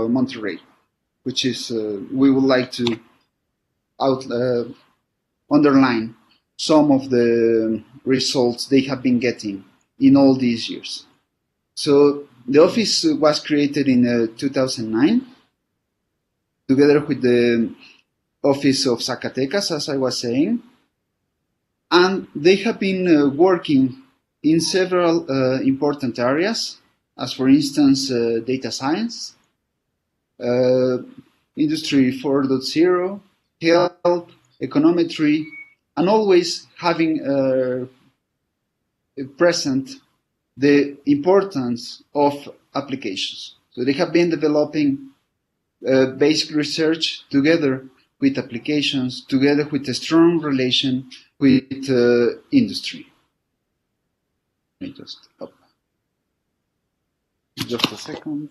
Monterrey, which is we would like to underline some of the results they have been getting in all these years. So the office was created in 2009, together with the office of Zacatecas, as I was saying, and they have been working in several important areas, as for instance, data science, Industry 4.0, health, econometry, and always having present the importance of applications. So they have been developing basic research together with applications, together with a strong relation with industry. Let me just stop. Just a second.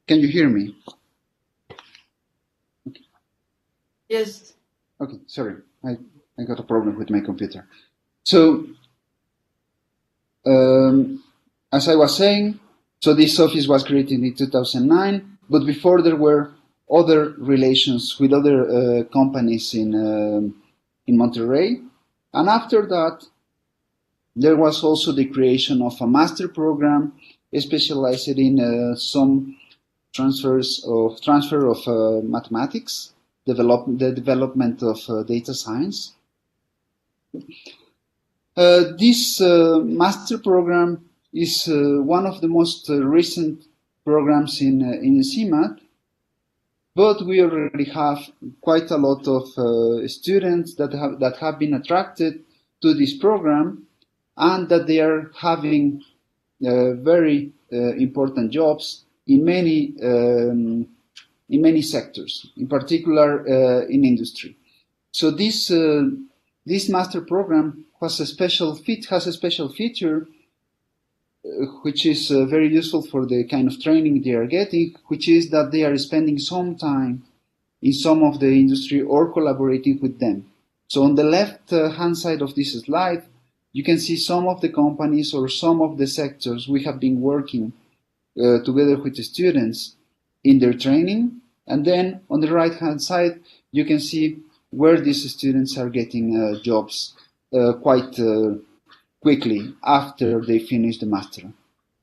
Can you hear me? Okay. Yes. Okay, sorry. I got a problem with my computer. So, as I was saying, so this office was created in 2009, but before there were other relations with other companies in Monterrey. And after that, there was also the creation of a master program specialized in some transfer of mathematics, the development of data science. This master program is one of the most recent programs in CIMAT, but we already have quite a lot of students that have been attracted to this program, and that they are having very important jobs in many sectors, in particular in industry. So this master program has a special feature which is very useful for the kind of training they are getting, which is that they are spending some time in some of the industry or collaborating with them. So on the left hand side of this slide, you can see some of the companies or some of the sectors we have been working together with the students in their training. And then on the right hand side, you can see where these students are getting jobs quite quickly after they finish the master.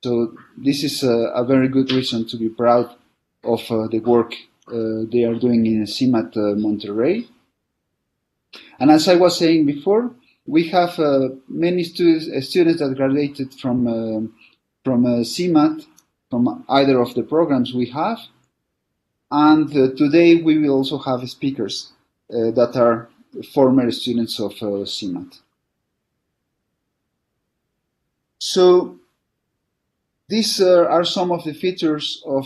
So this is a very good reason to be proud of the work they are doing in CIMAT Monterrey. And as I was saying before, we have many students that graduated from CIMAT, from either of the programs we have. And today we will also have speakers that are former students of CIMAT. So these are some of the features of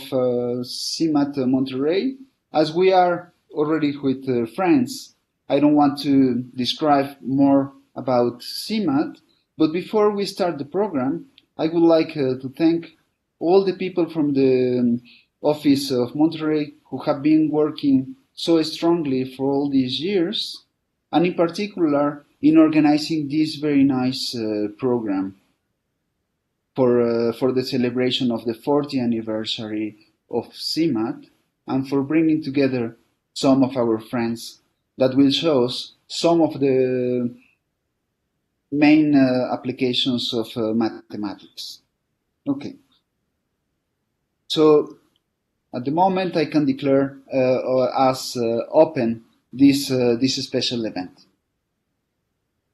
CIMAT Monterrey. As we are already with friends, I don't want to describe more about CIMAT, but before we start the program, I would like to thank all the people from the office of Monterrey who have been working so strongly for all these years, and in particular in organizing this very nice program for the celebration of the 40th anniversary of CIMAT, and for bringing together some of our friends that will show us some of the main applications of mathematics. Okay. So at the moment I can declare as open this special event.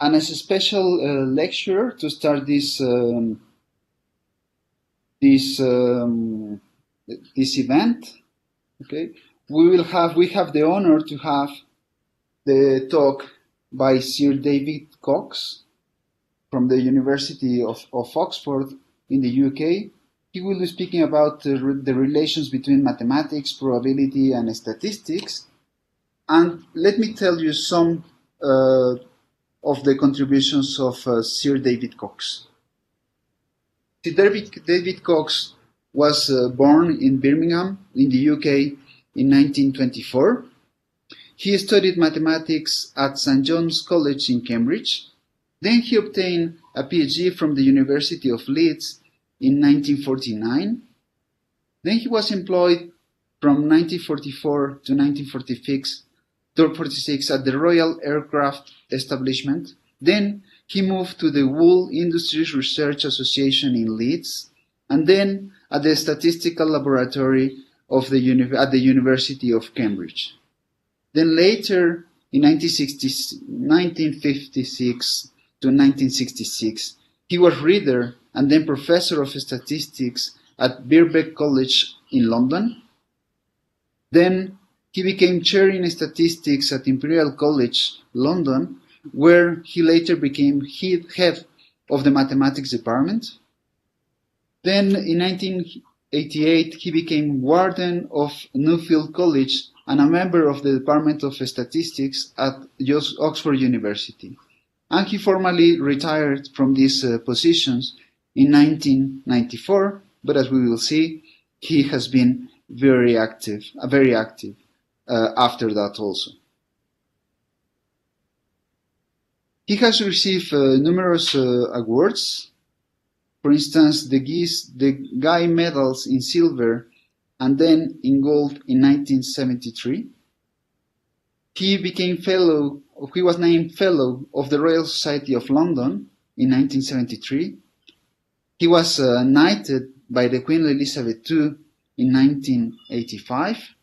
And as a special lecture to start this event, okay, we have the honor to have the talk by Sir David Cox from the University of Oxford in the UK. He will be speaking about the relations between mathematics, probability, and statistics. And let me tell you some of the contributions of Sir David Cox. Sir David Cox was born in Birmingham, in the UK, in 1924. he studied mathematics at St. John's College in Cambridge. Then he obtained a PhD from the University of Leeds in 1949. Then he was employed from 1944 to 1946 at the Royal Aircraft Establishment. Then he moved to the Wool Industries Research Association in Leeds, and then at the Statistical Laboratory at the University of Cambridge. Then later, in 1956 to 1966, he was reader and then professor of statistics at Birkbeck College in London. Then he became chair in statistics at Imperial College, London, where he later became head of the mathematics department. Then in 1988, he became warden of Nuffield College and a member of the Department of Statistics at Oxford University. And he formally retired from these positions in 1994, but as we will see, he has been very active after that also. He has received numerous awards, for instance, the Guy medals in silver and then in gold in 1973. He was named Fellow of the Royal Society of London in 1973. He was knighted by the Queen Elizabeth II in 1985.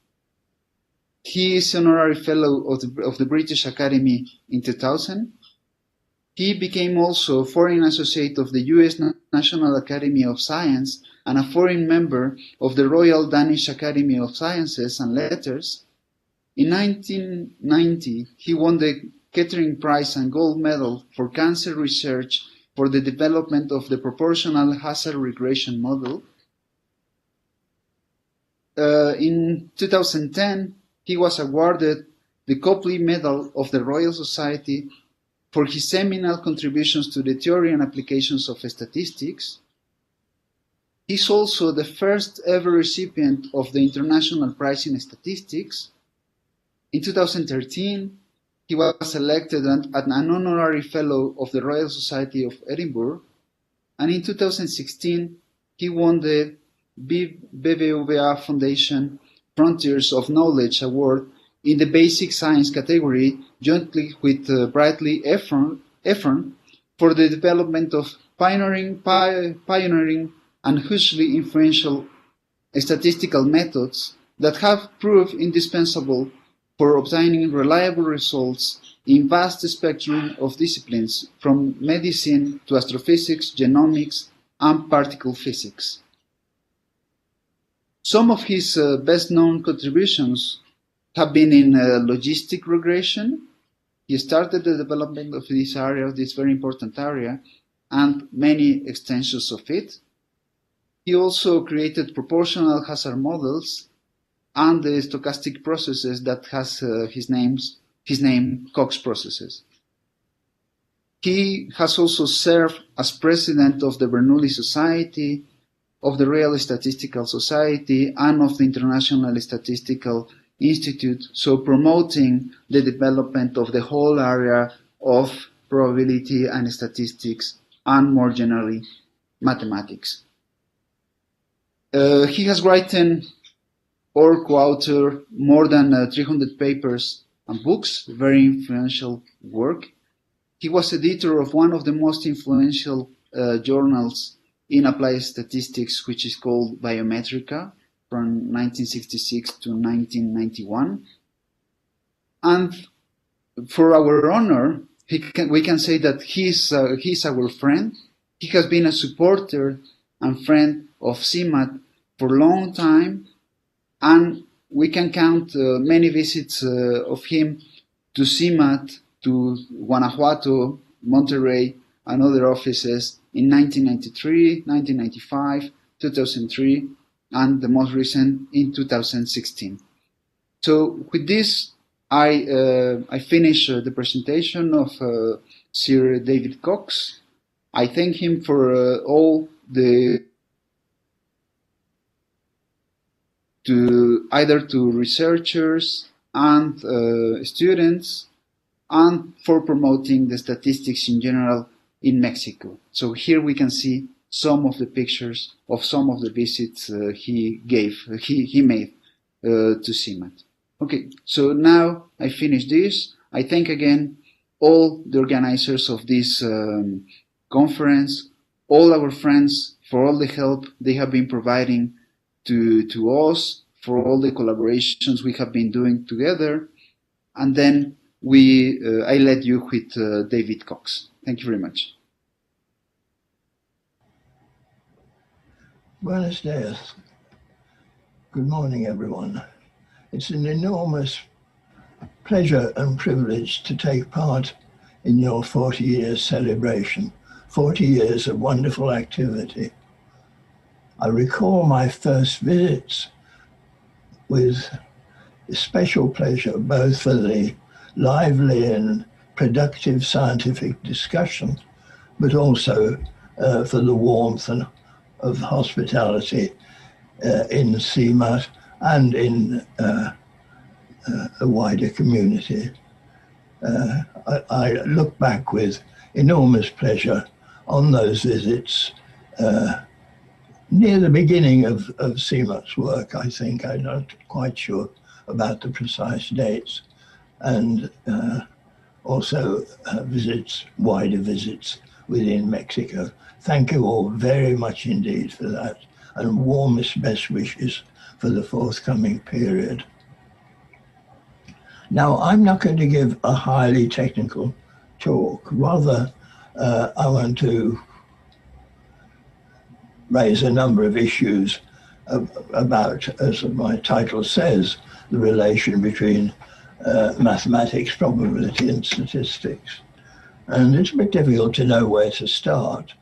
He is honorary fellow of the British Academy in 2000. He became also foreign associate of the US National Academy of Science and a foreign member of the Royal Danish Academy of Sciences and Letters. In 1990, he won the Kettering Prize and Gold Medal for Cancer Research for the development of the proportional hazard regression model. In 2010, he was awarded the Copley Medal of the Royal Society for his seminal contributions to the theory and applications of statistics. He's also the first ever recipient of the International Prize in Statistics. In 2013, he was elected an honorary fellow of the Royal Society of Edinburgh, and in 2016, he won the BBVA Foundation Frontiers of Knowledge Award in the Basic Science category, jointly with Bradley Efron for the development of pioneering and hugely influential statistical methods that have proved indispensable for obtaining reliable results in vast spectrum of disciplines, from medicine to astrophysics, genomics, and particle physics. Some of his best-known contributions have been in logistic regression. He started the development of this area, this very important area, and many extensions of it. He also created proportional hazard models and the stochastic processes that has his name Cox processes. He has also served as president of the Bernoulli Society, of the Royal Statistical Society, and of the International Statistical Institute, so promoting the development of the whole area of probability and statistics, and more generally, mathematics. He has written or co-authored more than 300 papers and books, very influential work. He was editor of one of the most influential journals in applied statistics, which is called Biometrica, from 1966 to 1991. And for our honor, we can say that he's our friend. He has been a supporter and friend of CIMAT for a long time, and we can count many visits of him to CIMAT, to Guanajuato, Monterrey, and other offices in 1993, 1995, 2003, and the most recent in 2016. So with this, I finish the presentation of Sir David Cox. I thank him for all the to researchers and students, and for promoting the statistics in general in Mexico. So here we can see some of the pictures of some of the visits he made to CIMAT. Okay, so now I finish this. I thank again all the organizers of this conference, all our friends for all the help they have been providing to us, for all the collaborations we have been doing together. And then I let you with David Cox. Thank you very much. Buenos dias. Good morning, everyone. It's an enormous pleasure and privilege to take part in your 40-year celebration, 40 years of wonderful activity. I recall my first visits with special pleasure, both for the lively and productive scientific discussion, but also for the warmth of hospitality in CIMAT and in a wider community. I look back with enormous pleasure on those visits near the beginning of CIMAT's work, I think. I'm not quite sure about the precise dates, and also wider visits within Mexico. Thank you all very much indeed for that, and warmest best wishes for the forthcoming period. Now, I'm not going to give a highly technical talk. Rather, I want to raise a number of issues about, as my title says, the relation between mathematics, probability, and statistics. And it's a bit difficult to know where to start,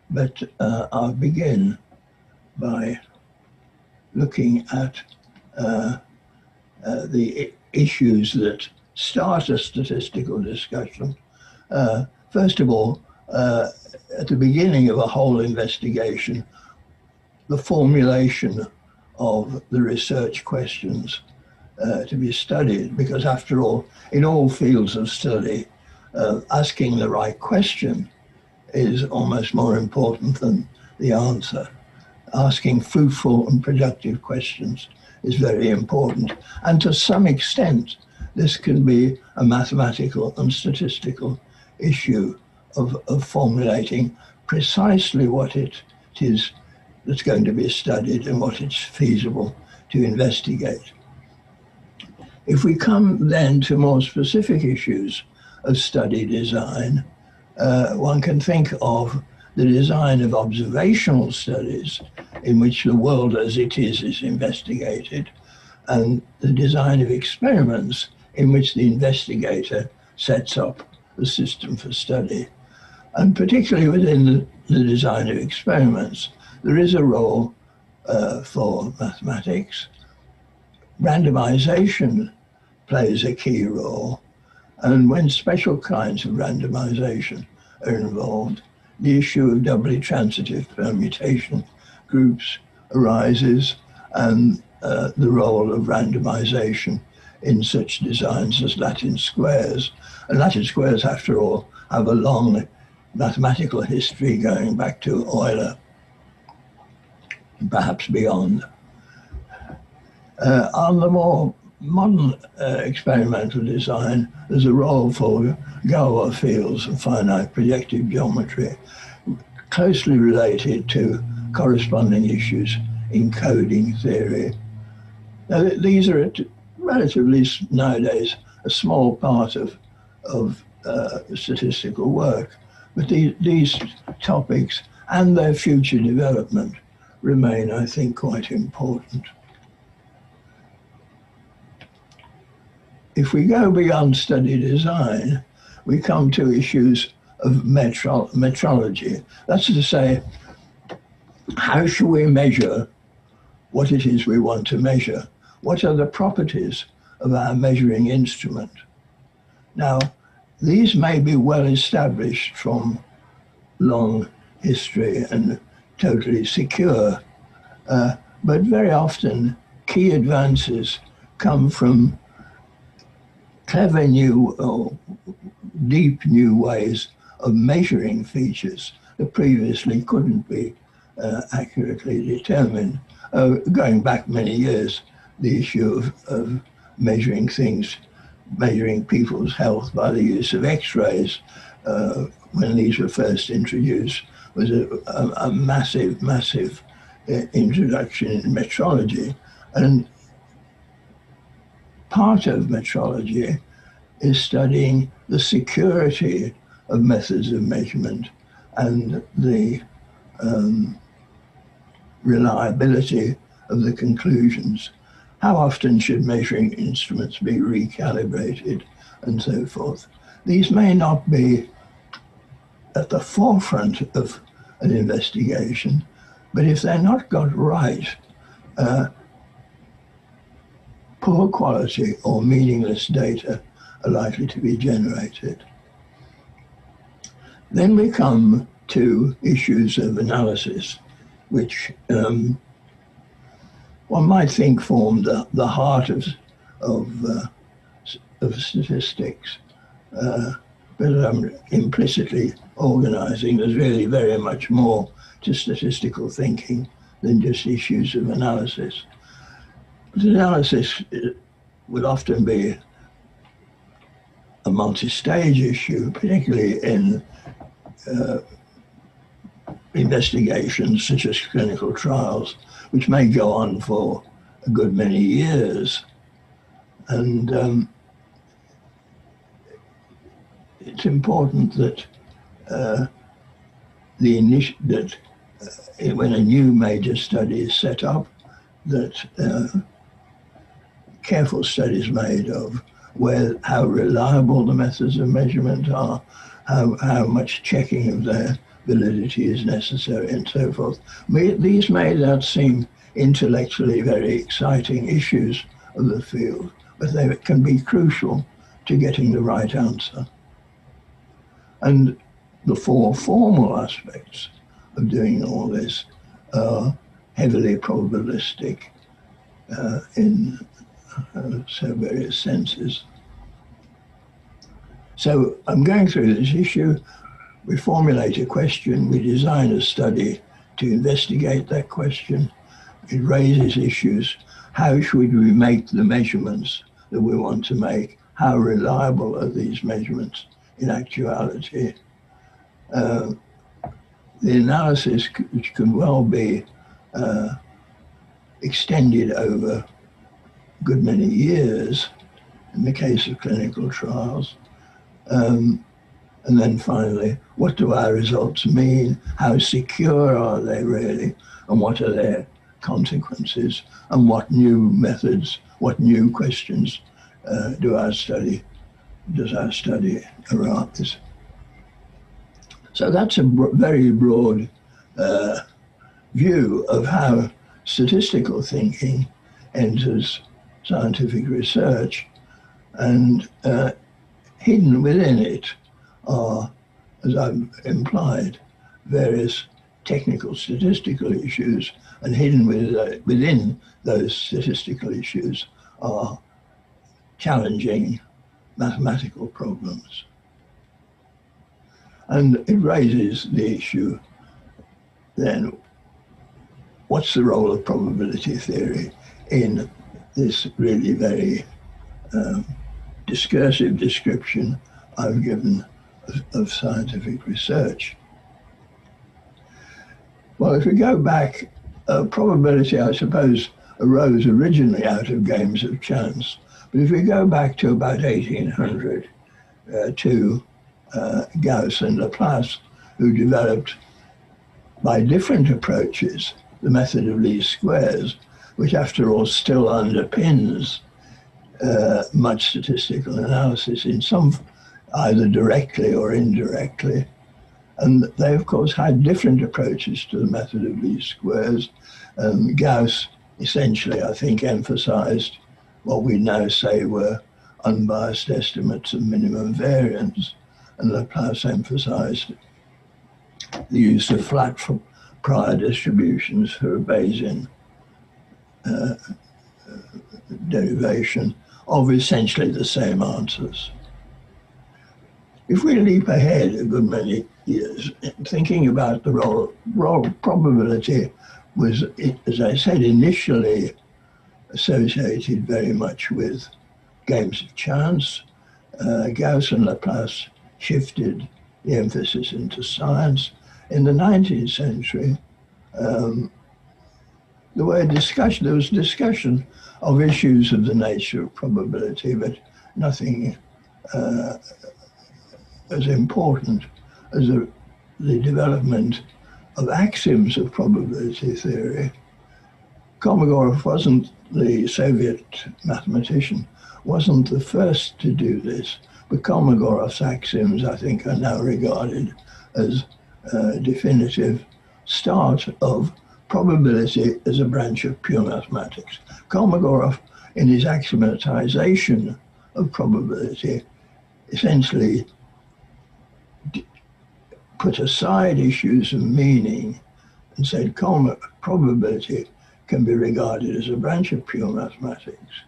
but I'll begin by looking at the issues that start a statistical discussion. First of all, at the beginning of a whole investigation, the formulation of the research questions to be studied, because after all, in all fields of study, asking the right question is almost more important than the answer. Asking fruitful and productive questions is very important. And to some extent, this can be a mathematical and statistical issue of formulating precisely what it is that's going to be studied and what it's feasible to investigate. If we come then to more specific issues of study design, one can think of the design of observational studies in which the world as it is investigated, and the design of experiments in which the investigator sets up the system for study. And particularly within the design of experiments, there is a role for mathematics. Randomization plays a key role, and when special kinds of randomization are involved, the issue of doubly transitive permutation groups arises, and the role of randomization in such designs as Latin squares. And Latin squares, after all, have a long mathematical history going back to Euler, perhaps beyond. On the more modern experimental design, there's a role for Galois fields of finite projective geometry, closely related to corresponding issues in coding theory. Now, these are relatively nowadays a small part of statistical work, but these topics and their future development remain, I think, quite important. If we go beyond study design, we come to issues of metrology. That's to say, how should we measure what it is we want to measure? What are the properties of our measuring instrument? Now, these may be well established from long history and totally secure, but very often key advances come from clever new or deep new ways of measuring features that previously couldn't be accurately determined. Going back many years, the issue of measuring things, measuring people's health by the use of X-rays, when these were first introduced, was a massive, massive introduction in metrology. And part of metrology is studying the security of methods of measurement and the reliability of the conclusions. How often should measuring instruments be recalibrated and so forth? These may not be at the forefront of an investigation, but if they're not got right, poor quality or meaningless data are likely to be generated. Then we come to issues of analysis, which one might think formed the heart of statistics, but I'm implicitly organizing. There's really very much more to statistical thinking than just issues of analysis. But analysis will often be a multi-stage issue, particularly in investigations such as clinical trials, which may go on for a good many years. And it's important that when a new major study is set up, that careful studies made of how reliable the methods of measurement are, how much checking of their validity is necessary, and so forth. These may not seem intellectually very exciting issues of the field, but they can be crucial to getting the right answer. And the four formal aspects of doing all this are heavily probabilistic in so various senses. So I'm going through this issue. We formulate a question, we design a study to investigate that question. It raises issues. How should we make the measurements that we want to make? How reliable are these measurements in actuality? The analysis, which can well be extended over a good many years in the case of clinical trials. And then finally, what do our results mean? How secure are they really? And what are their consequences? And what new methods, what new questions does our study arise? So that's a very broad view of how statistical thinking enters scientific research, and hidden within it are, as I've implied, various technical statistical issues, and hidden within those statistical issues are challenging mathematical problems. And it raises the issue, then, what's the role of probability theory in this really very discursive description I've given of scientific research? Well, if we go back, probability, I suppose, arose originally out of games of chance. But if we go back to about 1800, to Gauss and Laplace, who developed, by different approaches, the method of least squares, which after all still underpins much statistical analysis in some, either directly or indirectly. And they, of course, had different approaches to the method of least squares. Gauss essentially, I think, emphasized what we now say were unbiased estimates of minimum variance, and Laplace emphasized the use of flat prior distributions for a Bayesian derivation of essentially the same answers. If we leap ahead a good many years, thinking about the role of probability was, as I said, initially associated very much with games of chance. Gauss and Laplace shifted the emphasis into science. In the 19th century, there was discussion of issues of the nature of probability, but nothing as important as the development of axioms of probability theory. Kolmogorov wasn't the Soviet mathematician, wasn't the first to do this, but Kolmogorov's axioms, I think, are now regarded as a definitive start of probability as a branch of pure mathematics. Kolmogorov, in his axiomatization of probability, essentially put aside issues of meaning and said probability can be regarded as a branch of pure mathematics.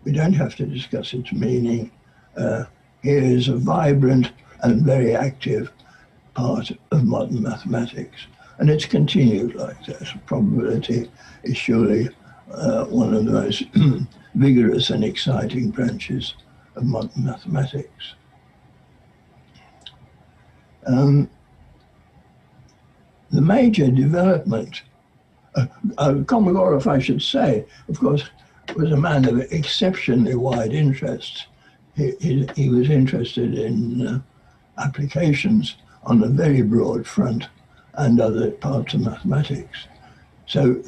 We don't have to discuss its meaning. Here is a vibrant and very active part of modern mathematics. And it's continued like that. Probability is surely one of the most vigorous and exciting branches of modern mathematics. The major development, Kolmogorov, I should say, of course, was a man of exceptionally wide interests. He was interested in applications on a very broad front and other parts of mathematics. So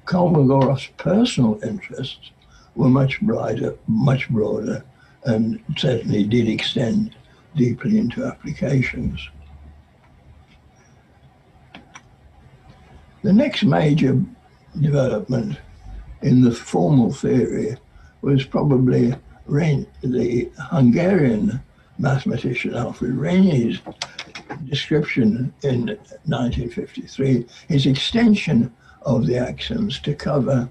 Kolmogorov's personal interests were much broader, and certainly did extend deeply into applications. The next major development in the formal theory was probably the Hungarian mathematician Alfred Rény's description in 1953, his extension of the axioms to cover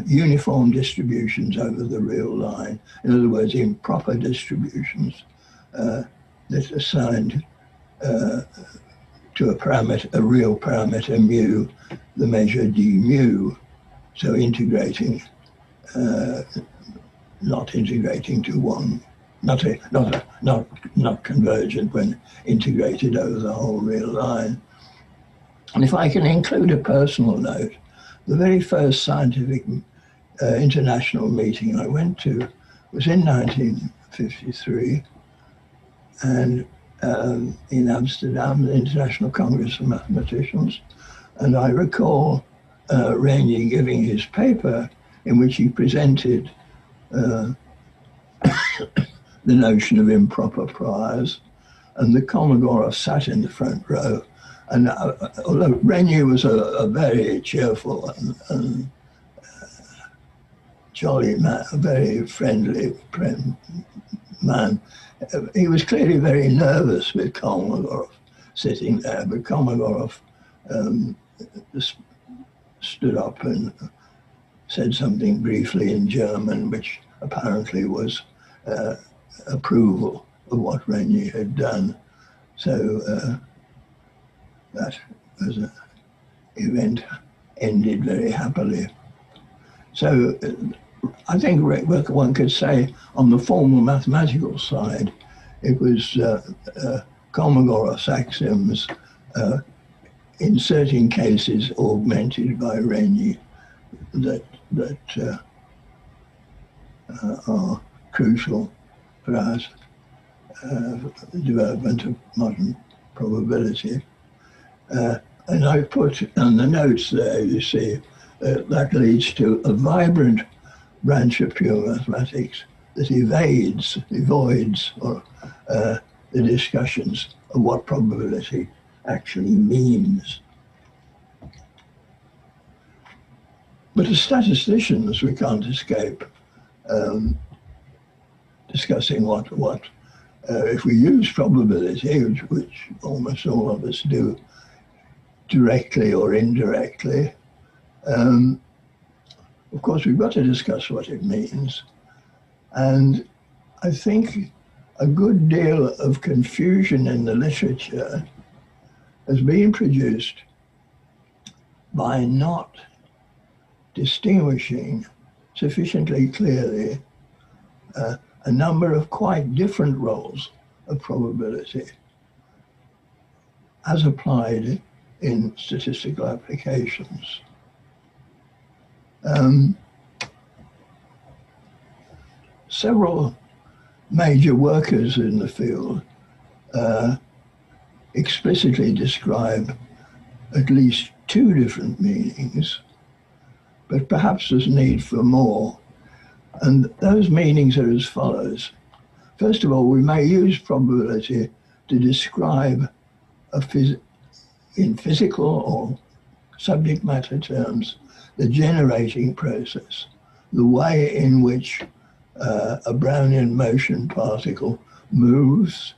uniform distributions over the real line. In other words, improper distributions that assigned to a real parameter mu, the measure d mu. So integrating, not integrating to one, not convergent when integrated over the whole real line. And if I can include a personal note, the very first scientific international meeting I went to was in 1953, and in Amsterdam, the International Congress of Mathematicians. And I recall Rényi giving his paper in which he presented the notion of improper priors, and the Kolmogorov sat in the front row. And although Rényi was a very cheerful and jolly man, a very friendly man, he was clearly very nervous with Kolmogorov sitting there, but Kolmogorov stood up and said something briefly in German, which apparently was approval of what Rényi had done. So that was an event ended very happily. So I think one could say on the formal mathematical side, it was Kolmogorov's axioms in certain cases augmented by Rényi that are crucial for us the development of modern probability. And I put on the notes there, you see, that leads to a vibrant branch of pure mathematics that avoids the discussions of what probability actually means. But as statisticians, we can't escape discussing what if we use probability, which almost all of us do, directly or indirectly, of course we've got to discuss what it means. And I think a good deal of confusion in the literature has been produced by not distinguishing sufficiently clearly a number of quite different roles of probability as applied in statistical applications. Several major workers in the field explicitly describe at least two different meanings, but perhaps there's need for more. And those meanings are as follows. First of all, we may use probability to describe in physical or subject matter terms the generating process, the way in which a Brownian motion particle moves,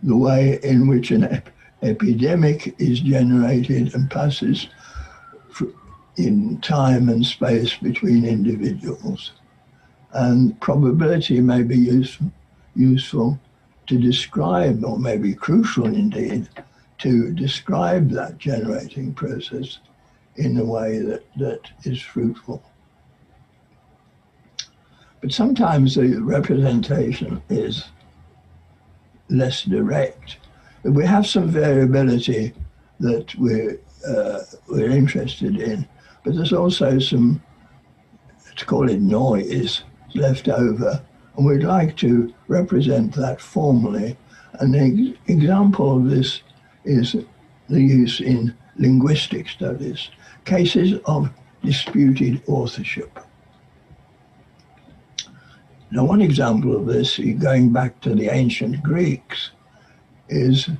the way in which an epidemic is generated and passes in time and space between individuals. And probability may be useful to describe, or may be crucial indeed, to describe that generating process in a way that is fruitful. But sometimes the representation is less direct. We have some variability that we're interested in, but there's also some, let's call it noise, left over, and we'd like to represent that formally. An example of this is the use in linguistic studies, cases of disputed authorship. Now, one example of this, going back to the ancient Greeks, is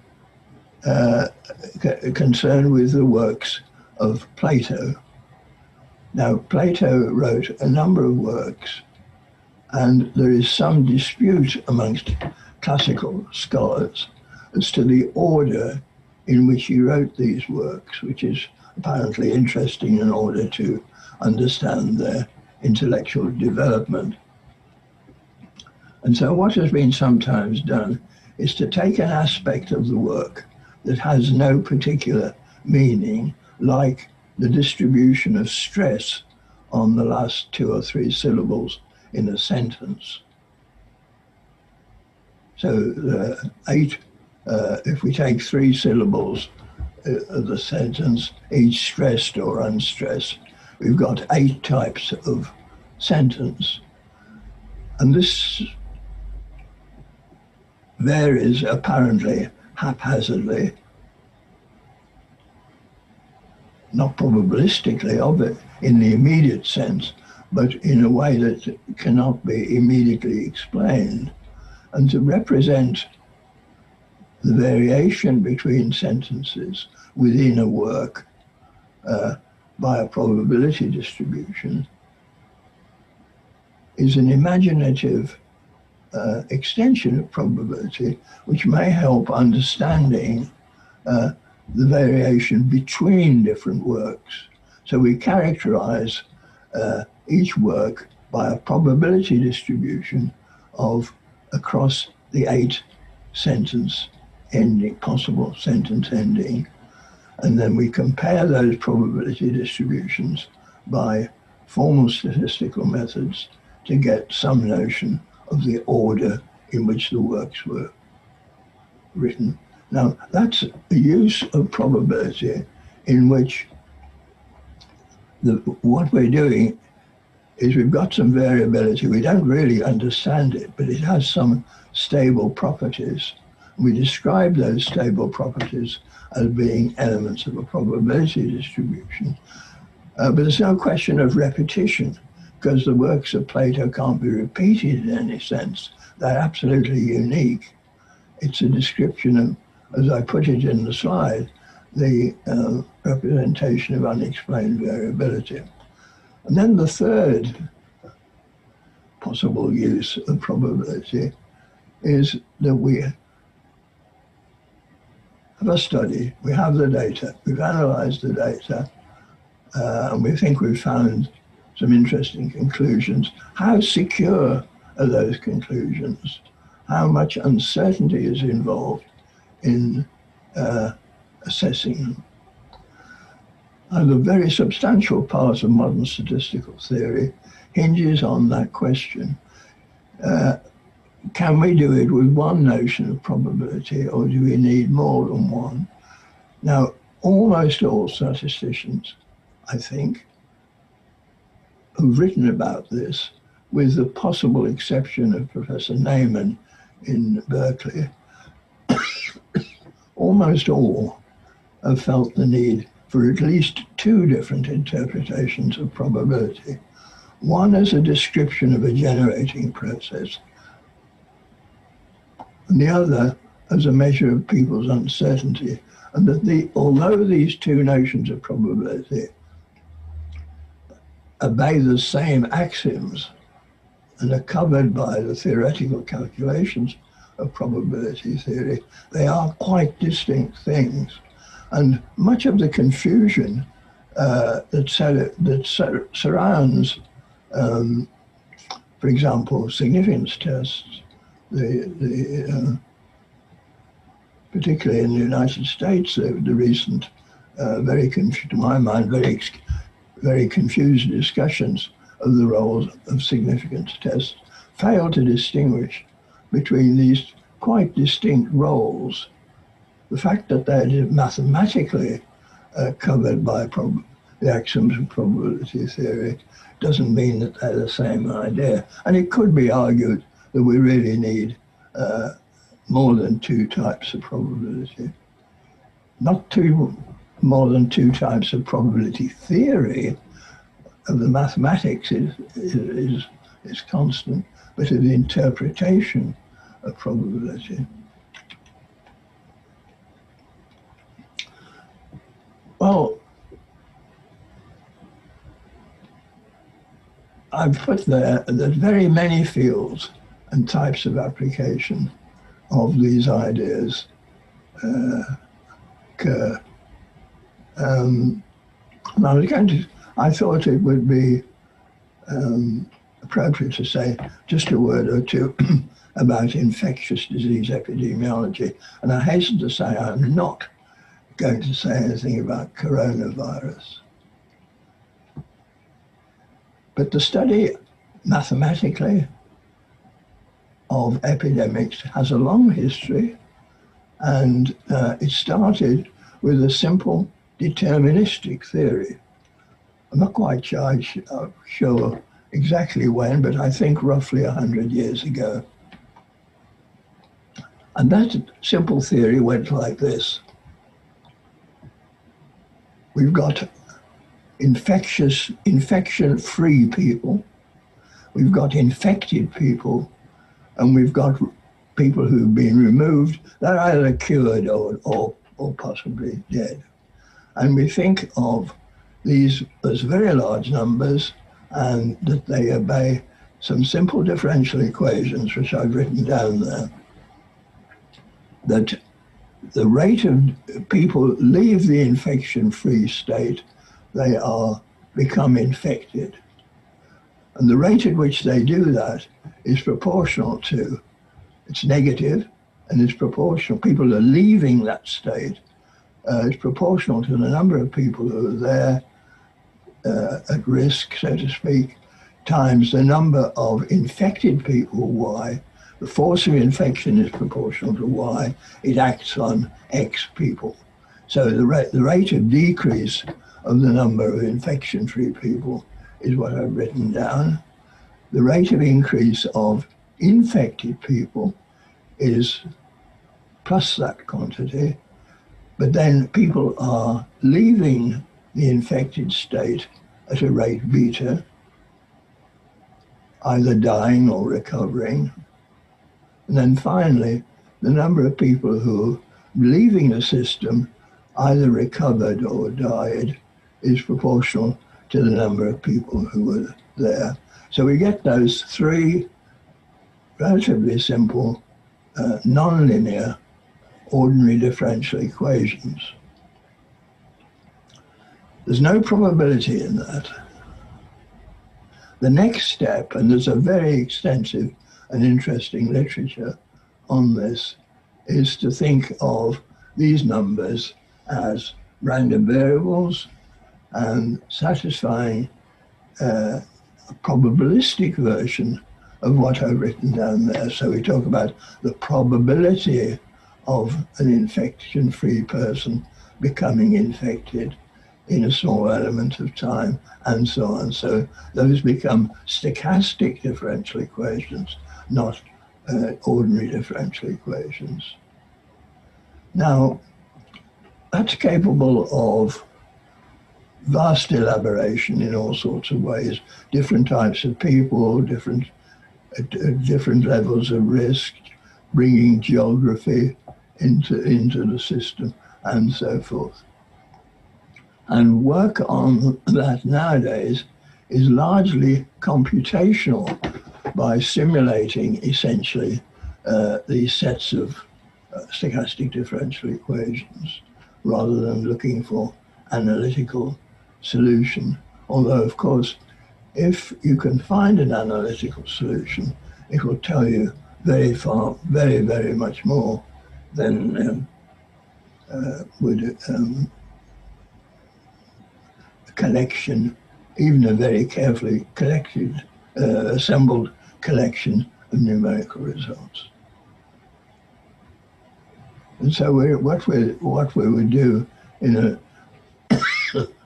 concerned with the works of Plato. Now, Plato wrote a number of works, and there is some dispute amongst classical scholars as to the order in which he wrote these works, which is apparently interesting in order to understand their intellectual development. And so what has been sometimes done is to take an aspect of the work that has no particular meaning, like the distribution of stress on the last 2 or 3 syllables in a sentence. So if we take 3 syllables of the sentence, each stressed or unstressed, we've got 8 types of sentence. And this varies apparently haphazardly, not probabilistically of it in the immediate sense, but in a way that cannot be immediately explained. And to represent the variation between sentences within a work by a probability distribution is an imaginative extension of probability, which may help understanding the variation between different works. So we characterize each work by a probability distribution of across the 8 sentence ending, possible sentence ending, and then we compare those probability distributions by formal statistical methods to get some notion of the order in which the works were written. Now, that's a use of probability in which what we're doing is we've got some variability. We don't really understand it, but it has some stable properties. We describe those stable properties as being elements of a probability distribution. But there's no question of repetition, because the works of Plato can't be repeated in any sense. They're absolutely unique. It's a description of, as I put it in the slide, the representation of unexplained variability. And then the third possible use of probability is that we have a study, we have the data, we've analyzed the data, and we think we've found some interesting conclusions. How secure are those conclusions? How much uncertainty is involved in assessing them? And a very substantial part of modern statistical theory hinges on that question. Can we do it with one notion of probability, or do we need more than one? Now, almost all statisticians, I think, who've written about this, with the possible exception of Professor Neyman in Berkeley, almost all have felt the need for at least two different interpretations of probability. One as a description of a generating process, and the other as a measure of people's uncertainty. And that although these two notions of probability obey the same axioms and are covered by the theoretical calculations of probability theory, they are quite distinct things. And much of the confusion that surrounds, for example, significance tests, particularly in the United States, the recent, to my mind, very confused discussions of the roles of significance tests fail to distinguish between these quite distinct roles. The fact that they're mathematically covered by the axioms of probability theory doesn't mean that they're the same idea. And it could be argued that we really need more than two types of probability. Not more than two types of probability theory of the mathematics is constant, but of the interpretation of probability. Well, I've put there that very many fields and types of application of these ideas occur. And I thought it would be appropriate to say just a word or two about infectious disease epidemiology. And I hasten to say I'm not going to say anything about coronavirus. But the study mathematically of epidemics has a long history, and it started with a simple deterministic theory. I'm not quite sure exactly when, but I think roughly 100 years ago. And that simple theory went like this. We've got infection-free people, we've got infected people, and we've got people who've been removed. They're either cured or possibly dead. And we think of these as very large numbers, and that they obey some simple differential equations, which I've written down there, that the rate of people leave the infection-free state, they become infected. And the rate at which they do that is proportional to, it's negative, and it's proportional, people are leaving that state, it's proportional to the number of people who are there at risk, so to speak, times the number of infected people, Y. The force of infection is proportional to Y. It acts on X people. So the rate of decrease of the number of infection-free people is what I've written down. The rate of increase of infected people is plus that quantity, but then people are leaving the infected state at a rate beta, either dying or recovering. And then finally, the number of people who, leaving the system, either recovered or died, is proportional to the number of people who were there. So we get those three relatively simple, nonlinear, ordinary differential equations. There's no probability in that. The next step, and there's a very extensive and interesting literature on this is to think of these numbers as random variables and satisfying a probabilistic version of what I've written down there. So we talk about the probability of an infection-free person becoming infected in a small element of time, and so on. So those become stochastic differential equations, not ordinary differential equations. Now, that's capable of vast elaboration in all sorts of ways, different types of people, different levels of risk, bringing geography into the system, and so forth. And work on that nowadays is largely computational by simulating essentially these sets of stochastic differential equations rather than looking for analytical solution. Although, of course, if you can find an analytical solution, it will tell you very much more than would a collection, even a very carefully collected, assembled collection of numerical results. And so what we would do in a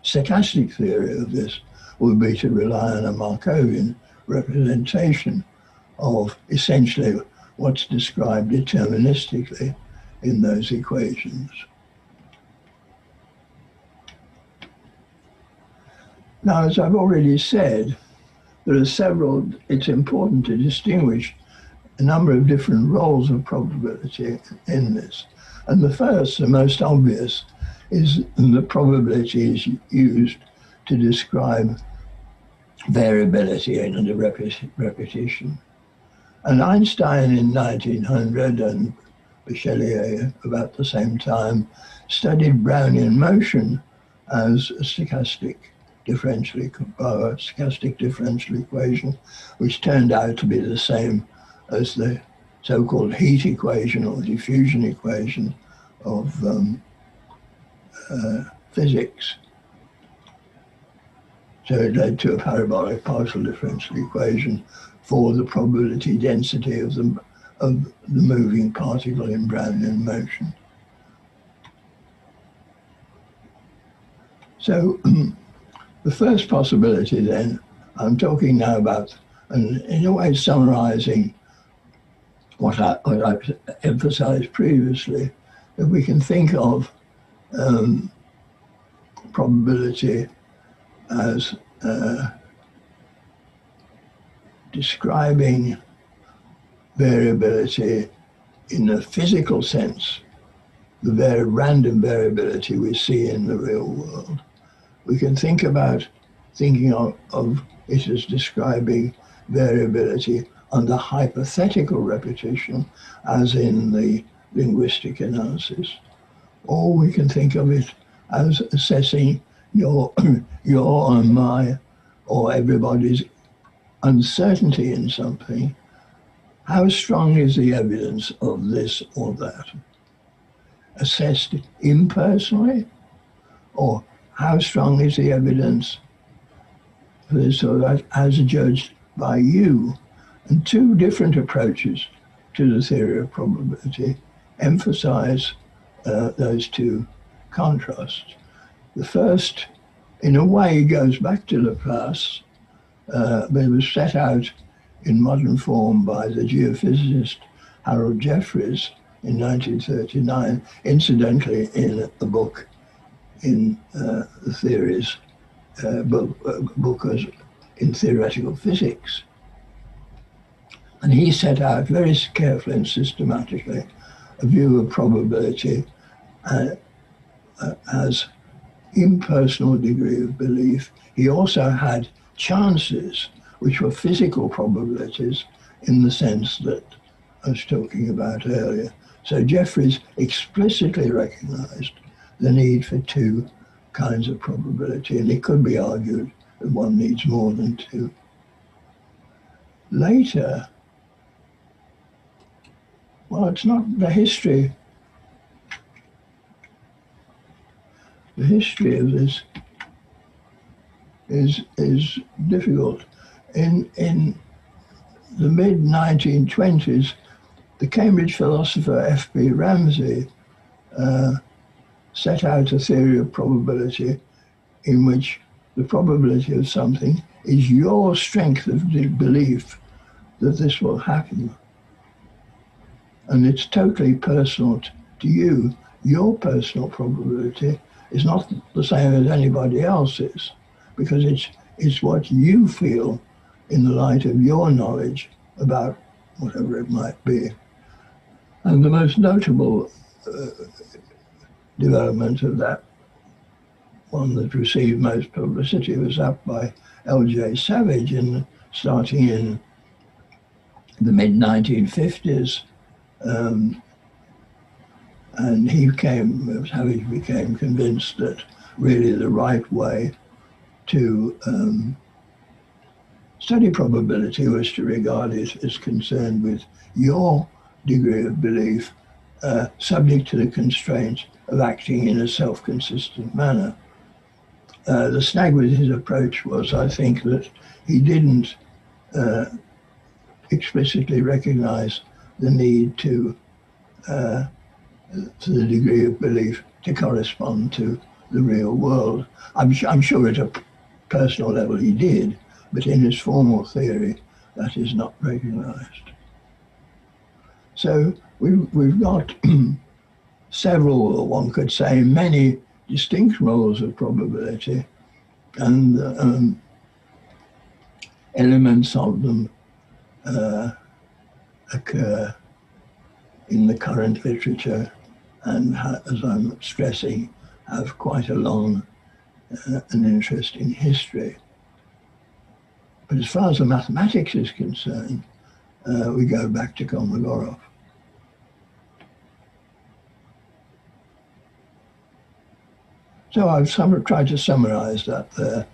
stochastic theory of this would be to rely on a Markovian representation of essentially what's described deterministically in those equations. Now, as I've already said, there are several, it's important to distinguish a number of different roles of probability in this. And the first, the most obvious, is the probability is used to describe variability and repetition. And Einstein in 1900 and Bechellier about the same time studied Brownian motion as a stochastic differential equation, which turned out to be the same as the so-called heat equation or diffusion equation of physics. So it led to a parabolic partial differential equation for the probability density of the moving particle in Brownian motion. So the first possibility then, I'm talking now about, and in a way summarizing what I've emphasized previously, that we can think of probability as describing variability in a physical sense, the very random variability we see in the real world. We can think about thinking of it as describing variability under hypothetical repetition, as in the linguistic analysis. Or we can think of it as assessing your and my or everybody's uncertainty in something. How strong is the evidence of this or that? Assessed impersonally, or how strong is the evidence for this or that as judged by you? And two different approaches to the theory of probability emphasize those two contrasts. The first, in a way, goes back to Laplace, but it was set out in modern form by the geophysicist Harold Jeffreys in 1939, incidentally in a book in the theories, book in theoretical physics. And he set out very carefully and systematically a view of probability as impersonal degree of belief. He also had chances, which were physical probabilities in the sense that I was talking about earlier. So Jeffreys explicitly recognized the need for two kinds of probability, and it could be argued that one needs more than two. Later, Well, it's not the history. The history of this is difficult. In the mid-1920s, the Cambridge philosopher F.B. Ramsay set out a theory of probability in which the probability of something is your strength of belief that this will happen. And it's totally personal to you. Your personal probability is not the same as anybody else's, because it's what you feel in the light of your knowledge about whatever it might be. And the most notable development of that, one that received most publicity, was up by L.J. Savage starting in the mid-1950s. And Savage became convinced that really the right way to study probability was to regard it as concerned with your degree of belief, subject to the constraints of acting in a self-consistent manner. The snag with his approach was, I think, that he didn't explicitly recognize the need to the degree of belief to correspond to the real world. I'm sure at a personal level he did, but in his formal theory that is not recognized. So we've got several, or one could say many, distinct roles of probability, and elements of them occur in the current literature, and as I'm stressing, have quite a long and interesting history. But as far as the mathematics is concerned, we go back to Kolmogorov. So I've tried to summarize that there.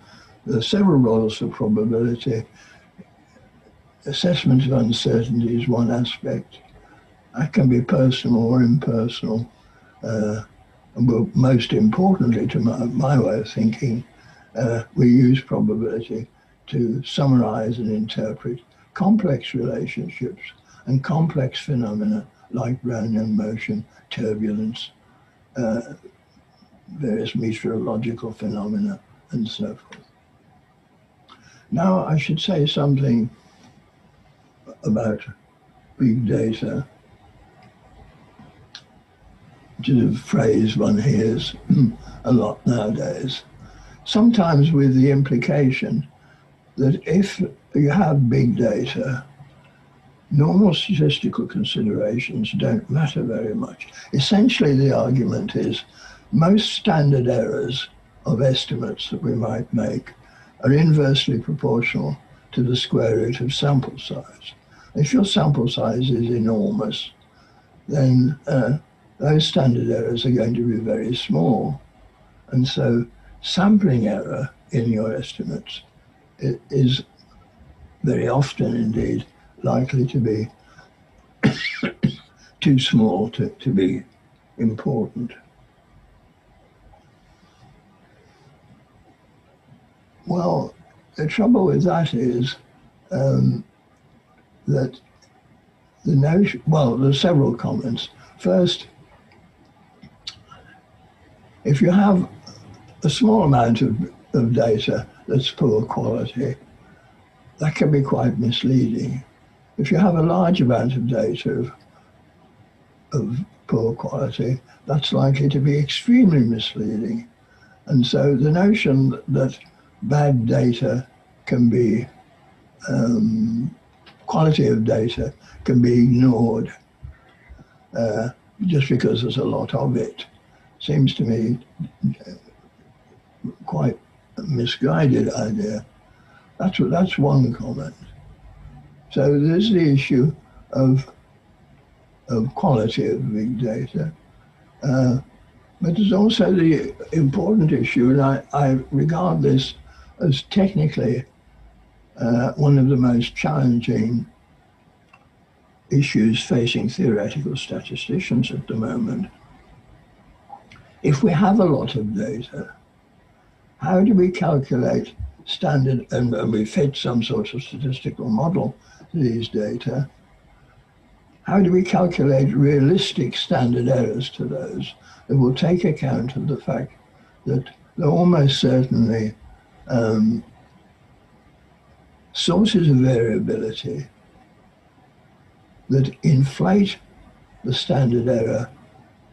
There are several roles for probability. Assessment of uncertainty is one aspect. That can be personal or impersonal. But most importantly, to my way of thinking, we use probability to summarize and interpret complex relationships and complex phenomena like Brownian motion, turbulence, various meteorological phenomena, and so forth. Now I should say something about big data, which is a phrase one hears a lot nowadays, sometimes with the implication that if you have big data, normal statistical considerations don't matter very much. Essentially, the argument is most standard errors of estimates that we might make are inversely proportional to the square root of sample size. If your sample size is enormous, then those standard errors are going to be very small. And so sampling error in your estimates is very often indeed likely to be too small to be important. Well, the trouble with that is that the notion, well, there's several comments. First, if you have a small amount of data that's poor quality, that can be quite misleading. If you have a large amount of data of poor quality, that's likely to be extremely misleading. And so the notion that bad data can be, quality of data can be ignored just because there's a lot of it, seems to me quite a misguided idea. That's one comment. So there's the issue of quality of big data. But there's also the important issue, and I regard this as technically one of the most challenging issues facing theoretical statisticians at the moment. If we have a lot of data, how do we calculate standard, and we fit some sort of statistical model to these data, how do we calculate realistic standard errors to those that will take account of the fact that there are almost certainly sources of variability that inflate the standard error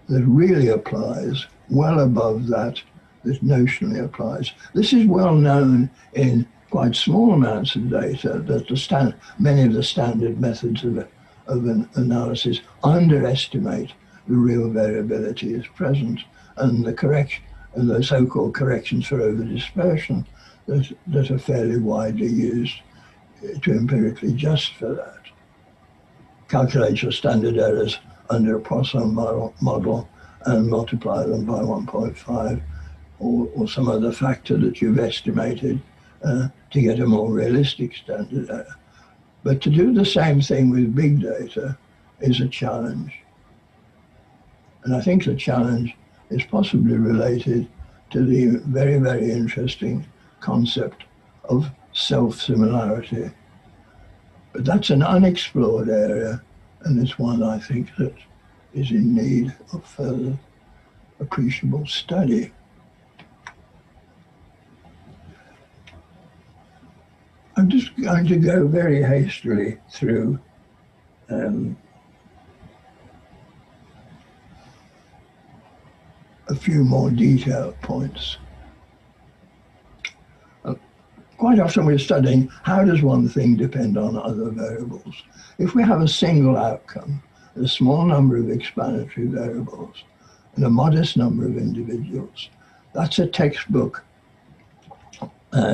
that really applies well above that that notionally applies. This is well known in quite small amounts of data, that many of the standard methods of an analysis underestimate the real variability is present, and the so-called corrections for over-dispersion that are fairly widely used to empirically just for that. Calculate your standard errors under a Poisson model and multiply them by 1.5 or some other factor that you've estimated to get a more realistic standard error. But to do the same thing with big data is a challenge. And I think the challenge is possibly related to the very, very interesting concept of self-similarity. But that's an unexplored area, and it's one I think that is in need of further appreciable study. I'm just going to go very hastily through a few more detailed points. Quite often we're studying how does one thing depend on other variables. If we have a single outcome, a small number of explanatory variables, and a modest number of individuals, that's a textbook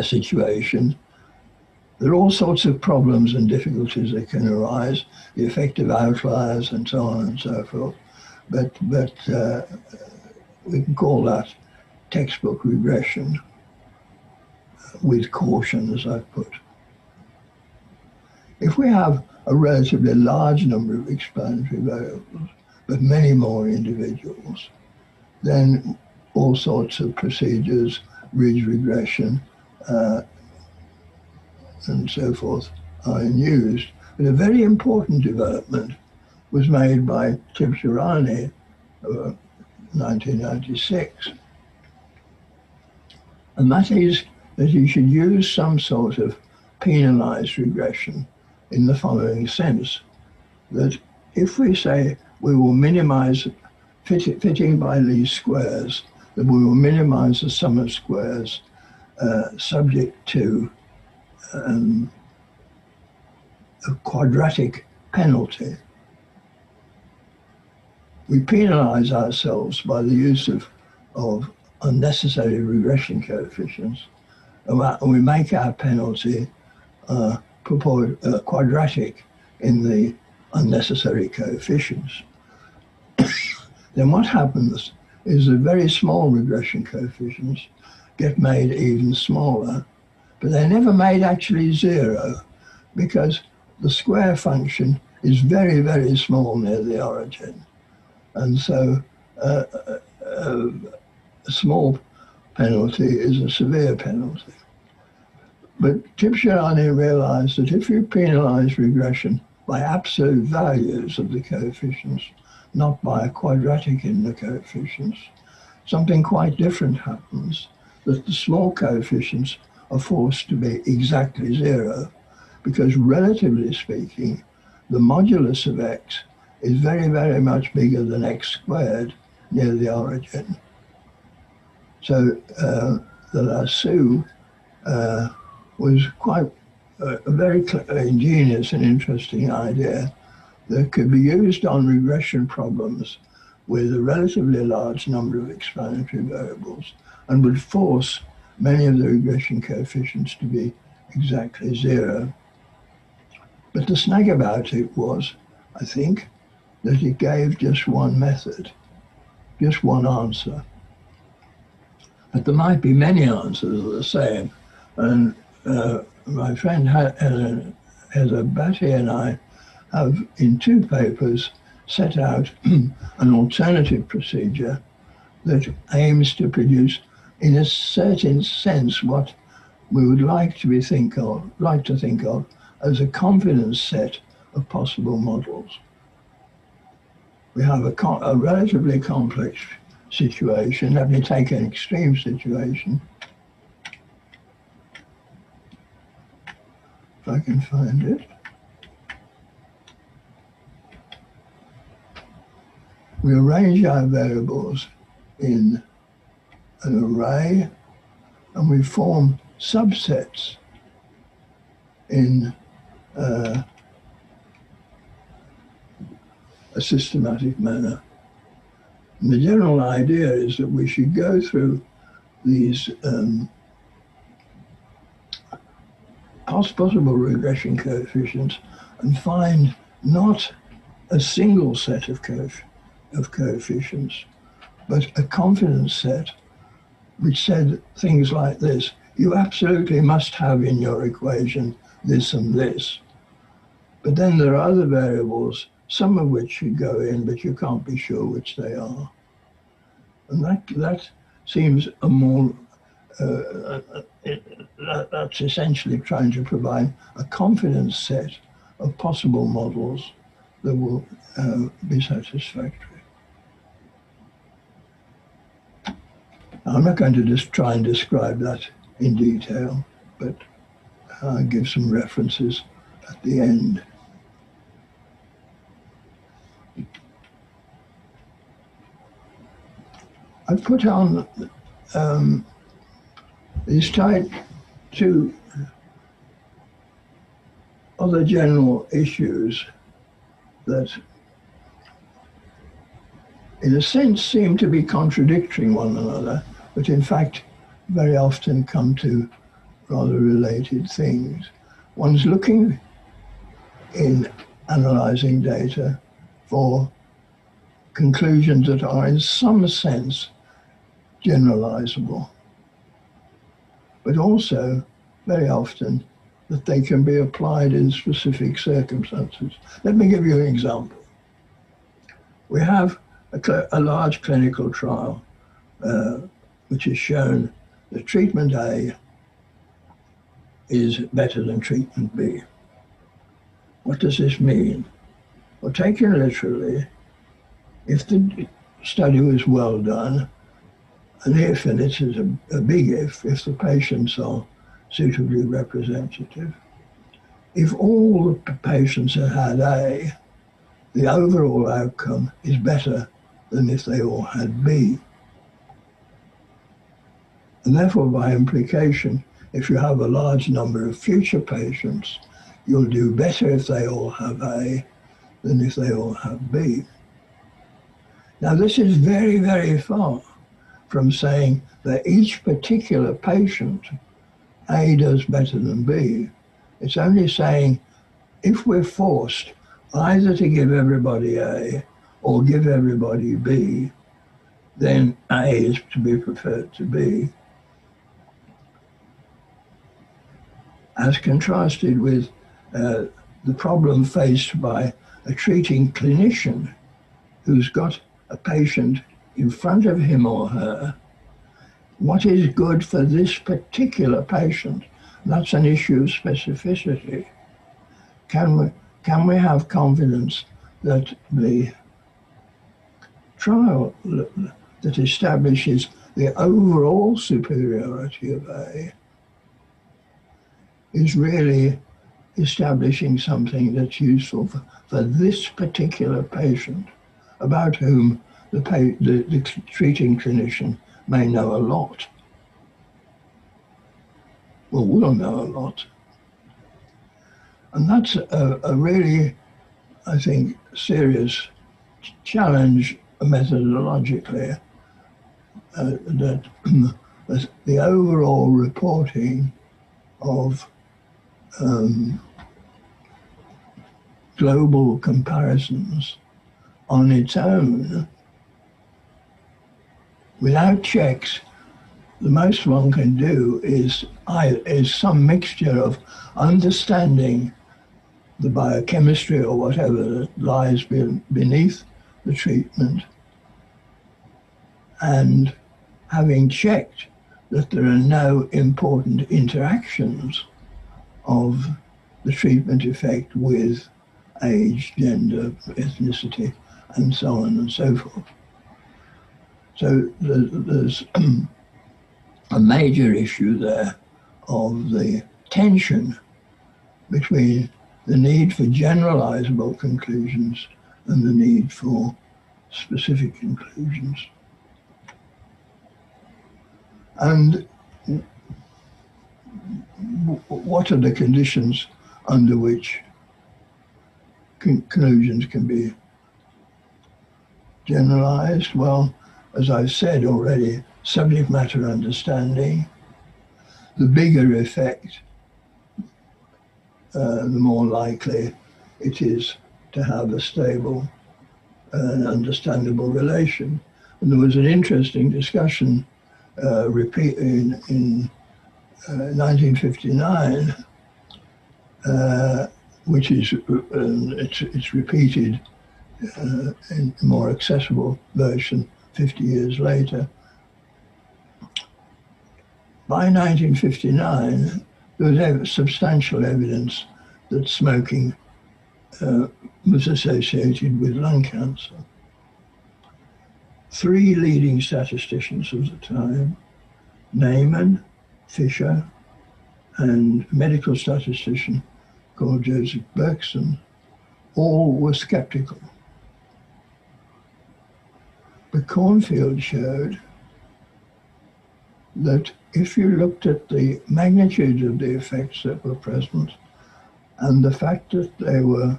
situation. There are all sorts of problems and difficulties that can arise, the effect of outliers and so on and so forth. But we can call that textbook regression with caution, as I've put. If we have a relatively large number of explanatory variables, but many more individuals, then all sorts of procedures, ridge regression, and so forth are in use. But a very important development was made by Tibshirani, 1996, and that is that you should use some sort of penalized regression in the following sense, that if we say we will minimize fitting by least squares, that we will minimize the sum of squares subject to a quadratic penalty. We penalize ourselves by the use of unnecessary regression coefficients, and we make our penalty quadratic in the unnecessary coefficients. Then what happens is the very small regression coefficients get made even smaller, but they're never made actually zero, because the square function is very, very small near the origin. And so a small penalty is a severe penalty. But Tibshirani realized that if you penalize regression by absolute values of the coefficients, not by a quadratic in the coefficients, something quite different happens, that the small coefficients are forced to be exactly zero, because relatively speaking, the modulus of x is very, very much bigger than x squared near the origin. So the lasso was quite a very ingenious and interesting idea that could be used on regression problems with a relatively large number of explanatory variables, and would force many of the regression coefficients to be exactly zero. But the snag about it was, I think, that it gave just one method, just one answer. But there might be many answers the same. And my friend Heather Batty and I have, in 2 papers, set out an alternative procedure that aims to produce, in a certain sense, what we would like to think of as a confidence set of possible models. We have a relatively complex situation. Let me take an extreme situation. If I can find it. We arrange our variables in an array, and we form subsets in a systematic manner. And the general idea is that we should go through these possible regression coefficients and find not a single set of coefficients, but a confidence set which said things like this: you absolutely must have in your equation this and this. But then there are other variables, some of which should go in, but you can't be sure which they are. And that seems a more, that's essentially trying to provide a confidence set of possible models that will be satisfactory. I'm not going to just try and describe that in detail, but I'll give some references at the end. I've put on these two other general issues that, in a sense, seem to be contradicting one another, but in fact very often come to rather related things. One's looking in analyzing data for conclusions that are in some sense generalizable, but also very often that they can be applied in specific circumstances. Let me give you an example. We have a large clinical trial which has shown that treatment A is better than treatment B. What does this mean? Well, taken literally, if the study was well done, an if, and it is a big if the patients are suitably representative, if all the patients had A, the overall outcome is better than if they all had B. And therefore, by implication, if you have a large number of future patients, you'll do better if they all have A than if they all have B. Now, this is very, very far from saying that each particular patient, A does better than B. It's only saying if we're forced either to give everybody A or give everybody B, then A is to be preferred to B. As contrasted with the problem faced by a treating clinician who's got a patient in front of him or her, what is good for this particular patient? That's an issue of specificity. Can we have confidence that the trial that establishes the overall superiority of A is really establishing something that's useful for this particular patient, about whom the treating clinician may know a lot. Well, we'll know a lot. And that's a really, I think, serious challenge methodologically, that the overall reporting of global comparisons on its own, without checks, the most one can do is some mixture of understanding the biochemistry or whatever that lies beneath the treatment, and having checked that there are no important interactions of the treatment effect with age, gender, ethnicity, and so on and so forth. So there's a major issue there of the tension between the need for generalizable conclusions and the need for specific conclusions. And what are the conditions under which conclusions can be generalized? Well, as I've said already, subject matter understanding. The bigger effect, the more likely it is to have a stable and understandable relation. And there was an interesting discussion in 1959, which is it's repeated in a more accessible version 50 years later. By 1959, there was substantial evidence that smoking was associated with lung cancer. 3 leading statisticians of the time, Neyman, Fisher, and a medical statistician called Joseph Berkson, all were skeptical. But Cornfield showed that if you looked at the magnitude of the effects that were present and the fact that they were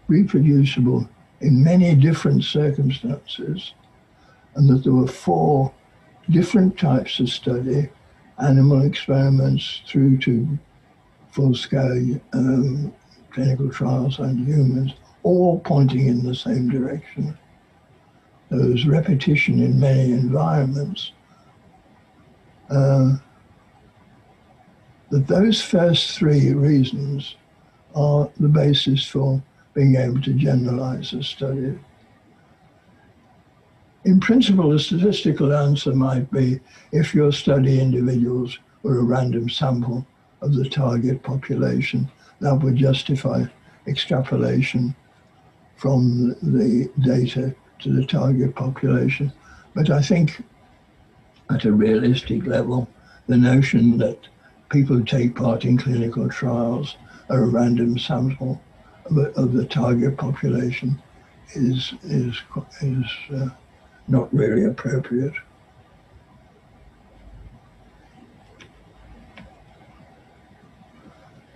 reproducible in many different circumstances, and that there were 4 different types of study, animal experiments through to full-scale clinical trials on humans, all pointing in the same direction. There was repetition in many environments. That those first 3 reasons are the basis for being able to generalize a study. In principle, the statistical answer might be if your study individuals were a random sample of the target population, that would justify extrapolation from the data to the target population. But I think at a realistic level, the notion that people who take part in clinical trials are a random sample of the target population is not really appropriate.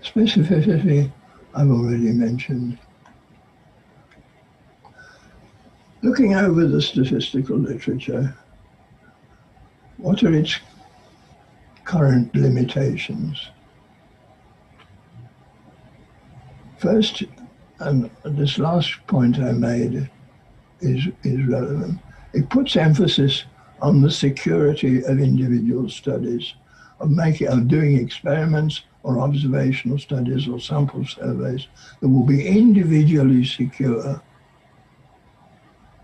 Specificity, I've already mentioned. Looking over the statistical literature, what are its current limitations? First, and this last point I made is relevant, it puts emphasis on the security of individual studies, of doing experiments or observational studies or sample surveys that will be individually secure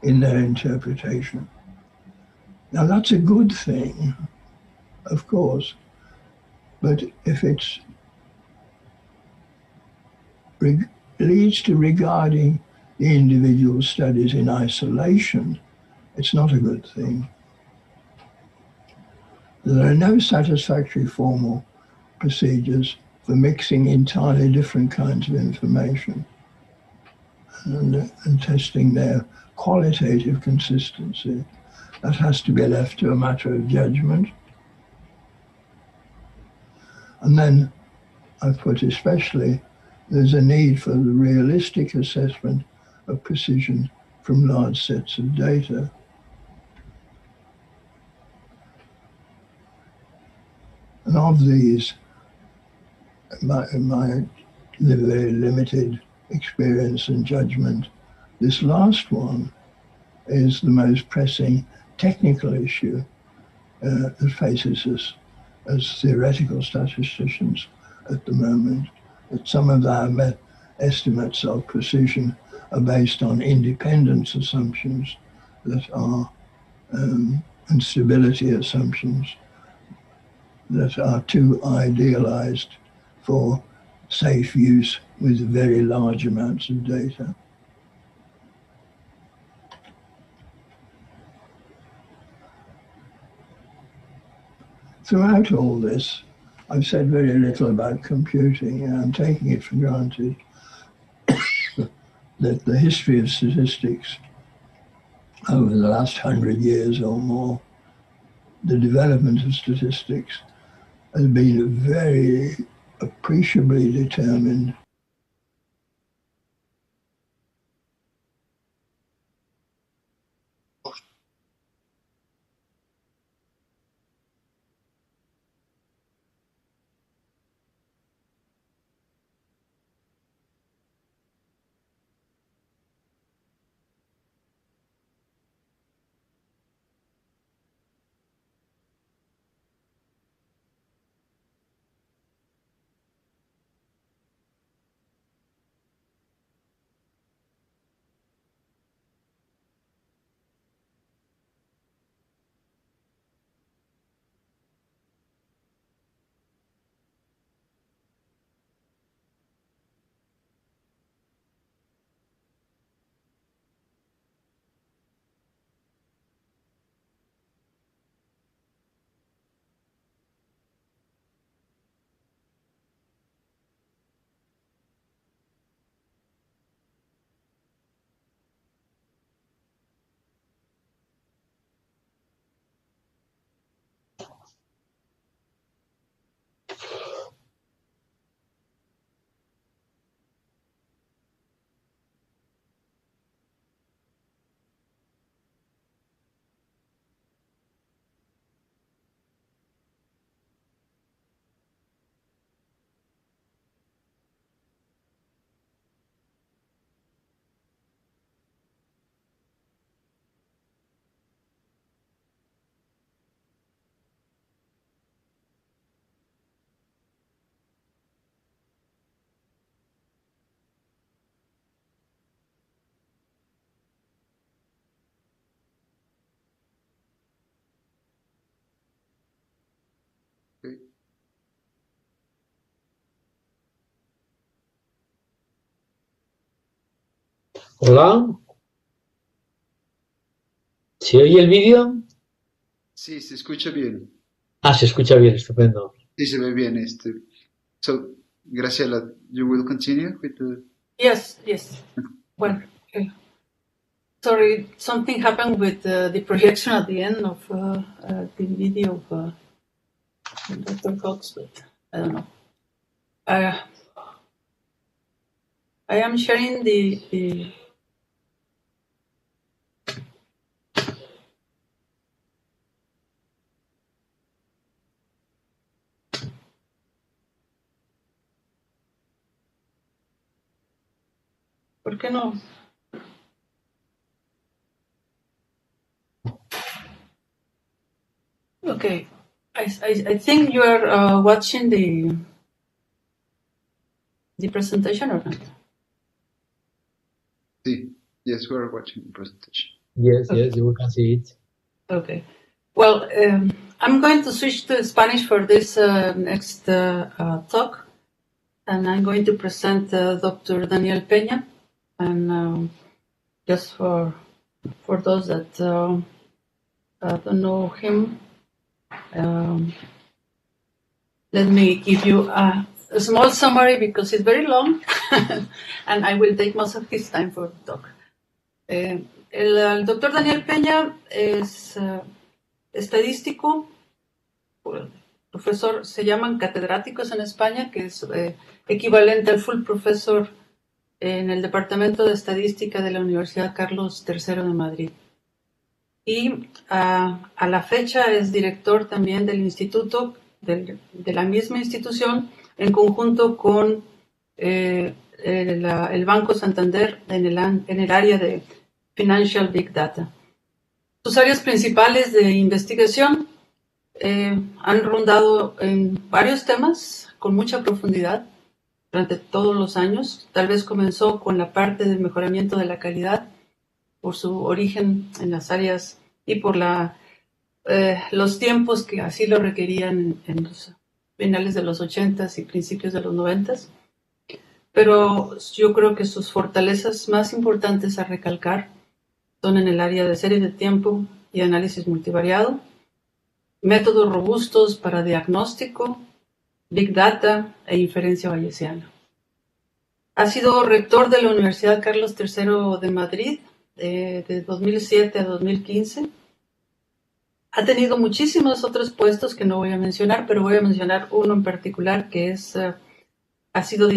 in their interpretation. Now that's a good thing, of course, but if it leads to regarding the individual studies in isolation, it's not a good thing. There are no satisfactory formal procedures for mixing entirely different kinds of information and testing their qualitative consistency. That has to be left to a matter of judgment. And then I've put especially, there's a need for the realistic assessment of precision from large sets of data. And of these, my very limited experience and judgment, this last one is the most pressing technical issue that faces us as theoretical statisticians at the moment, that some of our estimates of precision are based on independence assumptions that are and stability assumptions that are too idealized for safe use with very large amounts of data. Throughout all this, I've said very little about computing, and I'm taking it for granted that the history of statistics over the last 100 years or more, the development of statistics has been very appreciably determined Hola, ¿se oye el vídeo? Sí, se escucha bien. Ah, se escucha bien, estupendo. Sí, se ve bien. So, Graciela, you will continue with the... Yes, yes. Well, sorry, something happened with the projection at the end of the video of Dr. Cox, but I don't know. I am sharing the ¿Por qué no? Okay, I think you are watching the presentation or not? Sí, yes, we are watching the presentation. Yes, yes, you can see it. Okay. Well, I'm going to switch to Spanish for this next talk, and I'm going to present Dr. Daniel Peña, and just for those that don't know him, let me give you a small summary because it's very long, and I will take most of his time for the talk. El doctor Daniel Peña es estadístico, profesor, se llaman catedráticos en España, que es equivalente al full professor en el Departamento de Estadística de la Universidad Carlos III de Madrid. Y a la fecha es director también del instituto, de la misma institución, en conjunto con el Banco Santander en el área de Financial Big Data. Sus áreas principales de investigación han rondado en varios temas con mucha profundidad. durante todos los años. Tal vez comenzó con la parte del mejoramiento de la calidad por su origen en las áreas y por los tiempos que así lo requerían en los finales de los 80s y principios de los 90s. Pero yo creo que sus fortalezas más importantes a recalcar son en el área de series de tiempo y análisis multivariado, métodos robustos para diagnóstico, Big Data e inferencia bayesiana. Ha sido rector de la Universidad Carlos III de Madrid de 2007 a 2015. Ha tenido muchísimos otros puestos que no voy a mencionar, pero voy a mencionar uno en particular que ha sido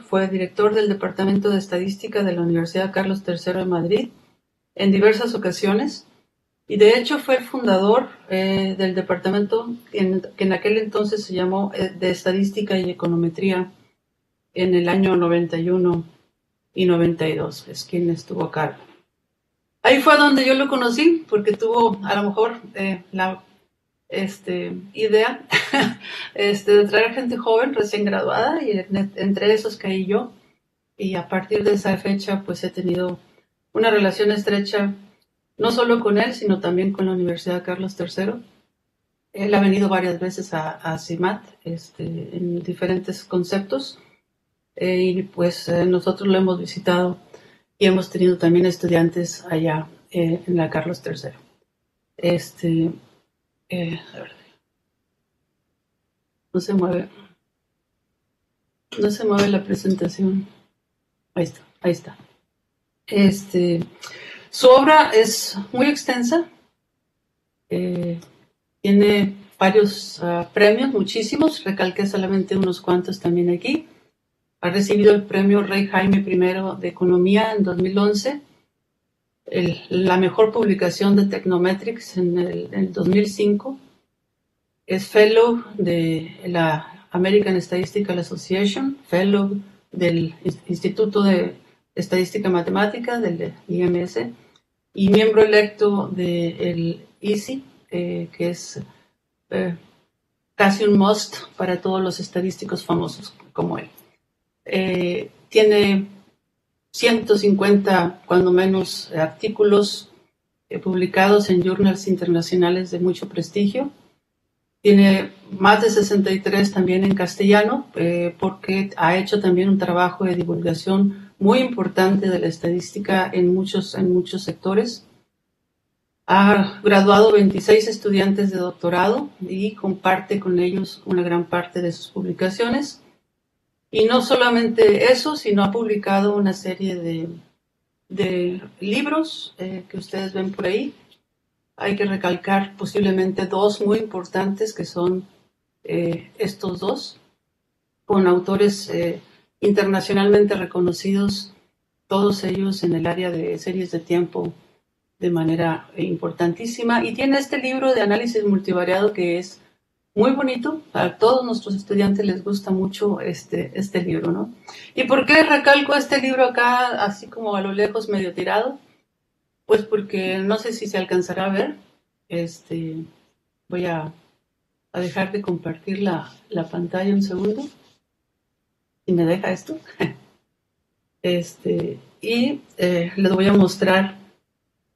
fue director del Departamento de Estadística de la Universidad Carlos III de Madrid en diversas ocasiones. Y de hecho fue el fundador del departamento que en aquel entonces se llamó de Estadística y Econometría en el año 91 y 92, es quien estuvo a cargo. Ahí fue donde yo lo conocí, porque tuvo a lo mejor la idea de traer gente joven, recién graduada, y entre esos caí yo. Y a partir de esa fecha pues he tenido una relación estrecha no solo con él, sino también con la Universidad Carlos III. Él ha venido varias veces a CIMAT en diferentes conceptos y pues nosotros lo hemos visitado y hemos tenido también estudiantes allá en la Carlos III. A ver, no se mueve la presentación. Ahí está. Su obra es muy extensa, tiene varios premios, muchísimos, recalqué solamente unos cuantos también aquí. Ha recibido el premio Rey Jaime I de Economía en 2011, la mejor publicación de Technometrics en el 2005, es Fellow de la American Statistical Association, Fellow del Instituto de Estadística Matemática, del IMS, y miembro electo del ISI, que es casi un must para todos los estadísticos famosos como él. Tiene 150, cuando menos, artículos publicados en journals internacionales de mucho prestigio. Tiene más de 63 también en castellano, porque ha hecho también un trabajo de divulgación muy importante de la estadística en muchos sectores. Ha graduado 26 estudiantes de doctorado y comparte con ellos una gran parte de sus publicaciones. Y no solamente eso, sino ha publicado una serie de libros que ustedes ven por ahí. Hay que recalcar posiblemente dos muy importantes, que son estos dos, con autores internacionalmente reconocidos, todos ellos en el área de series de tiempo de manera importantísima. Y tiene este libro de análisis multivariado que es muy bonito. A todos nuestros estudiantes les gusta mucho este libro, ¿no? ¿Y por qué recalco este libro acá, así como a lo lejos, medio tirado? Pues porque no sé si se alcanzará a ver. Voy a dejar de compartir la pantalla un segundo. Si me deja esto. Y les voy a mostrar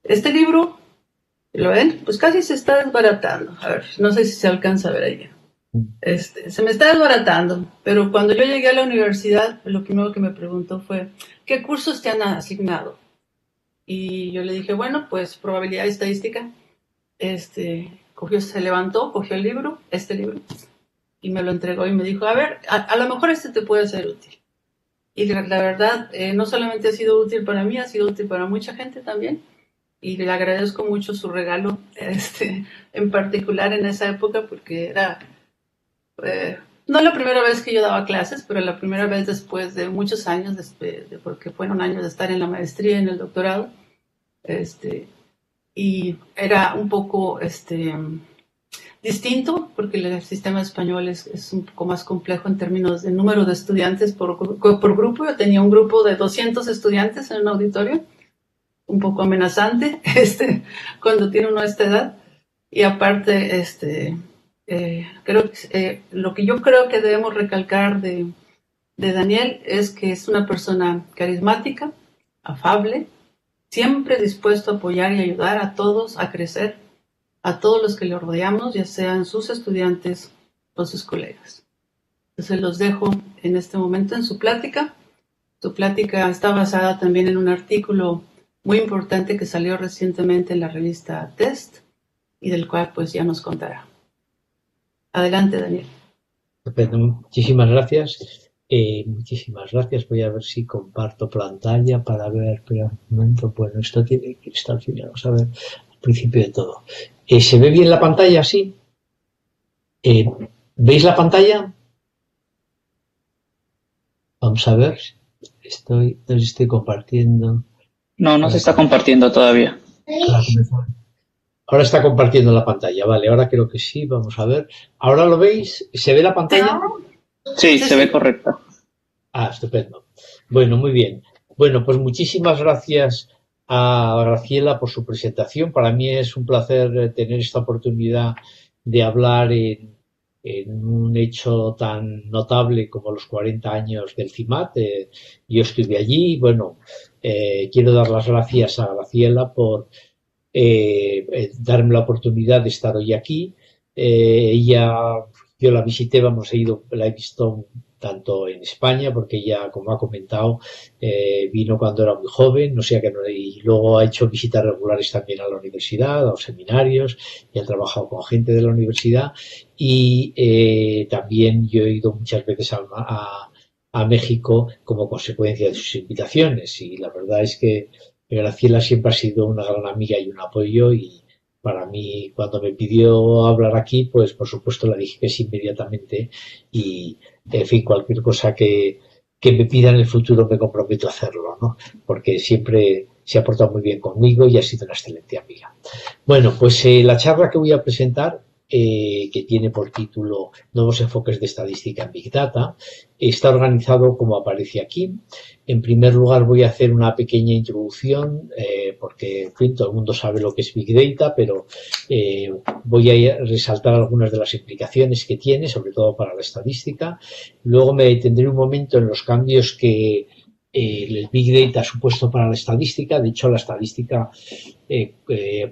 este libro. ¿Lo ven? Pues casi se está desbaratando. A ver, no sé si se alcanza a ver ahí. Se me está desbaratando, pero cuando yo llegué a la universidad, lo primero que me preguntó fue, ¿qué cursos te han asignado? Y yo le dije, bueno, pues probabilidad estadística. Se levantó, cogió el libro, y me lo entregó y me dijo, a ver, a lo mejor te puede ser útil. Y la verdad, no solamente ha sido útil para mí, ha sido útil para mucha gente también. Y le agradezco mucho su regalo, en particular en esa época, porque era no la primera vez que yo daba clases, pero la primera vez después de muchos años, porque fueron años de estar en la maestría y en el doctorado, y era un poco distinto, porque el sistema español es un poco más complejo en términos de número de estudiantes por grupo. Yo tenía un grupo de 200 estudiantes en un auditorio, un poco amenazante cuando tiene uno esta edad. Y aparte, lo que yo creo que debemos recalcar de de Daniel es que es una persona carismática, afable, siempre dispuesto a apoyar y ayudar a todos a crecer, a todos los que le rodeamos, ya sean sus estudiantes o sus colegas. Entonces los dejo en este momento en su plática. Su plática está basada también en un artículo muy importante que salió recientemente en la revista Test y del cual pues ya nos contará. Adelante, Daniel. Perfecto, muchísimas gracias. Muchísimas gracias. Voy a ver si comparto pantalla para ver, pero un momento, bueno, esto tiene que estar al final, vamos a ver, al principio de todo. ¿Se ve bien la pantalla así? ¿Veis la pantalla? Vamos a ver, no estoy compartiendo. No se está compartiendo todavía. Ahora está compartiendo la pantalla, vale, ahora creo que sí, vamos a ver. ¿Ahora lo veis? ¿Se ve la pantalla? Sí, se ve correcto. Ah, estupendo. Bueno, muy bien. Bueno, pues muchísimas gracias a Graciela por su presentación. Para mí es un placer tener esta oportunidad de hablar en un hecho tan notable como los 40 años del CIMAT. Yo estuve allí y, bueno, quiero dar las gracias a Graciela por darme la oportunidad de estar hoy aquí. Yo la visité, la he visto tanto en España, porque ella, como ha comentado, vino cuando era muy joven, y luego ha hecho visitas regulares también a la universidad, a los seminarios, y ha trabajado con gente de la universidad, y también yo he ido muchas veces a México como consecuencia de sus invitaciones, y la verdad es que Graciela siempre ha sido una gran amiga y un apoyo, y para mí, cuando me pidió hablar aquí, pues por supuesto le dije que sí inmediatamente, y en fin, cualquier cosa que me pida en el futuro me comprometo a hacerlo, ¿no? Porque siempre se ha portado muy bien conmigo y ha sido una excelente amiga. Bueno, pues la charla que voy a presentar, que tiene por título Nuevos enfoques de estadística en Big Data, está organizado como aparece aquí. En primer lugar voy a hacer una pequeña introducción, porque en fin, todo el mundo sabe lo que es Big Data, pero voy a resaltar algunas de las implicaciones que tiene, sobre todo para la estadística. Luego me detendré un momento en los cambios que el Big Data ha supuesto para la estadística. De hecho, la estadística,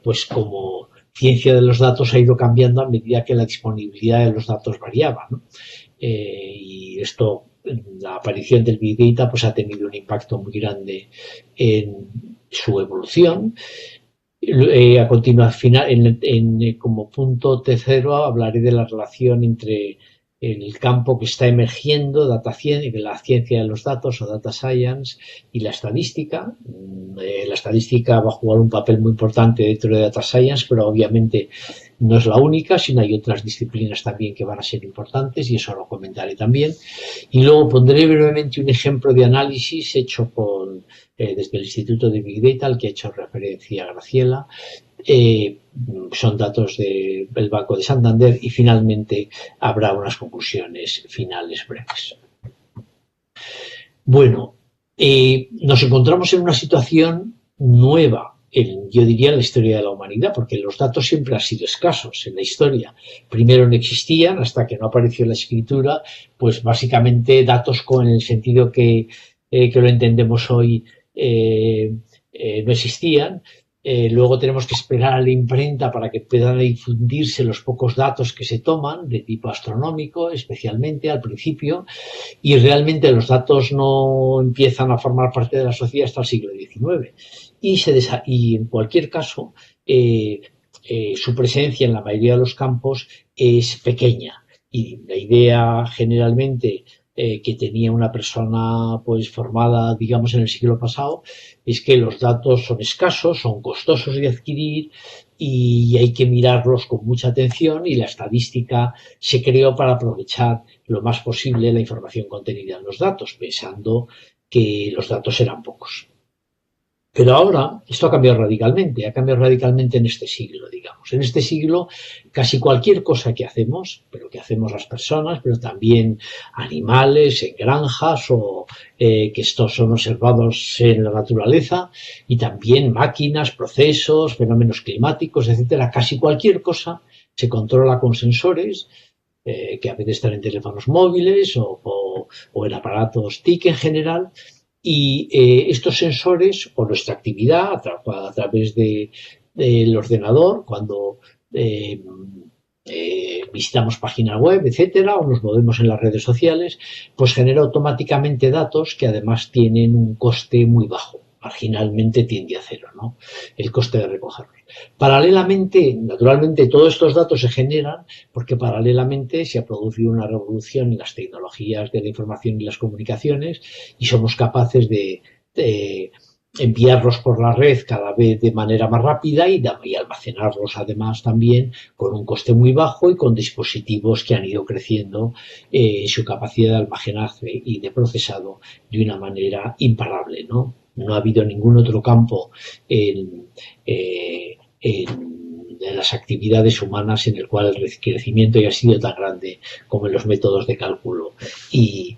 pues como ciencia de los datos, ha ido cambiando a medida que la disponibilidad de los datos variaba, ¿no? Y esto, la aparición del Big Data, pues ha tenido un impacto muy grande en su evolución. A continuación, como punto tercero, hablaré de la relación entre el campo que está emergiendo, la ciencia de los datos o data science, y la estadística. La estadística va a jugar un papel muy importante dentro de data science, pero obviamente no es la única, sino hay otras disciplinas también que van a ser importantes, y eso lo comentaré también. Y luego pondré brevemente un ejemplo de análisis hecho desde el Instituto de Big Data, al que ha hecho referencia Graciela. Son datos del Banco de Santander, y finalmente habrá unas conclusiones finales breves. Bueno, nos encontramos en una situación nueva, yo diría, en la historia de la humanidad, porque los datos siempre han sido escasos en la historia. Primero no existían, hasta que no apareció la escritura, pues básicamente datos con el sentido que lo entendemos hoy no existían. Luego tenemos que esperar a la imprenta para que puedan difundirse los pocos datos que se toman, de tipo astronómico, especialmente al principio, y realmente los datos no empiezan a formar parte de la sociedad hasta el siglo XIX. Y en cualquier caso, su presencia en la mayoría de los campos es pequeña, y la idea generalmente que tenía una persona pues formada, digamos, en el siglo pasado, es que los datos son escasos, son costosos de adquirir, y hay que mirarlos con mucha atención, y la estadística se creó para aprovechar lo más posible la información contenida en los datos, pensando que los datos eran pocos. Pero ahora esto ha cambiado radicalmente en este siglo, digamos. En este siglo casi cualquier cosa que hacemos, pero que hacemos las personas, pero también animales en granjas, o que estos son observados en la naturaleza, y también máquinas, procesos, fenómenos climáticos, etcétera. Casi cualquier cosa se controla con sensores, que a veces están en teléfonos móviles o en aparatos TIC en general. Y estos sensores o nuestra actividad a través del ordenador, cuando visitamos páginas web, etcétera, o nos movemos en las redes sociales, pues genera automáticamente datos que además tienen un coste muy bajo. Marginalmente tiende a cero, ¿no? El coste de recogerlos. Paralelamente, naturalmente, todos estos datos se generan porque paralelamente se ha producido una revolución en las tecnologías de la información y las comunicaciones y somos capaces de enviarlos por la red cada vez de manera más rápida y almacenarlos además también con un coste muy bajo y con dispositivos que han ido creciendo en su capacidad de almacenaje y de procesado de una manera imparable, ¿no? No ha habido ningún otro campo en las actividades humanas en el cual el crecimiento haya sido tan grande como en los métodos de cálculo y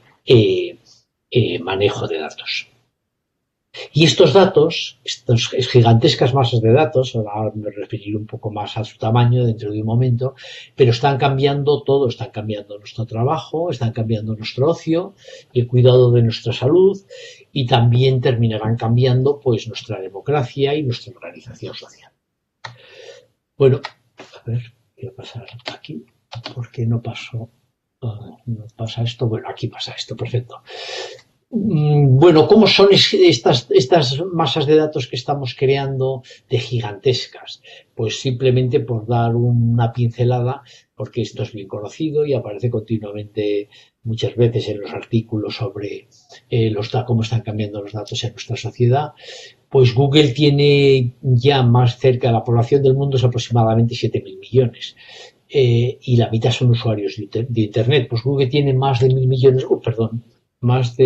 manejo de datos. Y estos datos, estas gigantescas masas de datos, ahora me referiré un poco más a su tamaño dentro de un momento, pero están cambiando todo, están cambiando nuestro trabajo, están cambiando nuestro ocio, el cuidado de nuestra salud y también terminarán cambiando pues nuestra democracia y nuestra organización social. Bueno, a ver, voy a pasar aquí, ¿por qué no pasó? No pasa esto, bueno, aquí pasa esto, perfecto. Bueno, ¿cómo son estas masas de datos que estamos creando de gigantescas? Pues simplemente por dar una pincelada, porque esto es bien conocido y aparece continuamente muchas veces en los artículos sobre cómo están cambiando los datos en nuestra sociedad. Pues Google tiene ya más cerca, la población del mundo es aproximadamente 7.000 millones. Y la mitad son usuarios de Internet. Pues Google tiene más de 1.000 millones, más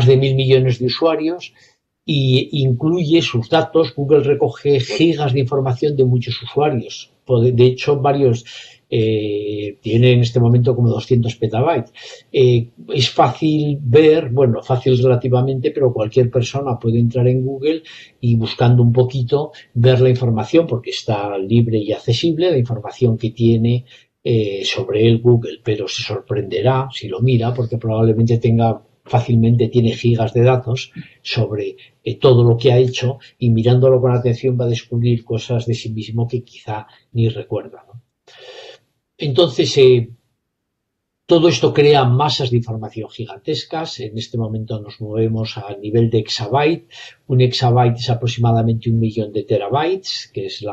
de 1.000 millones de usuarios y incluye sus datos. Google recoge gigas de información de muchos usuarios. De hecho, varios tienen en este momento como 200 petabytes. Es fácil ver, bueno, fácil relativamente, pero cualquier persona puede entrar en Google y buscando un poquito ver la información, porque está libre y accesible, la información que tiene sobre el Google, pero se sorprenderá si lo mira porque probablemente fácilmente tiene gigas de datos sobre todo lo que ha hecho y mirándolo con atención va a descubrir cosas de sí mismo que quizá ni recuerda, ¿no? Entonces, todo esto crea masas de información gigantescas. En este momento nos movemos a nivel de exabyte. Un exabyte es aproximadamente 1 millón de terabytes, que es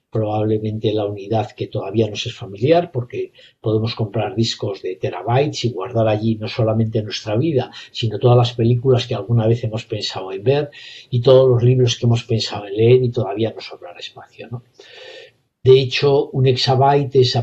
probablemente la unidad que todavía nos es familiar, porque podemos comprar discos de terabytes y guardar allí no solamente nuestra vida, sino todas las películas que alguna vez hemos pensado en ver y todos los libros que hemos pensado en leer y todavía nos sobrará espacio, ¿no? De hecho, un exabyte es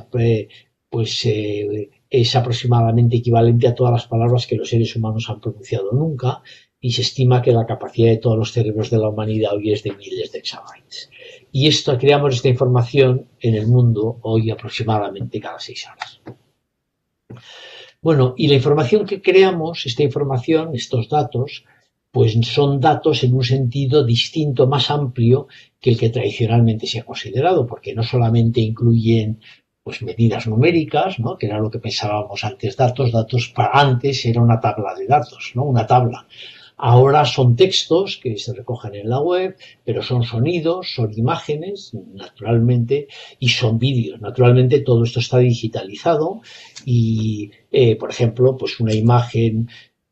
aproximadamente equivalente a todas las palabras que los seres humanos han pronunciado nunca y se estima que la capacidad de todos los cerebros de la humanidad hoy es de miles de exabytes. Y creamos esta información en el mundo hoy aproximadamente cada 6 horas. Bueno, y la información que creamos, esta información, estos datos, pues son datos en un sentido distinto, más amplio que el que tradicionalmente se ha considerado, porque no solamente incluyen pues medidas numéricas, ¿no? Que era lo que pensábamos antes, datos para antes era una tabla de datos, ¿no? Una tabla. Ahora son textos que se recogen en la web, pero son sonidos, son imágenes, naturalmente, y son vídeos. Naturalmente todo esto está digitalizado y, por ejemplo, pues una imagen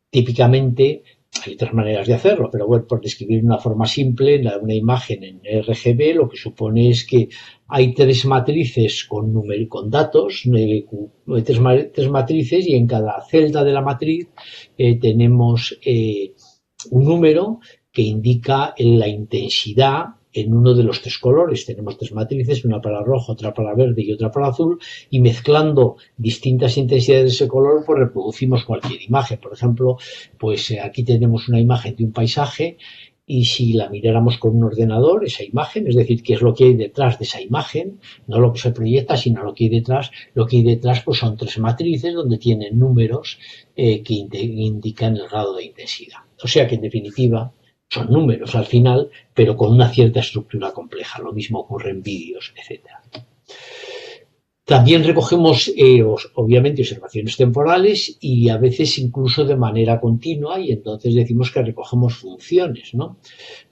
típicamente, hay otras maneras de hacerlo, pero bueno, por describir de una forma simple, una imagen en RGB lo que supone es que hay 3 matrices con datos, 3 matrices y en cada celda de la matriz tenemos un número que indica la intensidad en uno de los 3 colores. Tenemos 3 matrices, una para rojo, otra para verde y otra para azul, y mezclando distintas intensidades de ese color, pues reproducimos cualquier imagen. Por ejemplo, pues aquí tenemos una imagen de un paisaje y si la miráramos con un ordenador, esa imagen, es decir, qué es lo que hay detrás de esa imagen, no lo que se proyecta, sino lo que hay detrás pues son 3 matrices donde tienen números que indican el grado de intensidad. O sea que en definitiva son números al final, pero con una cierta estructura compleja. Lo mismo ocurre en vídeos, etc. También recogemos, obviamente, observaciones temporales y a veces incluso de manera continua, y entonces decimos que recogemos funciones, ¿no?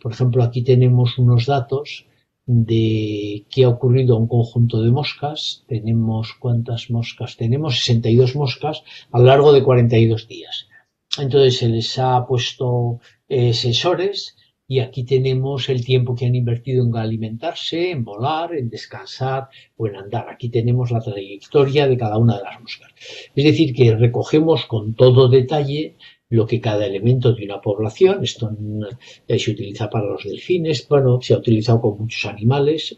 Por ejemplo, aquí tenemos unos datos de qué ha ocurrido a un conjunto de moscas. Tenemos, ¿cuántas moscas? Tenemos 62 moscas a lo largo de 42 días. Entonces se les ha puesto sensores. Y aquí tenemos el tiempo que han invertido en alimentarse, en volar, en descansar o en andar. Aquí tenemos la trayectoria de cada una de las moscas. Es decir, que recogemos con todo detalle lo que cada elemento de una población, esto se utiliza para los delfines, bueno, se ha utilizado con muchos animales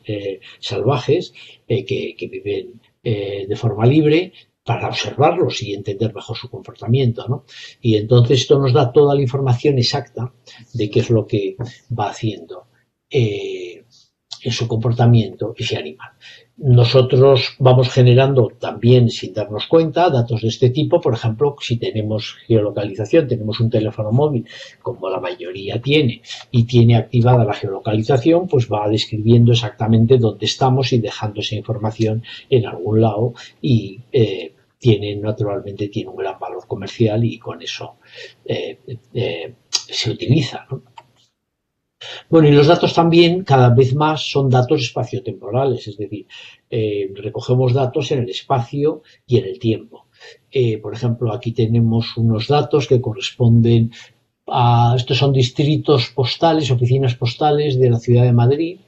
salvajes que viven de forma libre, para observarlos y entender mejor su comportamiento, ¿no? Y entonces esto nos da toda la información exacta de qué es lo que va haciendo en su comportamiento ese animal. Nosotros vamos generando también, sin darnos cuenta, datos de este tipo. Por ejemplo, si tenemos geolocalización, tenemos un teléfono móvil, como la mayoría tiene, y tiene activada la geolocalización, pues va describiendo exactamente dónde estamos y dejando esa información en algún lado, y naturalmente tiene un gran valor comercial, y con eso se utiliza, ¿no? Bueno, y los datos también cada vez más son datos espaciotemporales, es decir, recogemos datos en el espacio y en el tiempo. Por ejemplo, aquí tenemos unos datos que corresponden estos son distritos postales, oficinas postales de la ciudad de Madrid,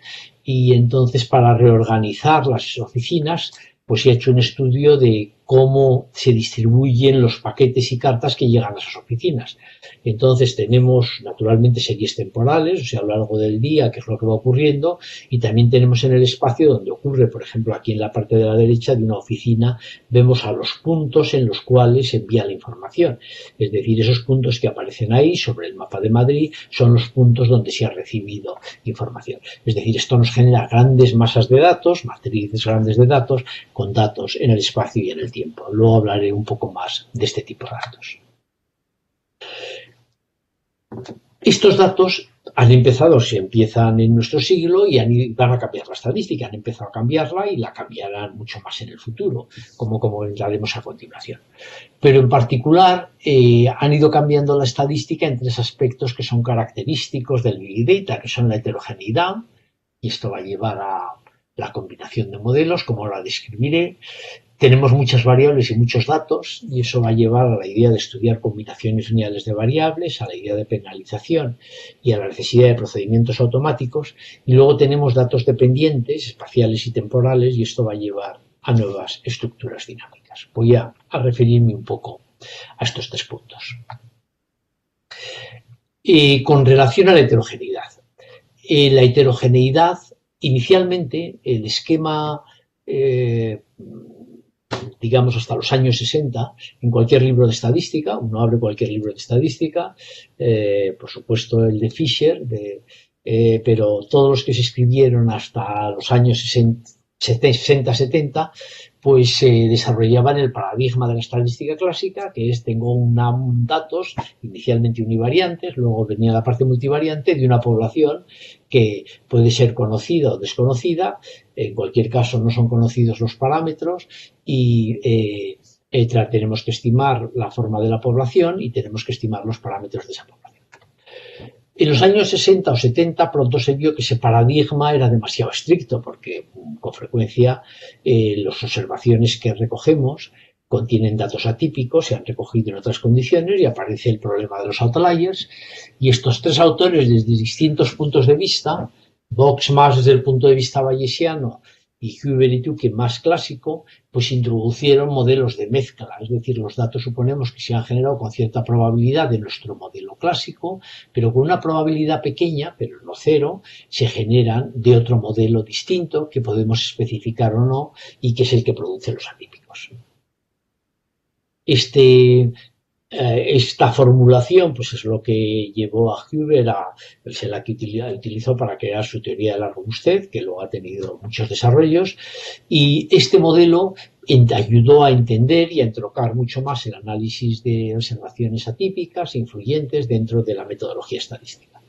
y entonces para reorganizar las oficinas, pues se ha hecho un estudio de cómo se distribuyen los paquetes y cartas que llegan a esas oficinas. Entonces tenemos naturalmente series temporales, o sea, a lo largo del día, qué es lo que va ocurriendo, y también tenemos en el espacio donde ocurre. Por ejemplo, aquí en la parte de la derecha de una oficina vemos a los puntos en los cuales se envía la información. Es decir, esos puntos que aparecen ahí sobre el mapa de Madrid son los puntos donde se ha recibido información. Es decir, esto nos genera grandes masas de datos, matrices grandes de datos, con datos en el espacio y en el tiempo. Luego hablaré un poco más de este tipo de datos. Estos datos se empiezan en nuestro siglo y van a cambiar la estadística, han empezado a cambiarla y la cambiarán mucho más en el futuro, como comentaremos a continuación. Pero en particular han ido cambiando la estadística en tres aspectos que son característicos del Big Data, que son la heterogeneidad, y esto va a llevar a la combinación de modelos, como la describiré. Tenemos muchas variables y muchos datos, y eso va a llevar a la idea de estudiar combinaciones lineales de variables, a la idea de penalización y a la necesidad de procedimientos automáticos. Y luego tenemos datos dependientes, espaciales y temporales, y esto va a llevar a nuevas estructuras dinámicas. Voy a referirme un poco a estos tres puntos. Con relación a la heterogeneidad. La heterogeneidad, inicialmente, el esquema digamos hasta los años 60, en cualquier libro de estadística, uno abre cualquier libro de estadística, por supuesto el de Fisher, pero todos los que se escribieron hasta los años 60-70, pues se desarrollaban el paradigma de la estadística clásica, que es tengo datos inicialmente univariantes, luego venía la parte multivariante de una población que puede ser conocida o desconocida, en cualquier caso no son conocidos los parámetros, y tenemos que estimar la forma de la población y tenemos que estimar los parámetros de esa población. En los años 60 o 70 pronto se vio que ese paradigma era demasiado estricto, porque con frecuencia las observaciones que recogemos contienen datos atípicos, se han recogido en otras condiciones y aparece el problema de los outliers. Y estos tres autores, desde distintos puntos de vista, Box más desde el punto de vista bayesiano y Huber y Tukey más clásico, pues introducieron modelos de mezcla, es decir, los datos suponemos que se han generado con cierta probabilidad de nuestro modelo clásico, pero con una probabilidad pequeña, pero no cero, se generan de otro modelo distinto que podemos especificar o no y que es el que produce los atípicos. Esta formulación pues es lo que llevó a Huber se la que utilizó para crear su teoría de la robustez, que luego ha tenido muchos desarrollos, y este modelo ayudó a entender y a entrocar mucho más el análisis de observaciones atípicas e influyentes dentro de la metodología estadística.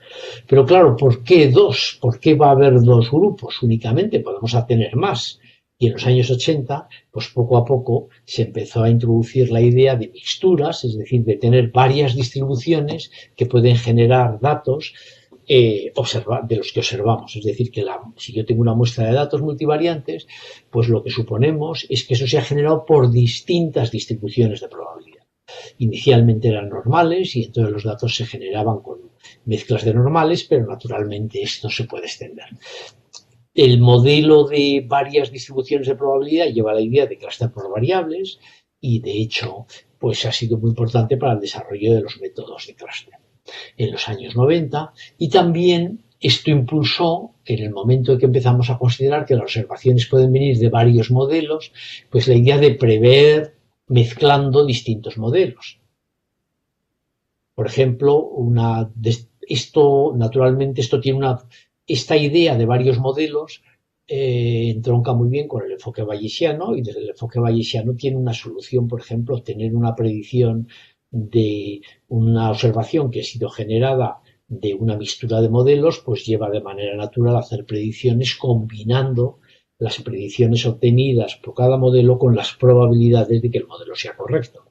Pero claro, ¿por qué dos? ¿Por qué va a haber dos grupos únicamente? Podemos tener más. Y en los años 80, pues poco a poco se empezó a introducir la idea de mixturas, es decir, de tener varias distribuciones que pueden generar datos de los que observamos. Es decir, que si yo tengo una muestra de datos multivariantes, pues lo que suponemos es que eso se ha generado por distintas distribuciones de probabilidad. Inicialmente eran normales y entonces los datos se generaban con mezclas de normales, pero naturalmente esto se puede extender. El modelo de varias distribuciones de probabilidad lleva la idea de clúster por variables y, de hecho, pues ha sido muy importante para el desarrollo de los métodos de clúster en los años 90, y también esto impulsó, en el momento en que empezamos a considerar que las observaciones pueden venir de varios modelos, pues la idea de prever mezclando distintos modelos. Por ejemplo, esta idea de varios modelos entronca muy bien con el enfoque bayesiano, y desde el enfoque bayesiano tiene una solución, por ejemplo, obtener una predicción de una observación que ha sido generada de una mixtura de modelos, pues lleva de manera natural a hacer predicciones combinando las predicciones obtenidas por cada modelo con las probabilidades de que el modelo sea correcto.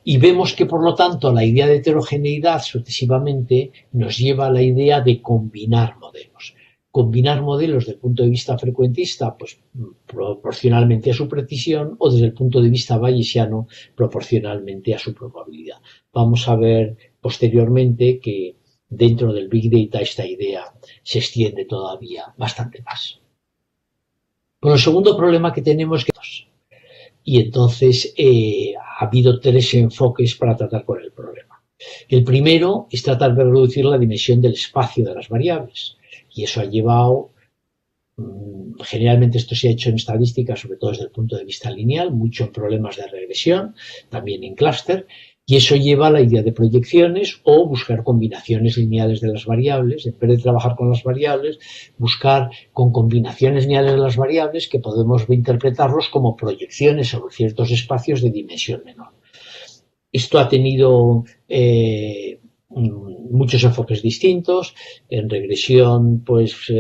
Y vemos que, por lo tanto, la idea de heterogeneidad sucesivamente nos lleva a la idea de combinar modelos. Combinar modelos desde el punto de vista frecuentista, pues proporcionalmente a su precisión, o desde el punto de vista bayesiano, proporcionalmente a su probabilidad. Vamos a ver posteriormente que dentro del Big Data esta idea se extiende todavía bastante más. Bueno, el segundo problema que tenemos es que y entonces ha habido tres enfoques para tratar con el problema. El primero es tratar de reducir la dimensión del espacio de las variables, y eso ha llevado, generalmente esto se ha hecho en estadística, sobre todo desde el punto de vista lineal, mucho en problemas de regresión, también en clúster, y eso lleva a la idea de proyecciones o buscar combinaciones lineales de las variables. En vez de trabajar con las variables, buscar con combinaciones lineales de las variables que podemos interpretarlos como proyecciones sobre ciertos espacios de dimensión menor. Esto ha tenido muchos enfoques distintos. En regresión, pues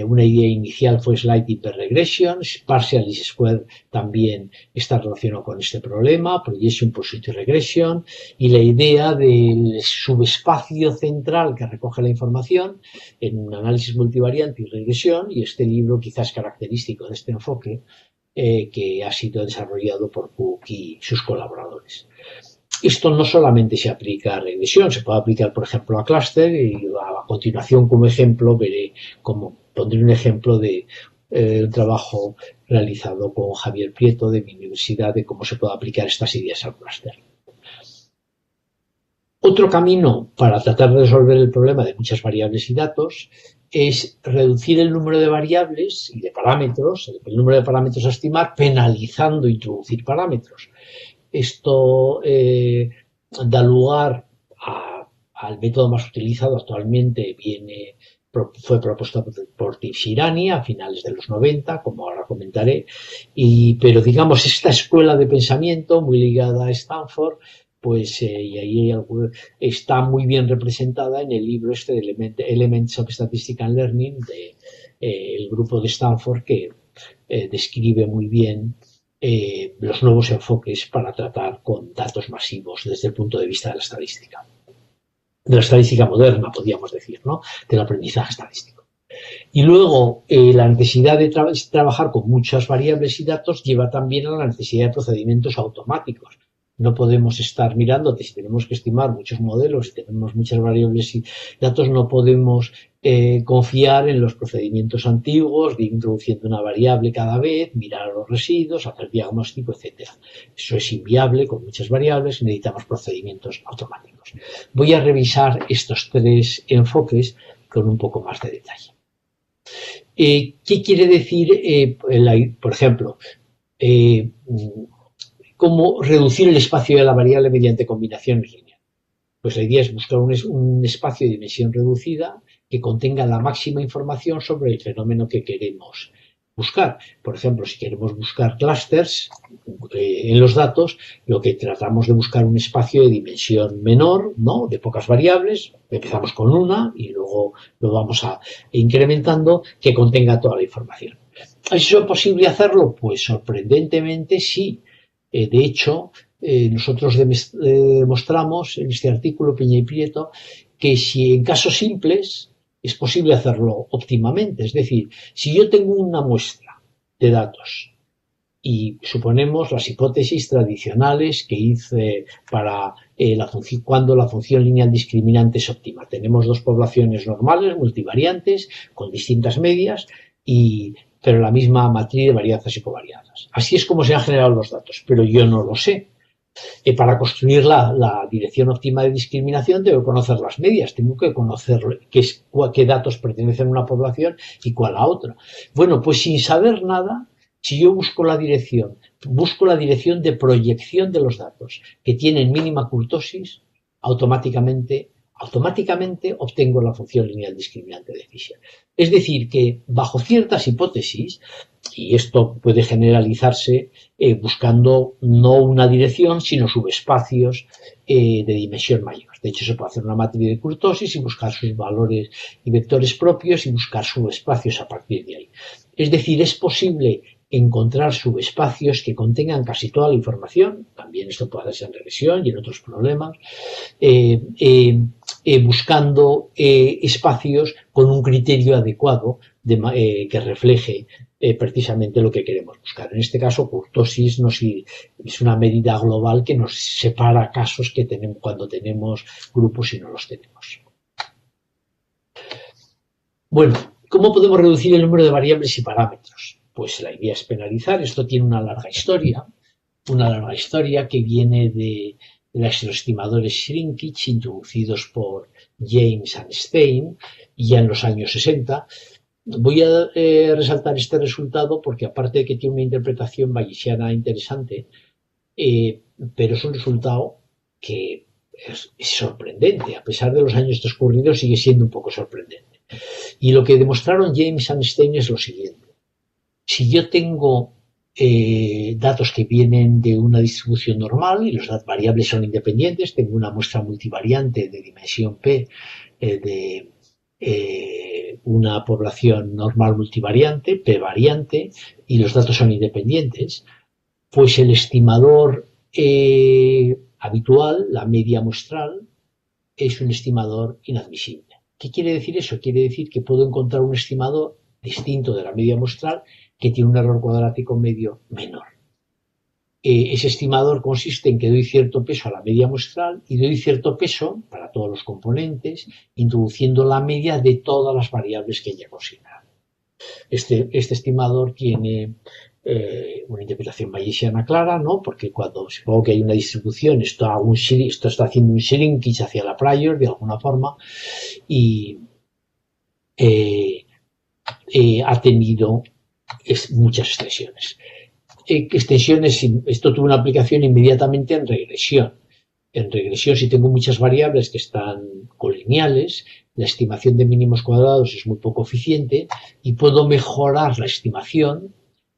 una idea inicial fue Slight Hyperregression. Partial Least Square también está relacionado con este problema, Projection Pursuit Regression, y la idea del subespacio central que recoge la información en análisis multivariante y regresión, y este libro quizás característico de este enfoque que ha sido desarrollado por Cook y sus colaboradores. Esto no solamente se aplica a regresión, se puede aplicar, por ejemplo, a clúster, y a continuación, como ejemplo, pondré un ejemplo de un trabajo realizado con Javier Prieto de mi universidad de cómo se puede aplicar estas ideas al clúster. Otro camino para tratar de resolver el problema de muchas variables y datos es reducir el número de variables y de parámetros, el número de parámetros a estimar, penalizando introducir parámetros. Esto da lugar al método más utilizado actualmente, fue propuesto por Tifsirani a finales de los 90, como ahora comentaré, pero digamos esta escuela de pensamiento muy ligada a Stanford, pues y ahí está muy bien representada en el libro de Elements of Statistical Learning del grupo de Stanford, que describe muy bien los nuevos enfoques para tratar con datos masivos desde el punto de vista de la estadística moderna, podríamos decir, ¿no? Del aprendizaje estadístico. Y luego la necesidad de trabajar con muchas variables y datos lleva también a la necesidad de procedimientos automáticos. No podemos estar mirando que si tenemos que estimar muchos modelos y tenemos muchas variables y datos, no podemos confiar en los procedimientos antiguos de ir introduciendo una variable cada vez, mirar los residuos, hacer diagnóstico, etc. Eso es inviable con muchas variables, necesitamos procedimientos automáticos. Voy a revisar estos tres enfoques con un poco más de detalle. ¿Qué quiere decir, por ejemplo, cómo reducir el espacio de la variable mediante combinaciones lineales? Pues la idea es buscar un espacio de dimensión reducida que contenga la máxima información sobre el fenómeno que queremos buscar. Por ejemplo, si queremos buscar clústeres en los datos, lo que tratamos de buscar un espacio de dimensión menor, ¿no? De pocas variables, empezamos con una y luego lo vamos incrementando, que contenga toda la información. ¿Es eso posible hacerlo? Pues sorprendentemente sí. De hecho, nosotros demostramos en este artículo, Peña y Prieto, que si en casos simples es posible hacerlo óptimamente. Es decir, si yo tengo una muestra de datos y suponemos las hipótesis tradicionales que hice para cuando la función lineal discriminante es óptima. Tenemos dos poblaciones normales, multivariantes, con distintas medias, pero la misma matriz de varianzas y covarianzas. Así es como se han generado los datos, pero yo no lo sé. Para construir la dirección óptima de discriminación tengo que conocer las medias, tengo que conocer qué datos pertenecen a una población y cuál a otra. Bueno, pues sin saber nada, si yo busco la dirección de proyección de los datos que tienen mínima kurtosis, automáticamente obtengo la función lineal discriminante de Fisher. Es decir, que bajo ciertas hipótesis, y esto puede generalizarse buscando no una dirección, sino subespacios de dimensión mayor. De hecho, se puede hacer una matriz de kurtosis y buscar sus valores y vectores propios y buscar subespacios a partir de ahí. Es decir, es posible encontrar subespacios que contengan casi toda la información, también esto puede hacerse en regresión y en otros problemas, buscando espacios con un criterio adecuado que refleje precisamente lo que queremos buscar. En este caso, kurtosis es una medida global que nos separa casos que tenemos cuando tenemos grupos y no los tenemos. Bueno, ¿cómo podemos reducir el número de variables y parámetros? Pues la idea es penalizar. Esto tiene una larga historia que viene de los estimadores shrinkage introducidos por James and Stein ya en los años 60. Voy a resaltar este resultado porque aparte de que tiene una interpretación bayesiana interesante, pero es un resultado que es sorprendente. A pesar de los años transcurridos sigue siendo un poco sorprendente. Y lo que demostraron James and Stein es lo siguiente. Si yo tengo datos que vienen de una distribución normal y las variables son independientes, tengo una muestra multivariante de dimensión P de una población normal multivariante, P variante, y los datos son independientes, pues el estimador habitual, la media muestral, es un estimador inadmisible. ¿Qué quiere decir eso? Quiere decir que puedo encontrar un estimador distinto de la media muestral que tiene un error cuadrático medio menor. Ese estimador consiste en que doy cierto peso a la media muestral y doy cierto peso para todos los componentes, introduciendo la media de todas las variables que haya considerado. Este estimador tiene una interpretación bayesiana clara, ¿no? Porque cuando supongo que hay una distribución, esto está haciendo un shrinkage hacia la prior de alguna forma y ha tenido muchas extensiones. Esto tuvo una aplicación inmediatamente en regresión. En regresión, si tengo muchas variables que están colineales, la estimación de mínimos cuadrados es muy poco eficiente y puedo mejorar la estimación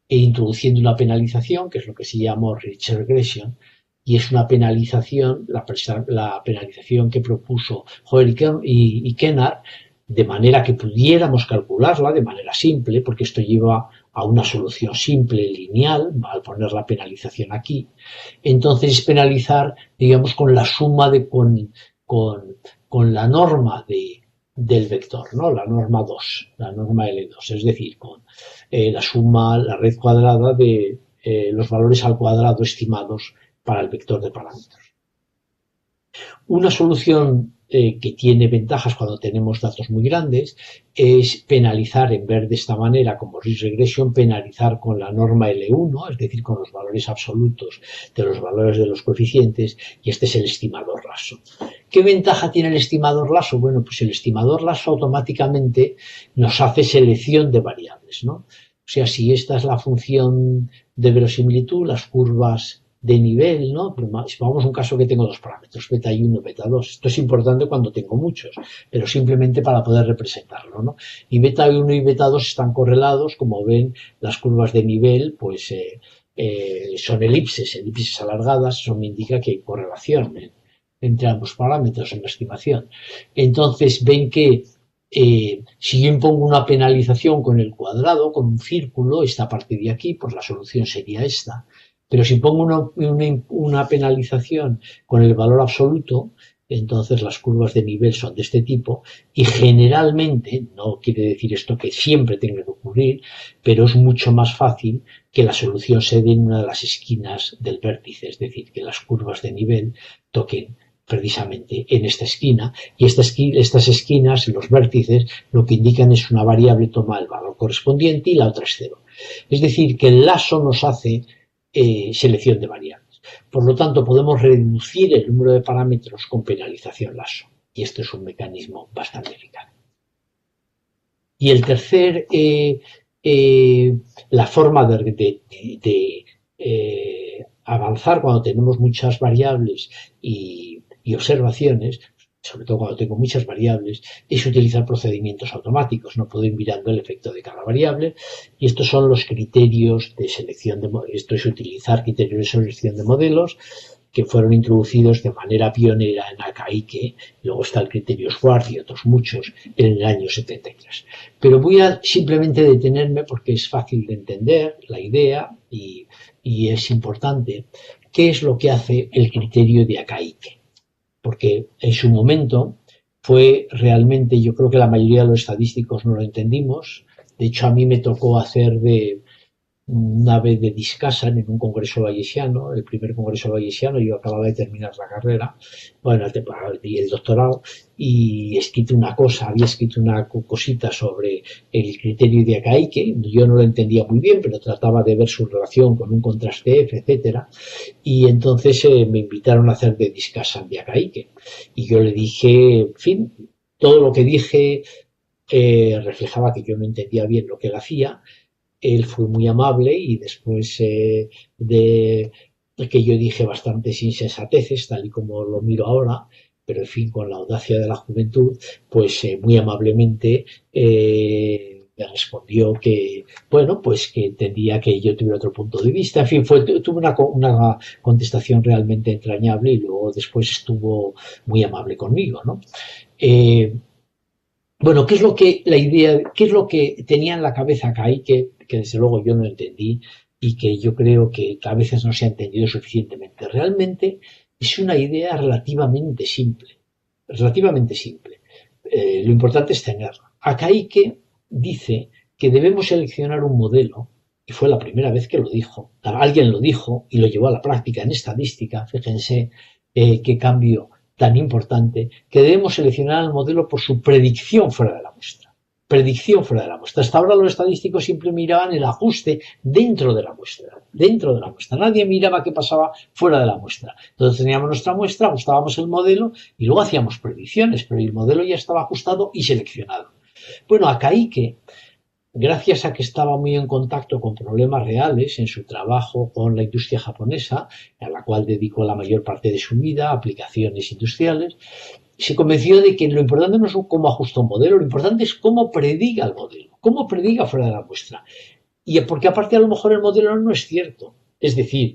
introduciendo una penalización, que es lo que se llama rich regression, y es una penalización, la penalización que propuso Hoare y Kennard, de manera que pudiéramos calcularla de manera simple, porque esto lleva a una solución simple, lineal, al poner la penalización aquí. Entonces es penalizar, digamos, con la suma con la norma del vector, ¿no? La norma 2, la norma L2, es decir, con la suma, la red cuadrada de los valores al cuadrado estimados para el vector de parámetros. Una solución que tiene ventajas cuando tenemos datos muy grandes es penalizar, en vez de esta manera como rich regression, penalizar con la norma L1, es decir, con los valores absolutos de los valores de los coeficientes, y este es el estimador lasso. ¿Qué ventaja tiene el estimador lasso? Bueno, pues el estimador lasso automáticamente nos hace selección de variables, ¿no? O sea, si esta es la función de verosimilitud, las curvas de nivel, ¿no? Vamos a un caso que tengo dos parámetros, beta 1 y beta 2. Esto es importante cuando tengo muchos, pero simplemente para poder representarlo, ¿no? Y beta 1 y beta 2 están correlados, como ven, las curvas de nivel, pues son elipses alargadas, eso me indica que hay correlación entre ambos parámetros en la estimación. Entonces ven que Si yo impongo una penalización con el cuadrado, con un círculo, esta parte de aquí, pues la solución sería esta. Pero si pongo una penalización con el valor absoluto, entonces las curvas de nivel son de este tipo y generalmente, no quiere decir esto que siempre tenga que ocurrir, pero es mucho más fácil que la solución se dé en una de las esquinas del vértice, es decir, que las curvas de nivel toquen precisamente en esta esquina, y estas esquinas, los vértices, lo que indican es una variable toma el valor correspondiente y la otra es cero. Es decir, que el lazo nos hace selección de variables. Por lo tanto, podemos reducir el número de parámetros con penalización lazo, y esto es un mecanismo bastante eficaz. Y el tercer, la forma de avanzar cuando tenemos muchas variables y observaciones, sobre todo cuando tengo muchas variables, es utilizar procedimientos automáticos. No puedo ir mirando el efecto de cada variable, y estos son los criterios de selección de modelos. Esto es utilizar criterios de selección de modelos que fueron introducidos de manera pionera en académico. Luego está el criterio Schwartz y otros muchos en el año 73. Pero voy a simplemente detenerme porque es fácil de entender la idea y es importante. ¿Qué es lo que hace el criterio de académico? Porque en su momento fue realmente, yo creo que la mayoría de los estadísticos no lo entendimos. De hecho, a mí me tocó hacer una vez de discasan en un congreso bayesiano, el primer congreso bayesiano. Yo acababa de terminar la carrera, bueno, el doctorado, y he escrito había escrito una cosita sobre el criterio de académico. Yo no lo entendía muy bien, pero trataba de ver su relación con un contraste F, etcétera, y entonces me invitaron a hacer de discasan de académico, y yo le dije, en fin, todo lo que dije reflejaba que yo no entendía bien lo que él hacía. Él fue muy amable y después de que yo dije bastantes insensateces, tal y como lo miro ahora, pero en fin, con la audacia de la juventud, pues muy amablemente me respondió que, bueno, pues que entendía que yo tuviera otro punto de vista. En fin, tuve una contestación realmente entrañable, y luego después estuvo muy amable conmigo, ¿no? Bueno, ¿qué es lo que tenía en la cabeza Kai, que desde luego yo no entendí y que yo creo que a veces no se ha entendido suficientemente? Realmente es una idea relativamente simple, relativamente simple. Lo importante es tenerla. Akaique dice que debemos seleccionar un modelo, y fue la primera vez que lo dijo. Alguien lo dijo y lo llevó a la práctica en estadística. Fíjense qué cambio tan importante, que debemos seleccionar el modelo por su predicción fuera de la muestra. Predicción fuera de la muestra. Hasta ahora los estadísticos siempre miraban el ajuste dentro de la muestra. Dentro de la muestra. Nadie miraba qué pasaba fuera de la muestra. Entonces teníamos nuestra muestra, ajustábamos el modelo y luego hacíamos predicciones, pero el modelo ya estaba ajustado y seleccionado. Bueno, Akaique, gracias a que estaba muy en contacto con problemas reales en su trabajo con la industria japonesa, a la cual dedicó la mayor parte de su vida, aplicaciones industriales, se convenció de que lo importante no es cómo ajusta un modelo, lo importante es cómo prediga el modelo, cómo prediga fuera de la muestra. Y porque aparte a lo mejor el modelo no es cierto. Es decir,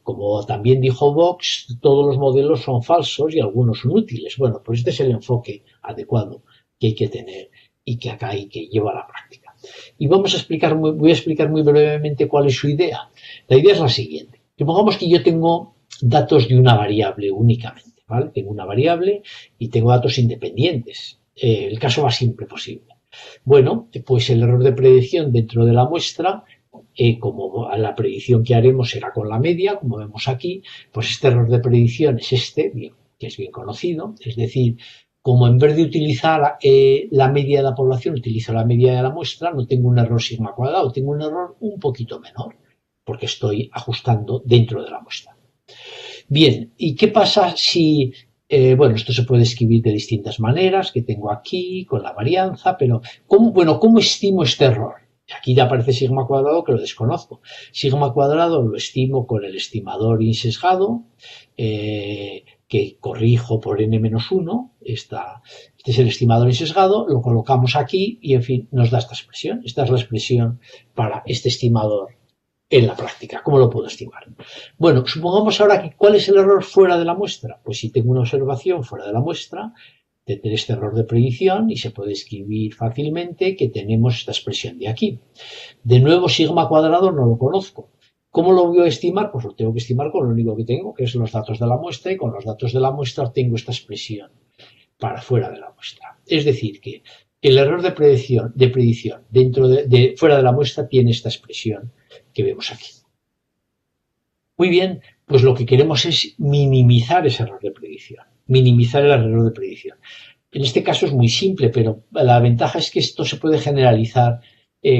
como también dijo Vox, todos los modelos son falsos y algunos son útiles. Bueno, pues este es el enfoque adecuado que hay que tener y que acá hay que llevar a la práctica. Y voy a explicar muy brevemente cuál es su idea. La idea es la siguiente. Supongamos que yo tengo datos de una variable únicamente, ¿vale? Tengo una variable y tengo datos independientes. El caso más simple posible. Bueno, pues el error de predicción dentro de la muestra, como la predicción que haremos será con la media, como vemos aquí, pues este error de predicción es que es bien conocido, es decir, como en vez de utilizar la media de la población, utilizo la media de la muestra, no tengo un error sigma cuadrado, tengo un error un poquito menor, porque estoy ajustando dentro de la muestra. Bien, ¿y qué pasa si... bueno, esto se puede escribir de distintas maneras, que tengo aquí, con la varianza, pero ¿cómo estimo este error? Aquí ya aparece sigma cuadrado, que lo desconozco. Sigma cuadrado lo estimo con el estimador insesgado, que corrijo por n-1, este es el estimador insesgado, lo colocamos aquí y, en fin, nos da esta expresión. Esta es la expresión para este estimador en la práctica. ¿Cómo lo puedo estimar? Bueno, supongamos ahora que ¿cuál es el error fuera de la muestra? Pues si tengo una observación fuera de la muestra, tener este error de predicción y se puede escribir fácilmente que tenemos esta expresión de aquí. De nuevo, sigma cuadrado no lo conozco. ¿Cómo lo voy a estimar? Pues lo tengo que estimar con lo único que tengo, que es los datos de la muestra, y con los datos de la muestra tengo esta expresión para fuera de la muestra. Es decir, que el error de predicción dentro de fuera de la muestra tiene esta expresión que vemos aquí. Muy bien, pues lo que queremos es minimizar ese error de predicción, minimizar el error de predicción. En este caso es muy simple, pero la ventaja es que esto se puede generalizar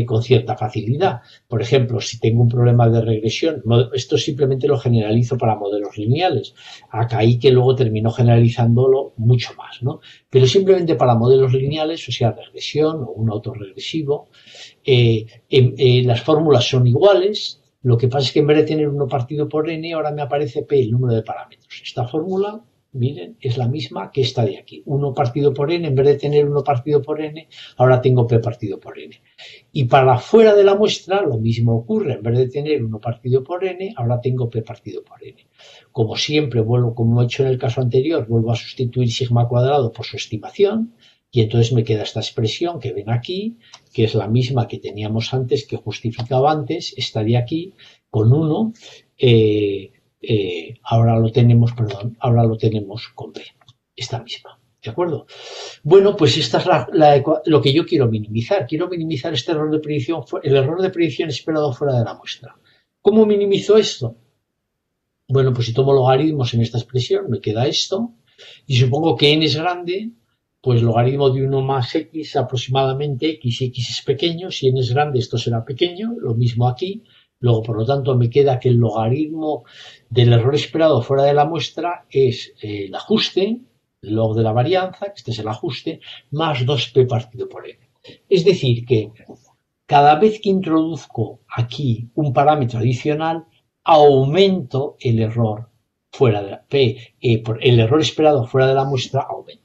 con cierta facilidad. Por ejemplo, si tengo un problema de regresión, esto simplemente lo generalizo para modelos lineales. Acá hay que luego termino generalizándolo mucho más, ¿no? Pero simplemente para modelos lineales, o sea, regresión o un autorregresivo, las fórmulas son iguales. Lo que pasa es que en vez de tener 1 partido por n, ahora me aparece p, el número de parámetros. Esta fórmula, miren, es la misma que esta de aquí. 1 partido por n, en vez de tener 1 partido por n, ahora tengo p partido por n. Y para fuera de la muestra lo mismo ocurre. En vez de tener 1 partido por n, ahora tengo p partido por n. Como siempre, como he hecho en el caso anterior, vuelvo a sustituir sigma cuadrado por su estimación. Y entonces me queda esta expresión que ven aquí, que es la misma que teníamos antes, que justificaba antes, esta de aquí, con 1, ahora lo tenemos con p, esta misma, ¿de acuerdo? Bueno, pues esta es lo que yo quiero minimizar. Quiero minimizar este error de predicción, el error de predicción esperado fuera de la muestra. ¿Cómo minimizo esto? Bueno, pues si tomo logaritmos en esta expresión, me queda esto, y supongo que n es grande, pues logaritmo de 1 más x aproximadamente, x y x es pequeño, si n es grande esto será pequeño, lo mismo aquí. Luego, por lo tanto, me queda que el logaritmo del error esperado fuera de la muestra es el ajuste, el log de la varianza, que este es el ajuste, más 2p partido por n. Es decir, que cada vez que introduzco aquí un parámetro adicional, aumento el error fuera de la el error esperado fuera de la muestra aumenta.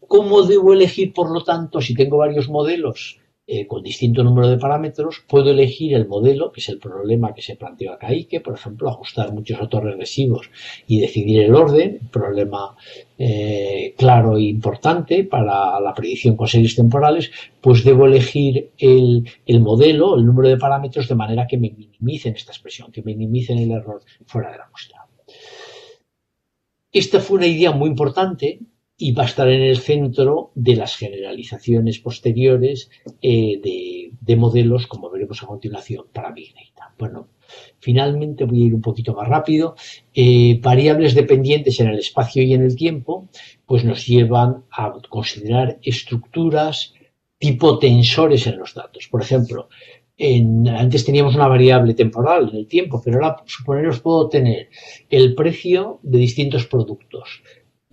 ¿Cómo debo elegir, por lo tanto, si tengo varios modelos con distinto número de parámetros? Puedo elegir el modelo, que es el problema que se planteó acá, y que, por ejemplo, ajustar muchos autorregresivos y decidir el orden, problema claro e importante para la predicción con series temporales, pues debo elegir el modelo, el número de parámetros, de manera que me minimicen esta expresión, que minimicen el error fuera de la muestra. Esta fue una idea muy importante y va a estar en el centro de las generalizaciones posteriores de modelos, como veremos a continuación, para Big Data. Bueno, finalmente voy a ir un poquito más rápido. Variables dependientes en el espacio y en el tiempo, pues nos llevan a considerar estructuras tipo tensores en los datos. Por ejemplo, antes teníamos una variable temporal en el tiempo, pero ahora, suponeros, puedo tener el precio de distintos productos.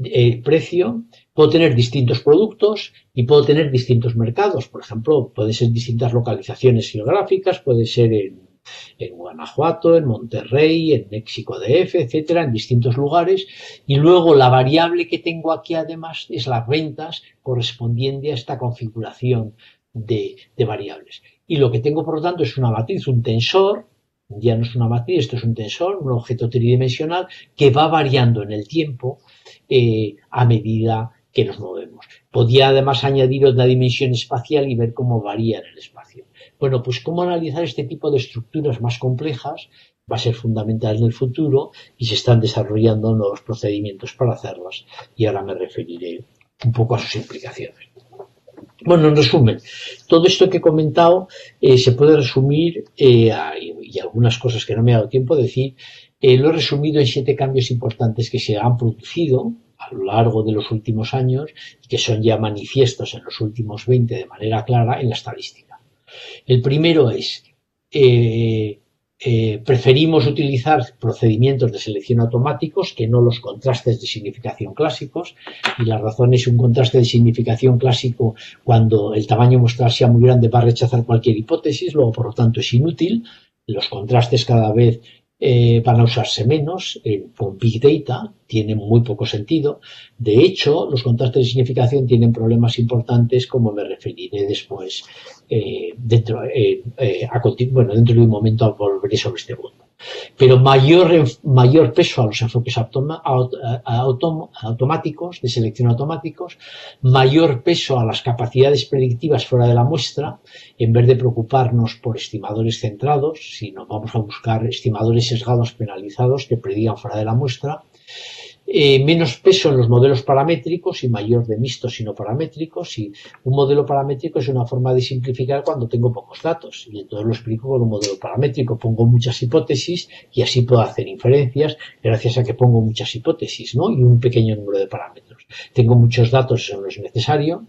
El precio, puedo tener distintos productos y puedo tener distintos mercados. Por ejemplo, puede ser distintas localizaciones geográficas, puede ser en Guanajuato, en Monterrey, en México DF, etcétera, en distintos lugares. Y luego la variable que tengo aquí además es las ventas correspondiente a esta configuración de variables. Y lo que tengo, por lo tanto, es una matriz, un tensor. Ya no es una matriz, esto es un tensor, un objeto tridimensional que va variando en el tiempo a medida que nos movemos. Podía además añadir otra dimensión espacial y ver cómo varía en el espacio. Bueno, pues cómo analizar este tipo de estructuras más complejas va a ser fundamental en el futuro y se están desarrollando nuevos procedimientos para hacerlas. Y ahora me referiré un poco a sus implicaciones. Bueno, en resumen, todo esto que he comentado se puede resumir, y algunas cosas que no me ha dado tiempo de decir, lo he resumido en 7 cambios importantes que se han producido a lo largo de los últimos años y que son ya manifiestos en los últimos 20 de manera clara en la estadística. El primero es, preferimos utilizar procedimientos de selección automáticos que no los contrastes de significación clásicos, y la razón es un contraste de significación clásico cuando el tamaño muestral sea muy grande va a rechazar cualquier hipótesis, luego por lo tanto es inútil. Los contrastes cada vez van a usarse menos con Big Data, tienen muy poco sentido. De hecho, los contrastes de significación tienen problemas importantes, como me referiré después, dentro de un momento volveré sobre este punto. Pero mayor peso a los enfoques automáticos, de selección automáticos, mayor peso a las capacidades predictivas fuera de la muestra, en vez de preocuparnos por estimadores centrados, sino vamos a buscar estimadores sesgados penalizados que predigan fuera de la muestra. Menos peso en los modelos paramétricos y mayor de mixtos y no paramétricos. Y un modelo paramétrico es una forma de simplificar cuando tengo pocos datos, y entonces lo explico con un modelo paramétrico. Pongo muchas hipótesis y así puedo hacer inferencias gracias a que pongo muchas hipótesis, ¿no? Y un pequeño número de parámetros. Tengo muchos datos, eso no es necesario.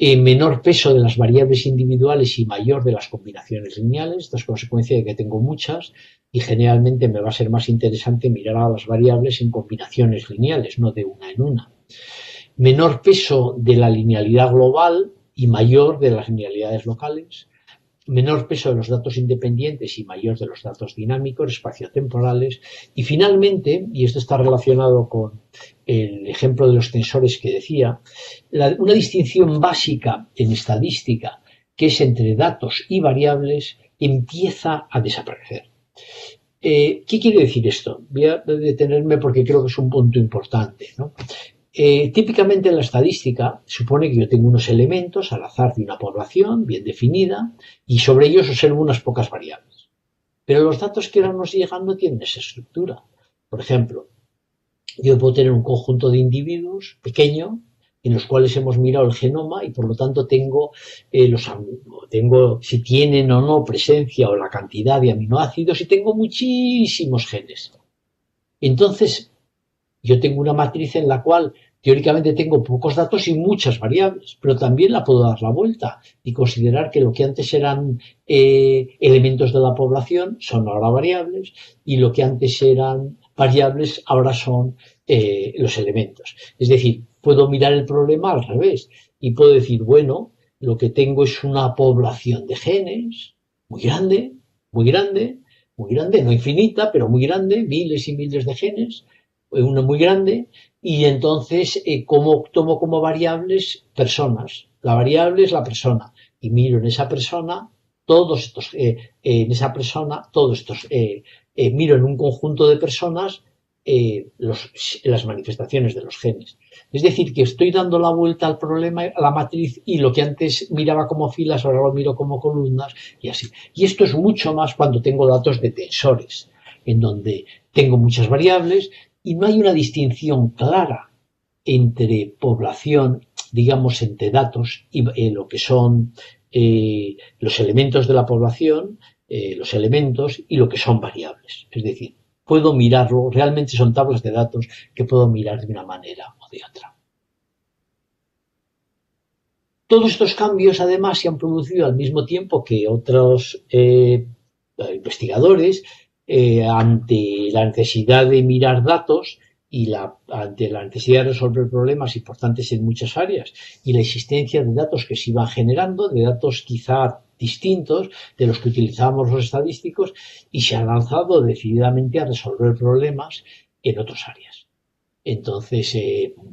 Menor peso de las variables individuales y mayor de las combinaciones lineales. Esto es consecuencia de que tengo muchas, y generalmente me va a ser más interesante mirar a las variables en combinaciones lineales, no de una en una. Menor peso de la linealidad global y mayor de las linealidades locales. Menor peso de los datos independientes y mayor de los datos dinámicos, espaciotemporales. Y finalmente, y esto está relacionado con el ejemplo de los tensores que decía, una distinción básica en estadística, que es entre datos y variables, empieza a desaparecer. ¿Qué quiere decir esto? Voy a detenerme porque creo que es un punto importante, ¿no? Típicamente en la estadística supone que yo tengo unos elementos al azar de una población bien definida y sobre ellos observo unas pocas variables. Pero los datos que ahora nos llegan no tienen esa estructura. Por ejemplo, yo puedo tener un conjunto de individuos pequeño en los cuales hemos mirado el genoma y por lo tanto tengo si tienen o no presencia o la cantidad de aminoácidos, y tengo muchísimos genes. Entonces, yo tengo una matriz en la cual teóricamente tengo pocos datos y muchas variables, pero también la puedo dar la vuelta y considerar que lo que antes eran elementos de la población son ahora variables, y lo que antes eran variables ahora son los elementos. Es decir, puedo mirar el problema al revés y puedo decir, bueno, lo que tengo es una población de genes muy grande, muy grande, muy grande, no infinita, pero muy grande, miles y miles de genes, una muy grande, y entonces tomo como variables personas. La variable es la persona, y miro en esa persona todos estos, miro en un conjunto de personas las manifestaciones de los genes. Es decir, que estoy dando la vuelta al problema, a la matriz, y lo que antes miraba como filas ahora lo miro como columnas, y así. Y esto es mucho más cuando tengo datos de tensores, en donde tengo muchas variables y no hay una distinción clara entre población, digamos, entre datos y lo que son los elementos de la población, los elementos, y lo que son variables. Es decir, puedo mirarlo, realmente son tablas de datos que puedo mirar de una manera o de otra. Todos estos cambios, además, se han producido al mismo tiempo que otros investigadores, ante la necesidad de mirar datos y ante la necesidad de resolver problemas importantes en muchas áreas, y la existencia de datos que se iban generando, de datos quizá distintos de los que utilizábamos los estadísticos, y se han lanzado decididamente a resolver problemas en otras áreas. Entonces,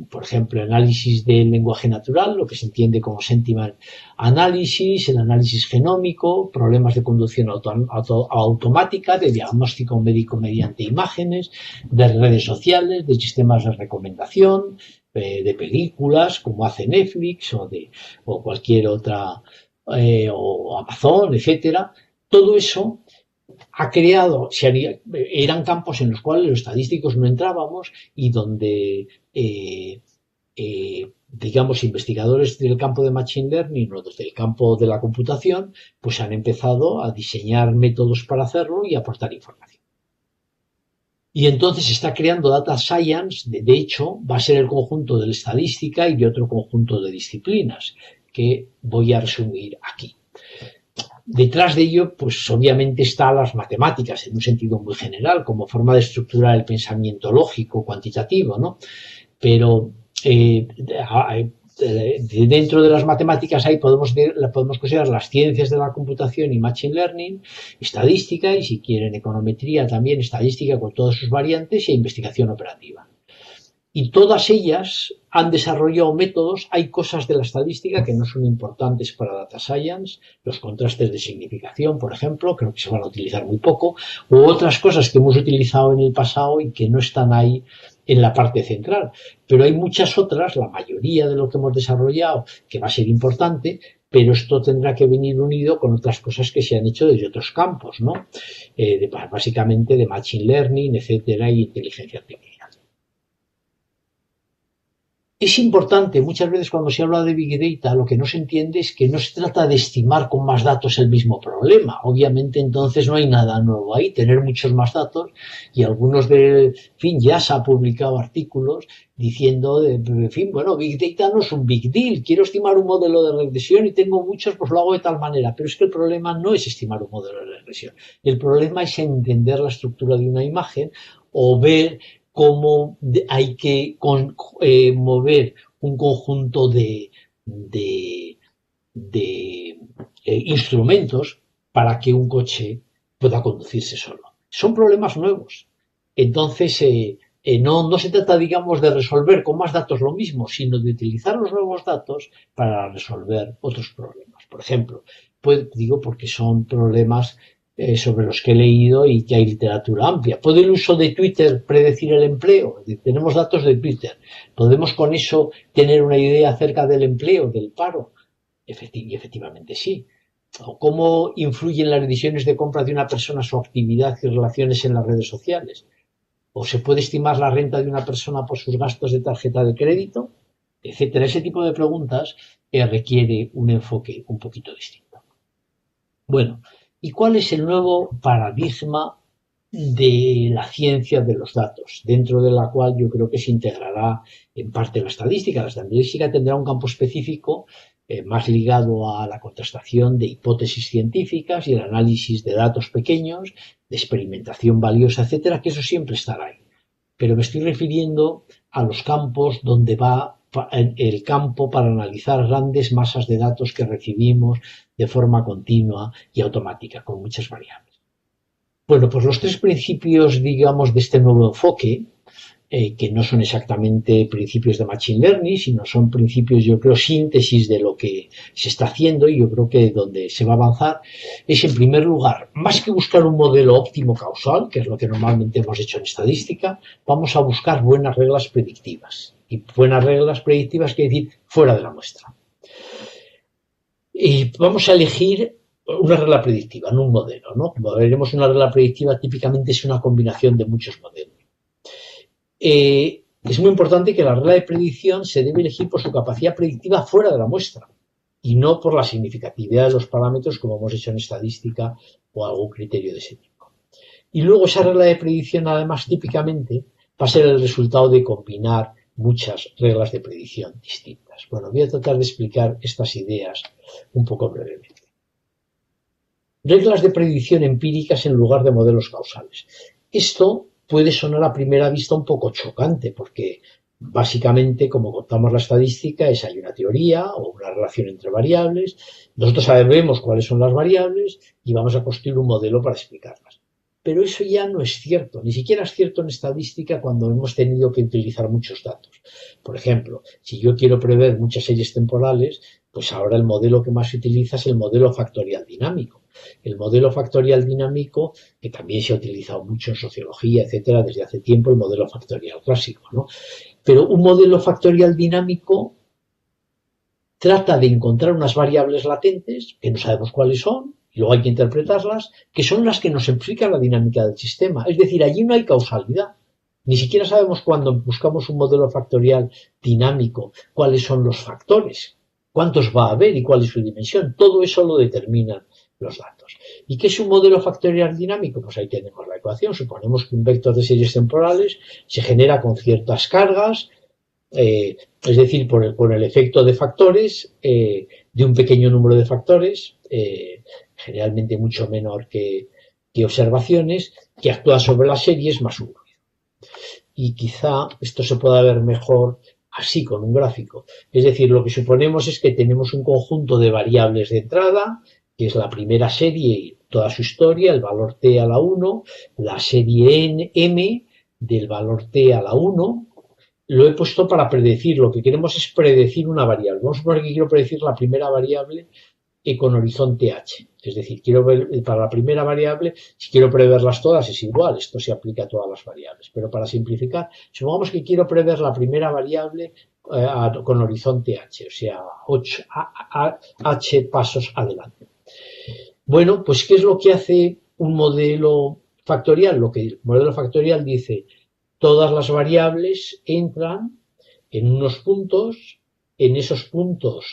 por ejemplo, análisis del lenguaje natural, lo que se entiende como sentiment análisis, el análisis genómico, problemas de conducción automática, de diagnóstico médico mediante imágenes, de redes sociales, de sistemas de recomendación, de películas, como hace Netflix o cualquier otra, o Amazon, etcétera. Todo eso ha creado, eran campos en los cuales los estadísticos no entrábamos, y donde, digamos, investigadores del campo de Machine Learning o desde el campo de la computación, pues han empezado a diseñar métodos para hacerlo y aportar información. Y entonces se está creando Data Science, de hecho, va a ser el conjunto de la estadística y de otro conjunto de disciplinas, que voy a resumir aquí. Detrás de ello, pues obviamente están las matemáticas, en un sentido muy general, como forma de estructurar el pensamiento lógico, cuantitativo, ¿no? Pero dentro de las matemáticas ahí podemos considerar las ciencias de la computación y Machine Learning, estadística, y si quieren econometría también, estadística con todas sus variantes, e investigación operativa. y todas ellas han desarrollado métodos. Hay cosas de la estadística que no son importantes para data science, los contrastes de significación, por ejemplo, creo que se van a utilizar muy poco, u otras cosas que hemos utilizado en el pasado y que no están ahí en la parte central. Pero hay muchas otras, la mayoría de lo que hemos desarrollado, que va a ser importante, pero esto tendrá que venir unido con otras cosas que se han hecho desde otros campos, ¿no? Básicamente de machine learning, etcétera, y inteligencia artificial. Es importante, muchas veces cuando se habla de Big Data, lo que no se entiende es que no se trata de estimar con más datos el mismo problema. Obviamente, entonces no hay nada nuevo ahí, tener muchos más datos, y algunos en fin, ya se ha publicado artículos diciendo, en fin, bueno, Big Data no es un big deal, quiero estimar un modelo de regresión y tengo muchos, pues lo hago de tal manera. Pero es que el problema no es estimar un modelo de regresión. El problema es entender la estructura de una imagen o ver cómo hay que mover un conjunto de instrumentos para que un coche pueda conducirse solo. Son problemas nuevos. Entonces, no se trata, digamos, de resolver con más datos lo mismo, sino de utilizar los nuevos datos para resolver otros problemas. Por ejemplo, digo porque son problemas sobre los que he leído y que hay literatura amplia. ¿Puede el uso de Twitter predecir el empleo? Tenemos datos de Twitter. ¿Podemos con eso tener una idea acerca del empleo, del paro? Efectivamente sí. ¿O cómo influyen las decisiones de compra de una persona, su actividad y relaciones en las redes sociales? ¿O se puede estimar la renta de una persona por sus gastos de tarjeta de crédito? Etcétera. Ese tipo de preguntas requiere un enfoque un poquito distinto. Bueno, ¿y cuál es el nuevo paradigma de la ciencia de los datos? Dentro de la cual yo creo que se integrará en parte la estadística. La estadística tendrá un campo específico más ligado a la contrastación de hipótesis científicas y el análisis de datos pequeños, de experimentación valiosa, etcétera, que eso siempre estará ahí. Pero me estoy refiriendo a los campos donde va el campo para analizar grandes masas de datos que recibimos de forma continua y automática, con muchas variables. Bueno, pues los tres principios, digamos, de este nuevo enfoque, que no son exactamente principios de Machine Learning, sino son principios, yo creo, síntesis de lo que se está haciendo, y yo creo que donde se va a avanzar es, en primer lugar, más que buscar un modelo óptimo causal, que es lo que normalmente hemos hecho en estadística, vamos a buscar buenas reglas predictivas. Y buenas reglas predictivas quiere decir fuera de la muestra. Y vamos a elegir una regla predictiva, no un modelo, ¿no? Como veremos, una regla predictiva típicamente es una combinación de muchos modelos. Es muy importante que la regla de predicción se debe elegir por su capacidad predictiva fuera de la muestra y no por la significatividad de los parámetros, como hemos hecho en estadística o algún criterio de ese tipo. Y luego esa regla de predicción, además, típicamente va a ser el resultado de combinar muchas reglas de predicción distintas. Bueno, voy a tratar de explicar estas ideas un poco brevemente. Reglas de predicción empíricas en lugar de modelos causales. Esto puede sonar a primera vista un poco chocante, porque básicamente, como contamos la estadística, hay una teoría o una relación entre variables, nosotros sabemos cuáles son las variables y vamos a construir un modelo para explicarlas. Pero eso ya no es cierto, ni siquiera es cierto en estadística cuando hemos tenido que utilizar muchos datos. Por ejemplo, si yo quiero prever muchas series temporales, pues ahora el modelo que más se utiliza es el modelo factorial dinámico. El modelo factorial dinámico, que también se ha utilizado mucho en sociología, etcétera, desde hace tiempo, el modelo factorial clásico, ¿no? Pero un modelo factorial dinámico trata de encontrar unas variables latentes, que no sabemos cuáles son, y luego hay que interpretarlas, que son las que nos explican la dinámica del sistema. Es decir, allí no hay causalidad. Ni siquiera sabemos, cuando buscamos un modelo factorial dinámico, cuáles son los factores, cuántos va a haber y cuál es su dimensión. Todo eso lo determinan los datos. ¿Y qué es un modelo factorial dinámico? Pues ahí tenemos la ecuación. Suponemos que un vector de series temporales se genera con ciertas cargas, es decir, por el efecto de factores, de un pequeño número de factores, generalmente mucho menor que observaciones, que actúan sobre las series más un ruido. Y quizá esto se pueda ver mejor así, con un gráfico. Es decir, lo que suponemos es que tenemos un conjunto de variables de entrada, que es la primera serie y toda su historia, el valor t a la 1, la serie n, m del valor t a la 1, lo he puesto para predecir. Lo que queremos es predecir una variable. Vamos a suponer que quiero predecir la primera variable con horizonte h. Es decir, quiero ver para la primera variable, si quiero preverlas todas es igual, esto se aplica a todas las variables. Pero para simplificar, supongamos que quiero prever la primera variable con horizonte h, o sea, h pasos adelante. Bueno, pues ¿qué es lo que hace un modelo factorial? Lo que el modelo factorial dice, todas las variables entran en unos puntos, en esos puntos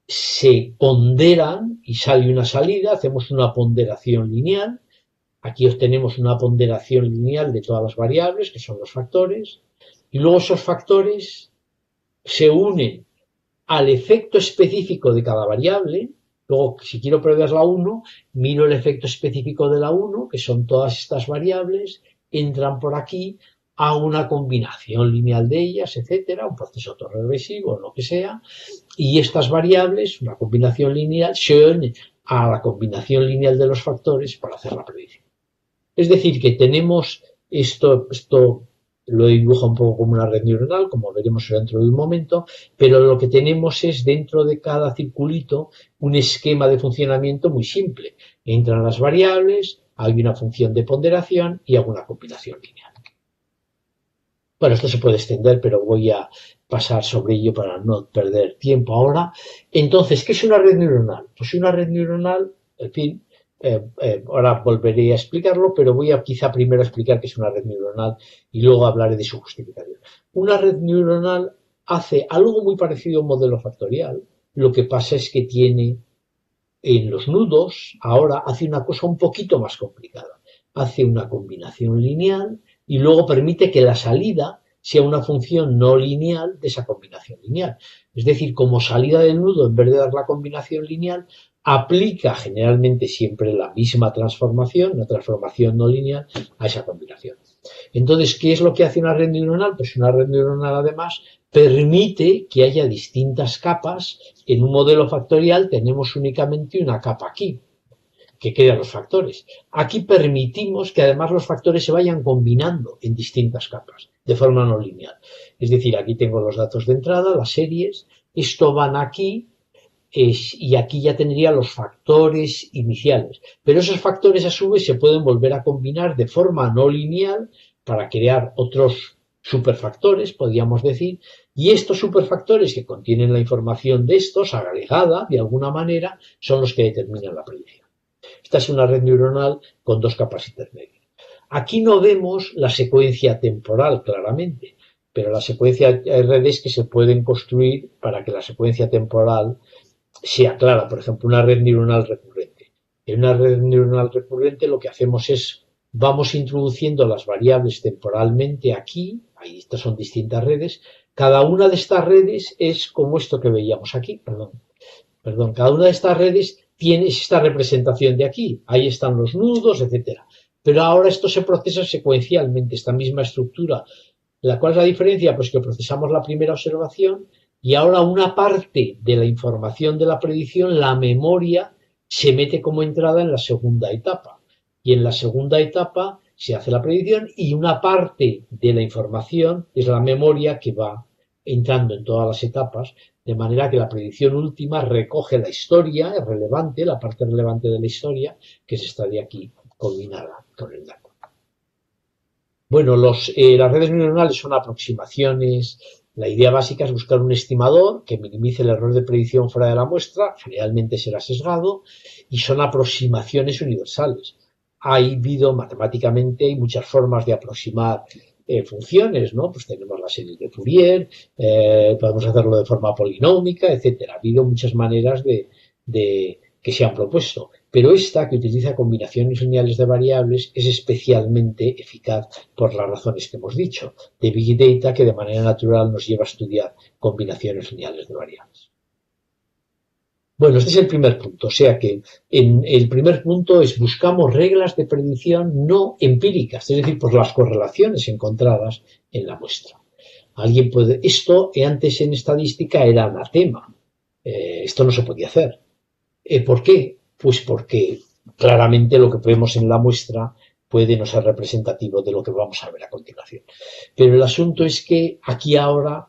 se ponderan y sale una salida, hacemos una ponderación lineal. Aquí obtenemos una ponderación lineal de todas las variables, que son los factores, y luego esos factores se unen al efecto específico de cada variable. Luego, si quiero prever la 1, miro el efecto específico de la 1, que son todas estas variables, entran por aquí, hago una combinación lineal de ellas, etcétera, un proceso autorregresivo, lo que sea, y estas variables, una combinación lineal, se unen a la combinación lineal de los factores para hacer la predicción. Es decir, que tenemos esto lo dibujo un poco como una red neuronal, como veremos dentro de un momento, pero lo que tenemos es dentro de cada circulito un esquema de funcionamiento muy simple. Entran las variables, hay una función de ponderación y hago una combinación lineal. Bueno, esto se puede extender, pero voy a pasar sobre ello para no perder tiempo ahora. Entonces, ¿qué es una red neuronal? Pues una red neuronal, en fin, ahora volveré a explicarlo, pero voy a quizá primero explicar qué es una red neuronal y luego hablaré de su justificación. Una red neuronal hace algo muy parecido a un modelo factorial. Lo que pasa es que tiene en los nudos, ahora hace una cosa un poquito más complicada. Hace una combinación lineal y luego permite que la salida sea una función no lineal de esa combinación lineal. Es decir, como salida del nudo, en vez de dar la combinación lineal, aplica generalmente siempre la misma transformación, una transformación no lineal, a esa combinación. Entonces, ¿qué es lo que hace una red neuronal? Pues una red neuronal, además, permite que haya distintas capas. En un modelo factorial tenemos únicamente una capa aquí, que crea los factores. Aquí permitimos que además los factores se vayan combinando en distintas capas, de forma no lineal. Es decir, aquí tengo los datos de entrada, las series, esto van aquí, y aquí ya tendría los factores iniciales. Pero esos factores a su vez se pueden volver a combinar de forma no lineal para crear otros superfactores, podríamos decir, y estos superfactores que contienen la información de estos, agregada de alguna manera, son los que determinan la predicción. Esta es una red neuronal con dos capas intermedias. Aquí no vemos la secuencia temporal claramente, pero la secuencia hay redes que se pueden construir para que la secuencia temporal sea clara. Por ejemplo, una red neuronal recurrente. En una red neuronal recurrente lo que hacemos es, vamos introduciendo las variables temporalmente aquí, ahí estas son distintas redes, cada una de estas redes es como esto que veíamos aquí, cada una de estas redes tiene esta representación de aquí, ahí están los nudos, etcétera. Pero ahora esto se procesa secuencialmente, esta misma estructura. ¿Cuál es la diferencia? Pues que procesamos la primera observación y ahora una parte de la información de la predicción, la memoria, se mete como entrada en la segunda etapa. Y en la segunda etapa se hace la predicción y una parte de la información es la memoria que va entrando en todas las etapas, de manera que la predicción última recoge la historia, es relevante, la parte relevante de la historia, que es esta de aquí, combinada con el dato. Bueno, las redes neuronales son aproximaciones. La idea básica es buscar un estimador que minimice el error de predicción fuera de la muestra, generalmente será sesgado, y son aproximaciones universales. Ha habido matemáticamente, hay muchas formas de aproximar funciones, ¿no? Pues tenemos la serie de Fourier, podemos hacerlo de forma polinómica, etcétera. Ha habido muchas maneras que se han propuesto, pero esta, que utiliza combinaciones lineales de variables, es especialmente eficaz por las razones que hemos dicho, de Big Data, que de manera natural nos lleva a estudiar combinaciones lineales de variables. Bueno, este es el primer punto, o sea que en el primer punto es buscamos reglas de predicción no empíricas, es decir, por las correlaciones encontradas en la muestra. Esto antes en estadística era anatema, esto no se podía hacer. ¿Por qué? Pues porque claramente lo que vemos en la muestra puede no ser representativo de lo que vamos a ver a continuación. Pero el asunto es que aquí ahora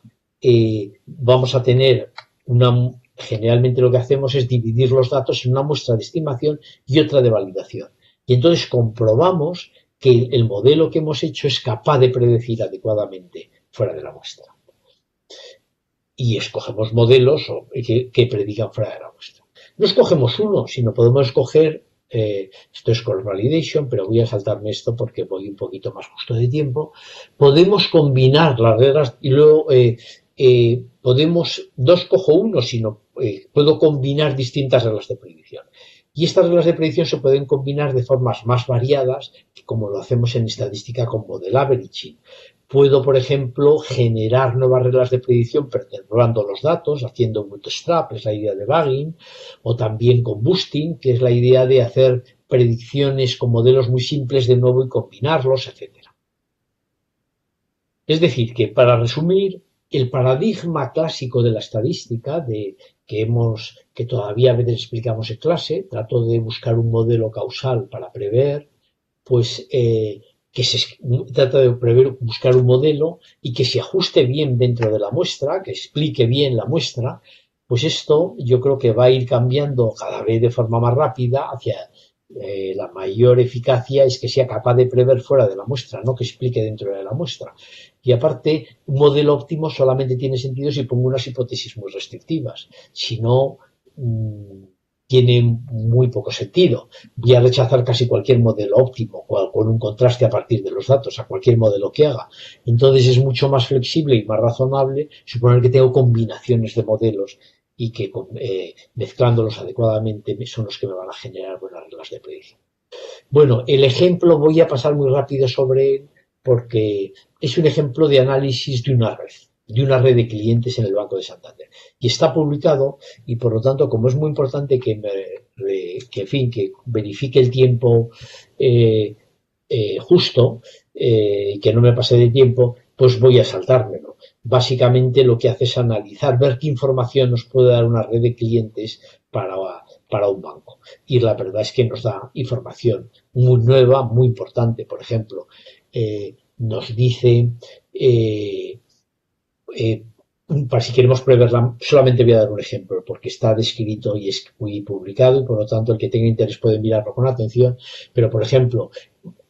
vamos a tener generalmente lo que hacemos es dividir los datos en una muestra de estimación y otra de validación. Y entonces comprobamos que el modelo que hemos hecho es capaz de predecir adecuadamente fuera de la muestra. Y escogemos modelos que predican fuera de la muestra. No escogemos uno, sino podemos escoger, esto es cross validation, pero voy a saltarme esto porque voy un poquito más justo de tiempo. Podemos combinar las reglas y luego no escojo uno, sino puedo combinar distintas reglas de predicción. Y estas reglas de predicción se pueden combinar de formas más variadas, como lo hacemos en estadística con model averaging. Puedo, por ejemplo, generar nuevas reglas de predicción perturbando los datos, haciendo bootstrap, es la idea de bugging, o también con boosting, que es la idea de hacer predicciones con modelos muy simples de nuevo y combinarlos, etc. Es decir, que para resumir, el paradigma clásico de la estadística, que todavía a veces explicamos en clase, trato de buscar un modelo causal para prever, pues trata de buscar un modelo y que se ajuste bien dentro de la muestra, que explique bien la muestra, pues esto yo creo que va a ir cambiando cada vez de forma más rápida hacia la mayor eficacia es que sea capaz de prever fuera de la muestra, no que explique dentro de la muestra. Y aparte, un modelo óptimo solamente tiene sentido si pongo unas hipótesis muy restrictivas. Si no, tiene muy poco sentido. Voy a rechazar casi cualquier modelo óptimo con un contraste a partir de los datos, a cualquier modelo que haga. Entonces es mucho más flexible y más razonable suponer que tengo combinaciones de modelos y que mezclándolos adecuadamente son los que me van a generar buenas reglas de predicción. Bueno, el ejemplo voy a pasar muy rápido sobre él porque es un ejemplo de análisis de una red de clientes en el Banco de Santander. Y está publicado y por lo tanto, como es muy importante que verifique el tiempo justo, que no me pase de tiempo, pues voy a saltármelo. Básicamente lo que hace es analizar, ver qué información nos puede dar una red de clientes para un banco. Y la verdad es que nos da información muy nueva, muy importante. Por ejemplo, nos dice, para si queremos preverla, solamente voy a dar un ejemplo porque está descrito y es muy publicado y por lo tanto el que tenga interés puede mirarlo con atención. Pero, por ejemplo,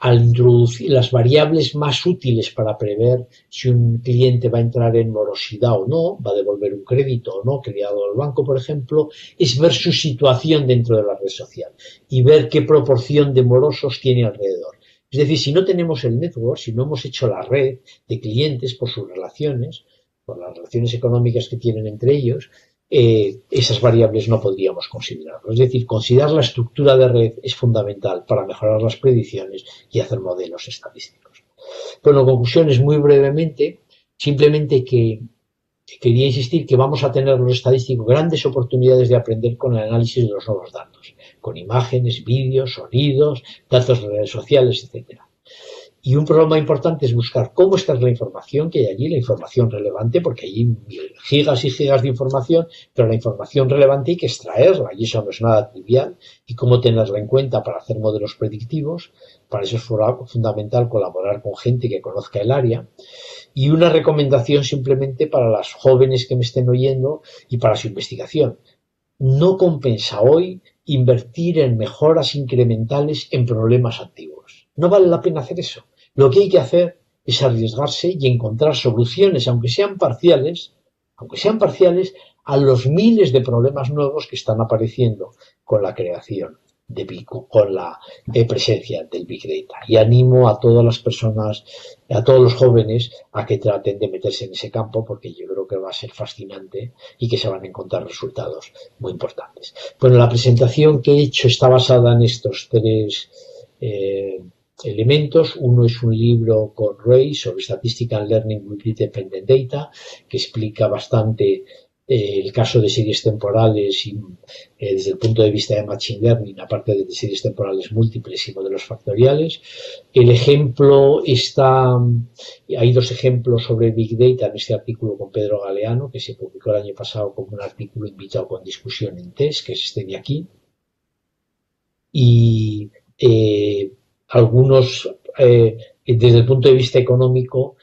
al introducir las variables más útiles para prever si un cliente va a entrar en morosidad o no, va a devolver un crédito o no creado al banco, por ejemplo, es ver su situación dentro de la red social y ver qué proporción de morosos tiene alrededor. Es decir, si no tenemos el network, si no hemos hecho la red de clientes por sus relaciones, por las relaciones económicas que tienen entre ellos, esas variables no podríamos considerarlo. Es decir, considerar la estructura de red es fundamental para mejorar las predicciones y hacer modelos estadísticos. Bueno, conclusiones muy brevemente, simplemente que quería insistir que vamos a tener los estadísticos grandes oportunidades de aprender con el análisis de los nuevos datos, con imágenes, vídeos, sonidos, datos de redes sociales, etc. Y un problema importante es buscar cómo está la información que hay allí, la información relevante, porque hay gigas y gigas de información, pero la información relevante hay que extraerla y eso no es nada trivial. Y cómo tenerla en cuenta para hacer modelos predictivos, para eso es fundamental colaborar con gente que conozca el área. Y una recomendación simplemente para las jóvenes que me estén oyendo y para su investigación. No compensa hoy invertir en mejoras incrementales en problemas antiguos. No vale la pena hacer eso. Lo que hay que hacer es arriesgarse y encontrar soluciones, aunque sean parciales, a los miles de problemas nuevos que están apareciendo con la creación con la presencia del Big Data. Y animo a todas las personas, a todos los jóvenes, a que traten de meterse en ese campo porque yo creo que va a ser fascinante y que se van a encontrar resultados muy importantes. Bueno, la presentación que he hecho está basada en estos tres elementos. Uno es un libro con Ray sobre Statistical Learning with Dependent Data, que explica bastante el caso de series temporales y, desde el punto de vista de Machine Learning, aparte de series temporales múltiples y modelos factoriales. El ejemplo hay dos ejemplos sobre Big Data en este artículo con Pedro Galeano, que se publicó el año pasado como un artículo invitado con discusión en TES, que es este de aquí. Y algunos, desde el punto de vista económico,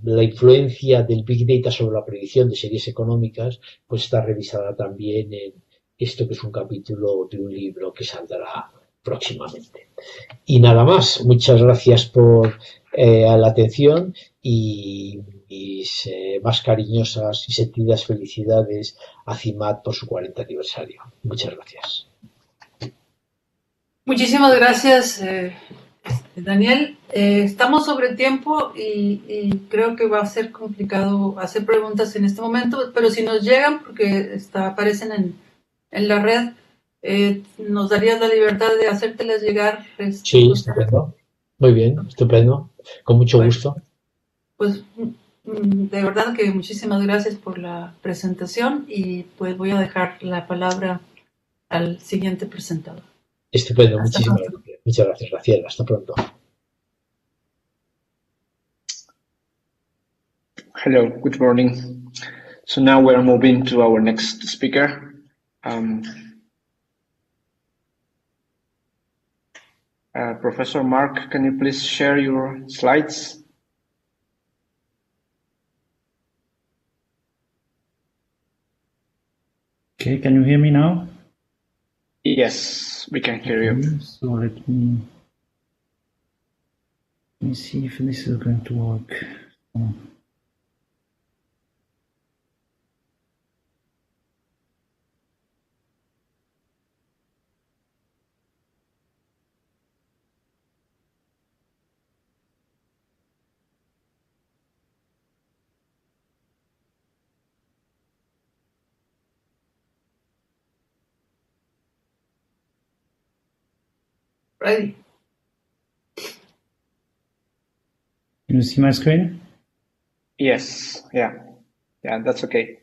la influencia del Big Data sobre la predicción de series económicas pues está revisada también en esto, que es un capítulo de un libro que saldrá próximamente. Y nada más, muchas gracias por la atención y mis más cariñosas y sentidas felicidades a CIMAT por su 40 aniversario. Muchas gracias. Muchísimas gracias, Daniel. Estamos sobre tiempo y creo que va a ser complicado hacer preguntas en este momento, pero si nos llegan, porque aparecen en la red, nos darías la libertad de hacértelas llegar. Sí, estupendo. Muy bien, estupendo. Con mucho gusto. Pues de verdad que muchísimas gracias por la presentación y pues voy a dejar la palabra al siguiente presentador. Estupendo, muchísimas gracias. Muchas gracias, Raciel. Hasta pronto. Hello, good morning. So now we're moving to our next speaker. Professor Mark, can you please share your slides? Okay, can you hear me now? Yes, we can hear you. So let me see if this is going to work. Ready. Can you see my screen? Yes, yeah, that's okay.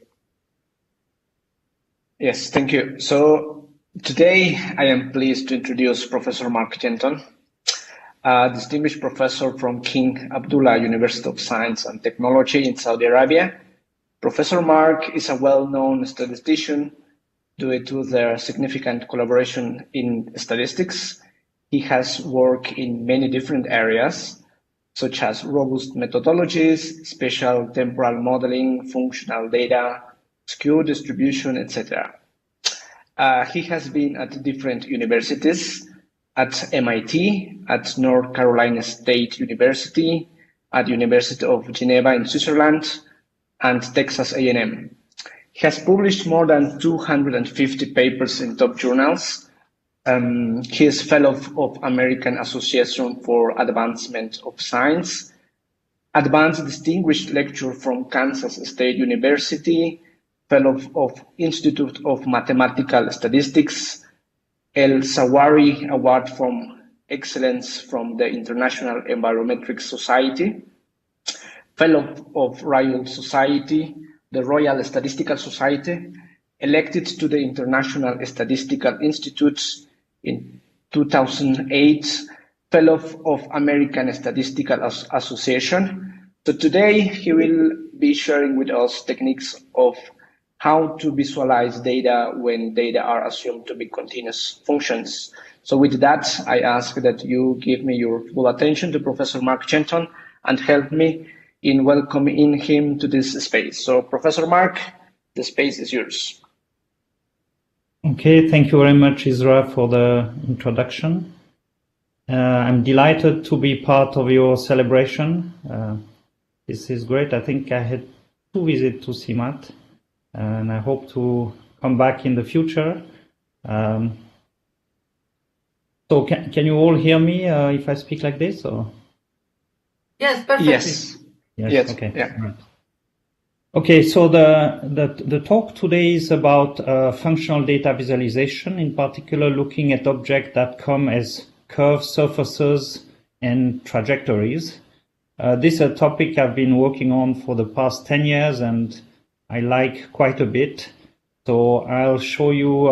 Yes, thank you. So today I am pleased to introduce Professor Mark Jenton, a distinguished professor from King Abdullah University of Science and Technology in Saudi Arabia. Professor Mark is a well-known statistician due to their significant collaboration in statistics. He has worked in many different areas, such as robust methodologies, spatial temporal modeling, functional data, skew distribution, etc. He has been at different universities, at MIT, at North Carolina State University, at University of Geneva in Switzerland, and Texas A&M. He has published more than 250 papers in top journals. He is fellow of American Association for Advancement of Science, advanced distinguished lecturer from Kansas State University, fellow of Institute of Mathematical Statistics, El Sawari Award from Excellence from the International Environmetric Society, fellow of Royal Society, the Royal Statistical Society, elected to the International Statistical Institute in 2008, fellow of American Statistical Association. So today he will be sharing with us techniques of how to visualize data when data are assumed to be continuous functions. So with that, I ask that you give me your full attention to Professor Mark Jenton and help me in welcoming him to this space. So Professor Mark, the space is yours. Okay, thank you very much, Isra, for the introduction. I'm delighted to be part of your celebration. This is great. I think I had 2 visits to CIMAT, and I hope to come back in the future. So can you all hear me if I speak like this? Or? Yes, perfectly. Yes. Okay. Yeah. Right. Okay, so the talk today is about functional data visualization, in particular looking at objects that come as curves, surfaces, and trajectories. This is a topic I've been working on for the past 10 years and I like quite a bit. So I'll show you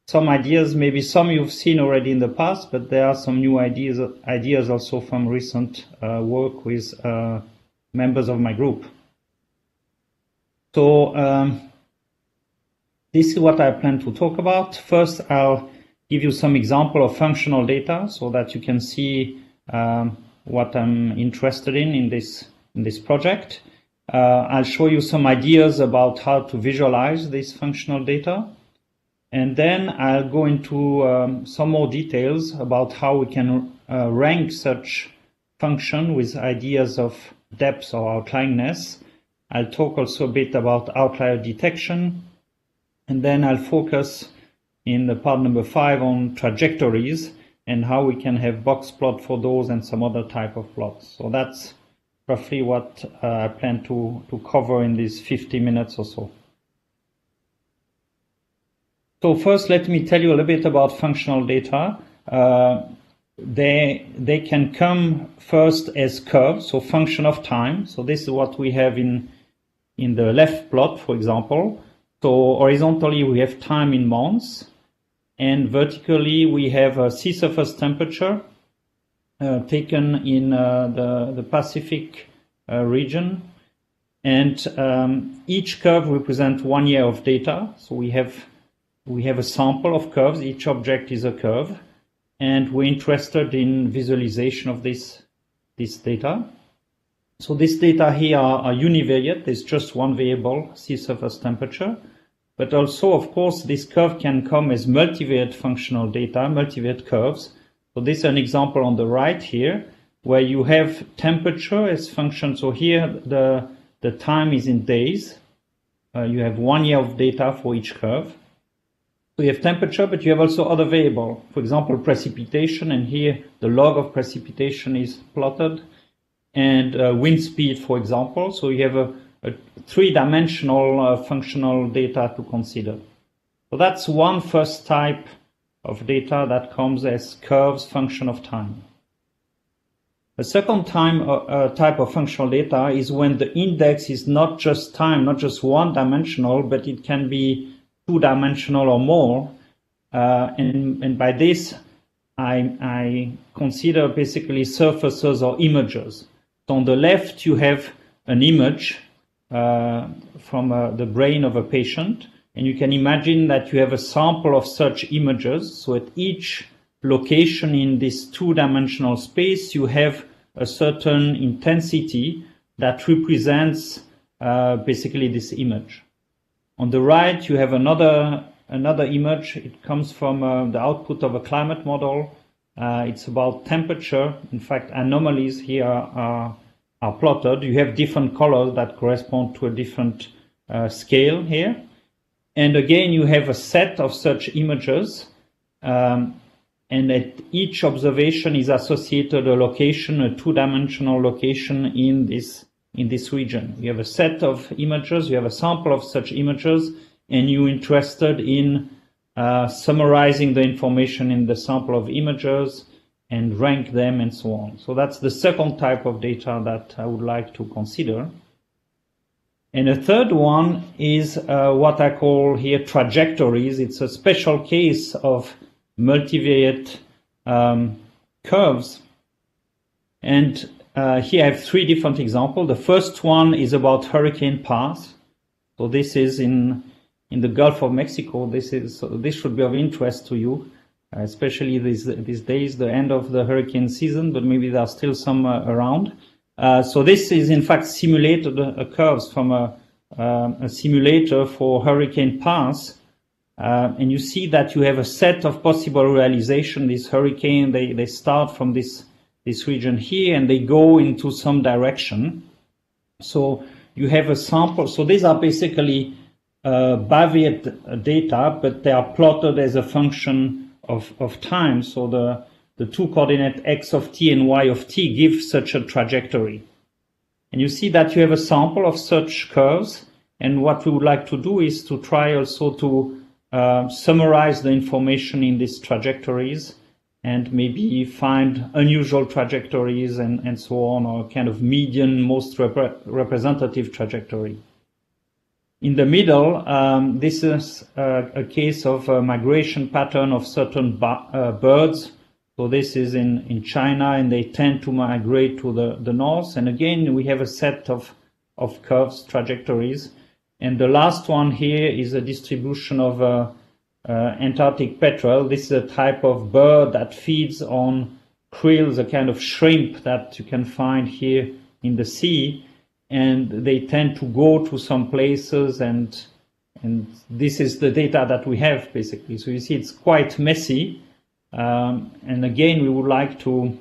some ideas, maybe some you've seen already in the past, but there are some new ideas also from recent work with members of my group. So this is what I plan to talk about. First, I'll give you some example of functional data so that you can see what I'm interested in this project. I'll show you some ideas about how to visualize this functional data. And then I'll go into some more details about how we can rank such function with ideas of depth or outlierness. I'll talk also a bit about outlier detection. And then I'll focus in the part number 5 on trajectories and how we can have box plot for those and some other type of plots. So that's roughly what I plan to cover in these 50 minutes or so. So first, let me tell you a little bit about functional data. They can come first as curves, so function of time. So this is what we have in the left plot, for example. So horizontally, we have time in months. And vertically, we have a sea surface temperature taken in the Pacific region. And each curve represents 1 year of data. So we have a sample of curves. Each object is a curve. And we're interested in visualization of this data. So this data here are univariate. There's just one variable, sea surface temperature. But also, of course, this curve can come as multivariate functional data, multivariate curves. So this is an example on the right here, where you have temperature as function. So here, the time is in days. You have 1 year of data for each curve. So you have temperature, but you have also other variable. For example, precipitation, and here the log of precipitation is plotted, and wind speed, for example. So you have a three-dimensional functional data to consider. So that's one first type of data that comes as curves function of time. The second type of functional data is when the index is not just time, not just one-dimensional, but it can be two-dimensional or more. And by this, I consider basically surfaces or images. So on the left, you have an image from the brain of a patient, and you can imagine that you have a sample of such images. So at each location in this two-dimensional space, you have a certain intensity that represents basically this image. On the right, you have another image. It comes from the output of a climate model. It's about temperature. In fact, anomalies here are plotted. You have different colors that correspond to a different scale here. And again, you have a set of such images. And at each observation is associated a location, a two-dimensional location in this region. You have a set of images, you have a sample of such images, and you're interested in summarizing the information in the sample of images and rank them and so on. So that's the second type of data that I would like to consider. And a third one is what I call here trajectories. It's a special case of multivariate curves. And here I have three different examples. The first one is about hurricane paths. So this is in the Gulf of Mexico. This should be of interest to you, especially these days, the end of the hurricane season, but maybe there are still some around. So this is in fact simulated curves from a simulator for hurricane paths. And you see that you have a set of possible realization. This hurricane, they start from this region here and they go into some direction. So you have a sample. So these are basically bivariate data, but they are plotted as a function of time. So the two coordinate x of t and y of t give such a trajectory. And you see that you have a sample of such curves. And what we would like to do is to try also to summarize the information in these trajectories and maybe find unusual trajectories and so on, or kind of median, most representative trajectory. In the middle, this is a case of a migration pattern of certain birds. So this is in China, and they tend to migrate to the north. And again, we have a set of curves, trajectories. And the last one here is a distribution of Antarctic petrel. This is a type of bird that feeds on krills, a kind of shrimp that you can find here in the sea, and they tend to go to some places, and this is the data that we have basically. So you see it's quite messy, and again we would like to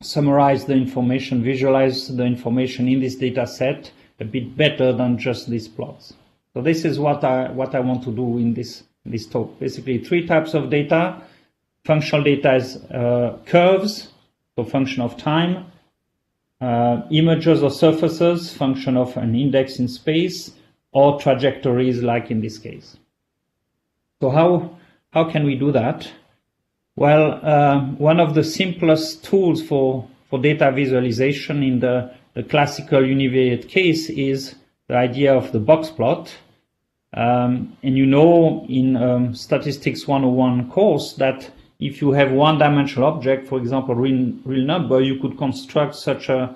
summarize the information, visualize the information in this data set a bit better than just these plots. So this is what I want to do in this talk. Basically 3 types of data. Functional data is curves, so function of time, images or surfaces, function of an index in space, or trajectories like in this case. So how can we do that? Well, one of the simplest tools for data visualization in the classical univariate case is the idea of the box plot. And you know in Statistics 101 course that if you have one-dimensional object, for example, real number, you could construct such a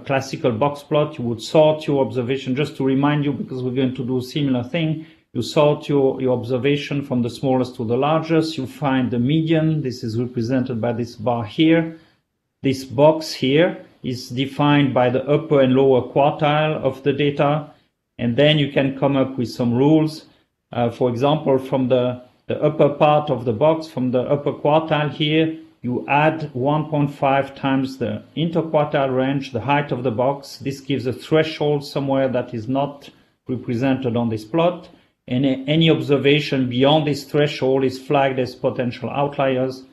classical box plot. You would sort your observation, just to remind you, because we're going to do a similar thing. You sort your observation from the smallest to the largest. You find the median. This is represented by this bar here. This box here is defined by the upper and lower quartile of the data. And then you can come up with some rules. For example, from the upper part of the box, from the upper quartile here, you add 1.5 times the interquartile range, the height of the box. This gives a threshold somewhere that is not represented on this plot. And any observation beyond this threshold is flagged as potential outliers.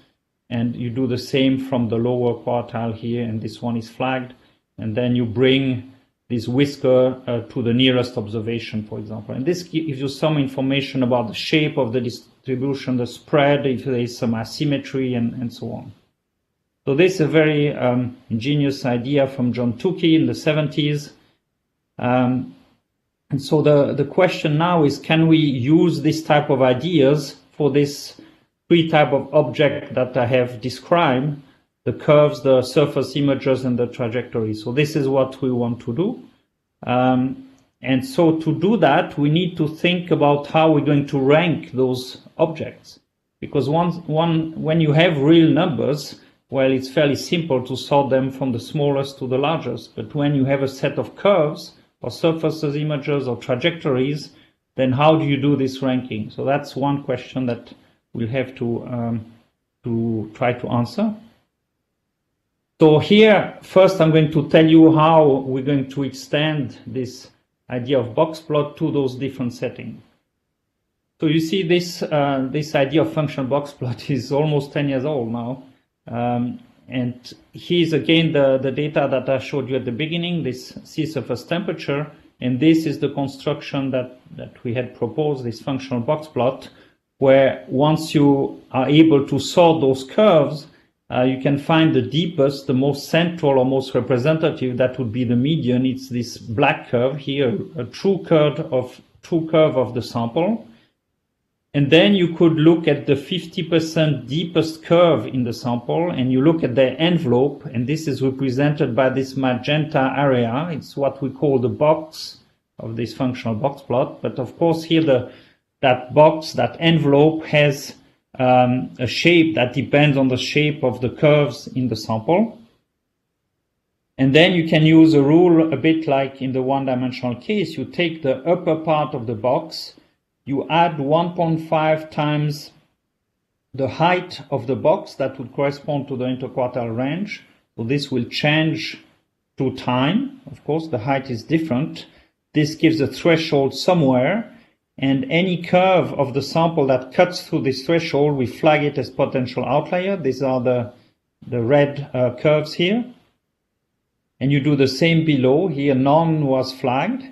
And you do the same from the lower quartile here, and this one is flagged. And then you bring this whisker to the nearest observation, for example. And this gives you some information about the shape of the distribution, the spread, if there is some asymmetry, and so on. So this is a very ingenious idea from John Tukey in the 70s. And so the question now is, can we use this type of ideas for this 3 type of object that I have described, the curves, the surface images, and the trajectory. So this is what we want to do. And so to do that, we need to think about how we're going to rank those objects. Because when you have real numbers, well, it's fairly simple to sort them from the smallest to the largest. But when you have a set of curves, or surfaces, images, or trajectories, then how do you do this ranking? So that's one question that we'll have to try to answer. So here, first I'm going to tell you how we're going to extend this idea of box plot to those different settings. So you see this idea of functional box plot is almost 10 years old now. And here's again the data that I showed you at the beginning, this sea surface temperature, and this is the construction that we had proposed, this functional box plot, where once you are able to sort those curves, you can find the deepest, the most central or most representative, that would be the median. It's this black curve here, a true curve of the sample. And then you could look at the 50% deepest curve in the sample, and you look at the envelope, and this is represented by this magenta area. It's what we call the box of this functional box plot. But of course here that box, that envelope, has a shape that depends on the shape of the curves in the sample. And then you can use a rule a bit like in the one-dimensional case. You take the upper part of the box, you add 1.5 times the height of the box, that would correspond to the interquartile range. So this will change through time. Of course, the height is different. This gives a threshold somewhere, and any curve of the sample that cuts through this threshold, we flag it as potential outlier. These are the red curves here. And you do the same below. Here, none was flagged.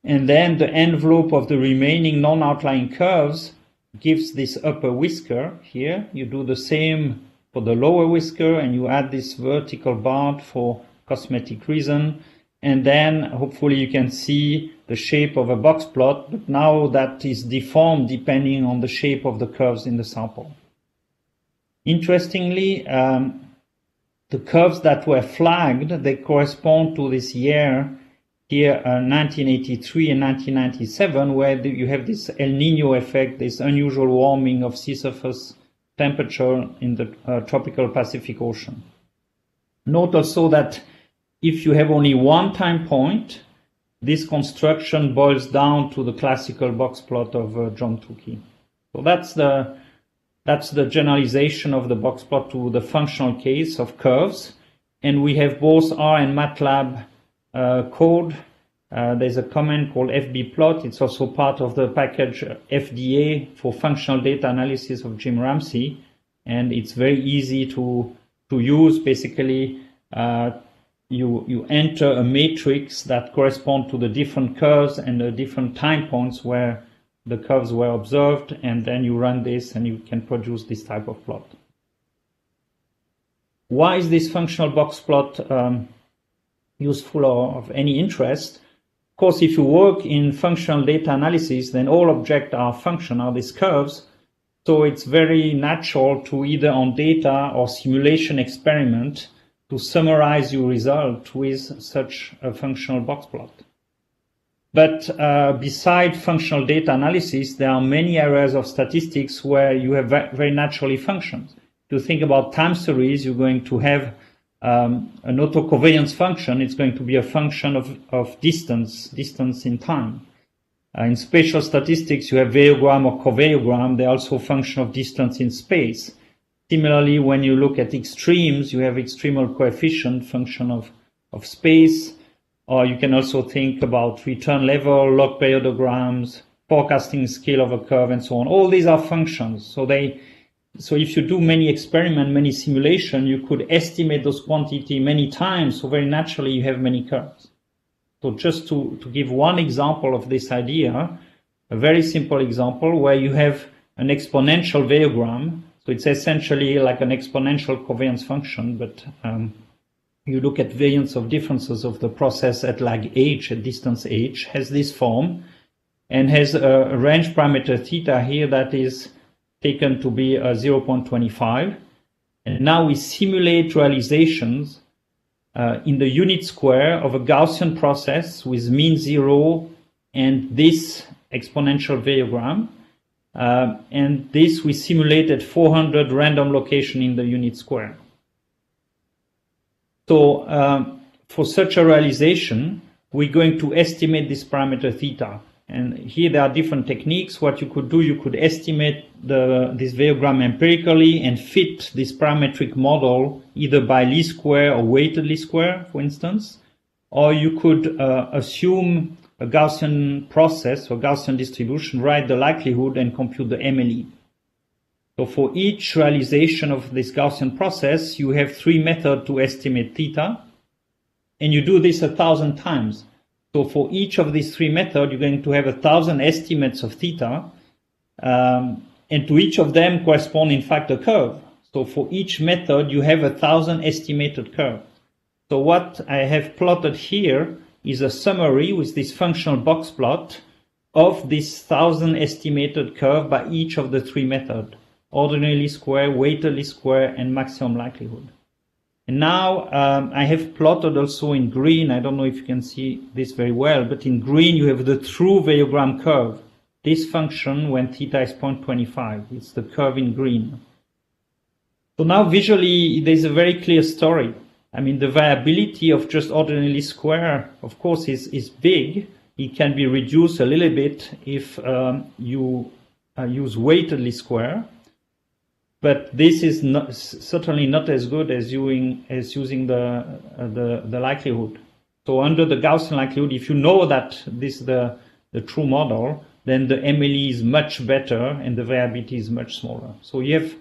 And then the envelope of the remaining non-outlying curves gives this upper whisker here. You do the same for the lower whisker, and you add this vertical bar for cosmetic reason. And then hopefully you can see the shape of a box plot, but now that is deformed depending on the shape of the curves in the sample. Interestingly, the curves that were flagged, they correspond to this year here 1983 and 1997, where you have this El Nino effect, this unusual warming of sea surface temperature in the tropical Pacific Ocean. Note also that if you have only one time point, this construction boils down to the classical box plot of John Tukey. So that's the generalization of the box plot to the functional case of curves. And we have both R and MATLAB code. There's a command called FB plot. It's also part of the package FDA for functional data analysis of Jim Ramsey. And it's very easy to use. Basically, you enter a matrix that corresponds to the different curves and the different time points where the curves were observed, and then you run this and you can produce this type of plot. Why is this functional box plot useful or of any interest? Of course, if you work in functional data analysis, then all objects are function, are these curves. So it's very natural to either on data or simulation experiment to summarize your result with such a functional box plot. But beside functional data analysis, there are many areas of statistics where you have very naturally functions. If you think about time series, you're going to have an autocovariance function. It's going to be a function of distance in time. In spatial statistics, you have variogram or covariagram. They're also a function of distance in space. Similarly, when you look at extremes, you have extremal coefficient function of space. Or you can also think about return level, log periodograms, forecasting scale of a curve, and so on. All these are functions. So if you do many experiments, many simulations, you could estimate those quantity many times. So very naturally, you have many curves. So just to give one example of this idea, a very simple example where you have an exponential variogram. So it's essentially like an exponential covariance function, but you look at variance of differences of the process at lag h, at distance h, has this form, and has a range parameter theta here that is taken to be 0.25. And now we simulate realizations in the unit square of a Gaussian process with mean 0 and this exponential variogram. And this we simulated 400 random location in the unit square. So for such a realization, we're going to estimate this parameter theta. And here there are different techniques. What you could do, you could estimate this variogram empirically and fit this parametric model either by least square or weighted least square, for instance. Or you could assume a Gaussian process or Gaussian distribution, write the likelihood and compute the MLE. So for each realization of this Gaussian process, you have 3 methods to estimate theta, and you do this 1,000 times. So for each of these 3 methods, you're going to have 1,000 estimates of theta, and to each of them correspond, in fact, a curve. So for each method, you have 1,000 estimated curves. So what I have plotted here is a summary with this functional box plot of this 1,000 estimated curve by each of the 3 methods. Ordinary least square, weighted least square, and maximum likelihood. And now I have plotted also in green. I don't know if you can see this very well, but in green you have the true variogram curve. This function when theta is 0.25. It's the curve in green. So now visually there's a very clear story. I mean, the variability of just ordinary least square, of course, is big. It can be reduced a little bit if you use weighted least square. But this is certainly not as good as using the likelihood. So under the Gaussian likelihood, if you know that this is the true model, then the MLE is much better and the variability is much smaller. So you have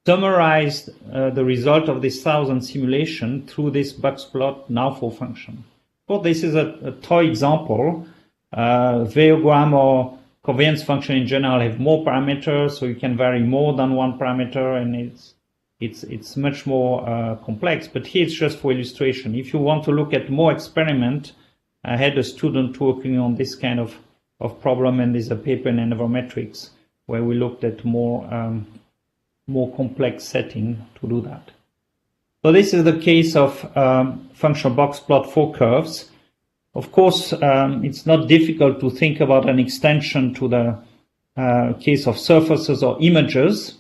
summarized the result of this 1,000 simulation through this box plot now for function. Well, this is a toy example. Variogram or covariance function in general have more parameters, so you can vary more than one parameter, and it's much more complex. But here it's just for illustration. If you want to look at more experiment, I had a student working on this kind of problem, and there's a paper in Econometrics where we looked at more complex setting to do that. So this is the case of functional box plot for curves. Of course, it's not difficult to think about an extension to the case of surfaces or images.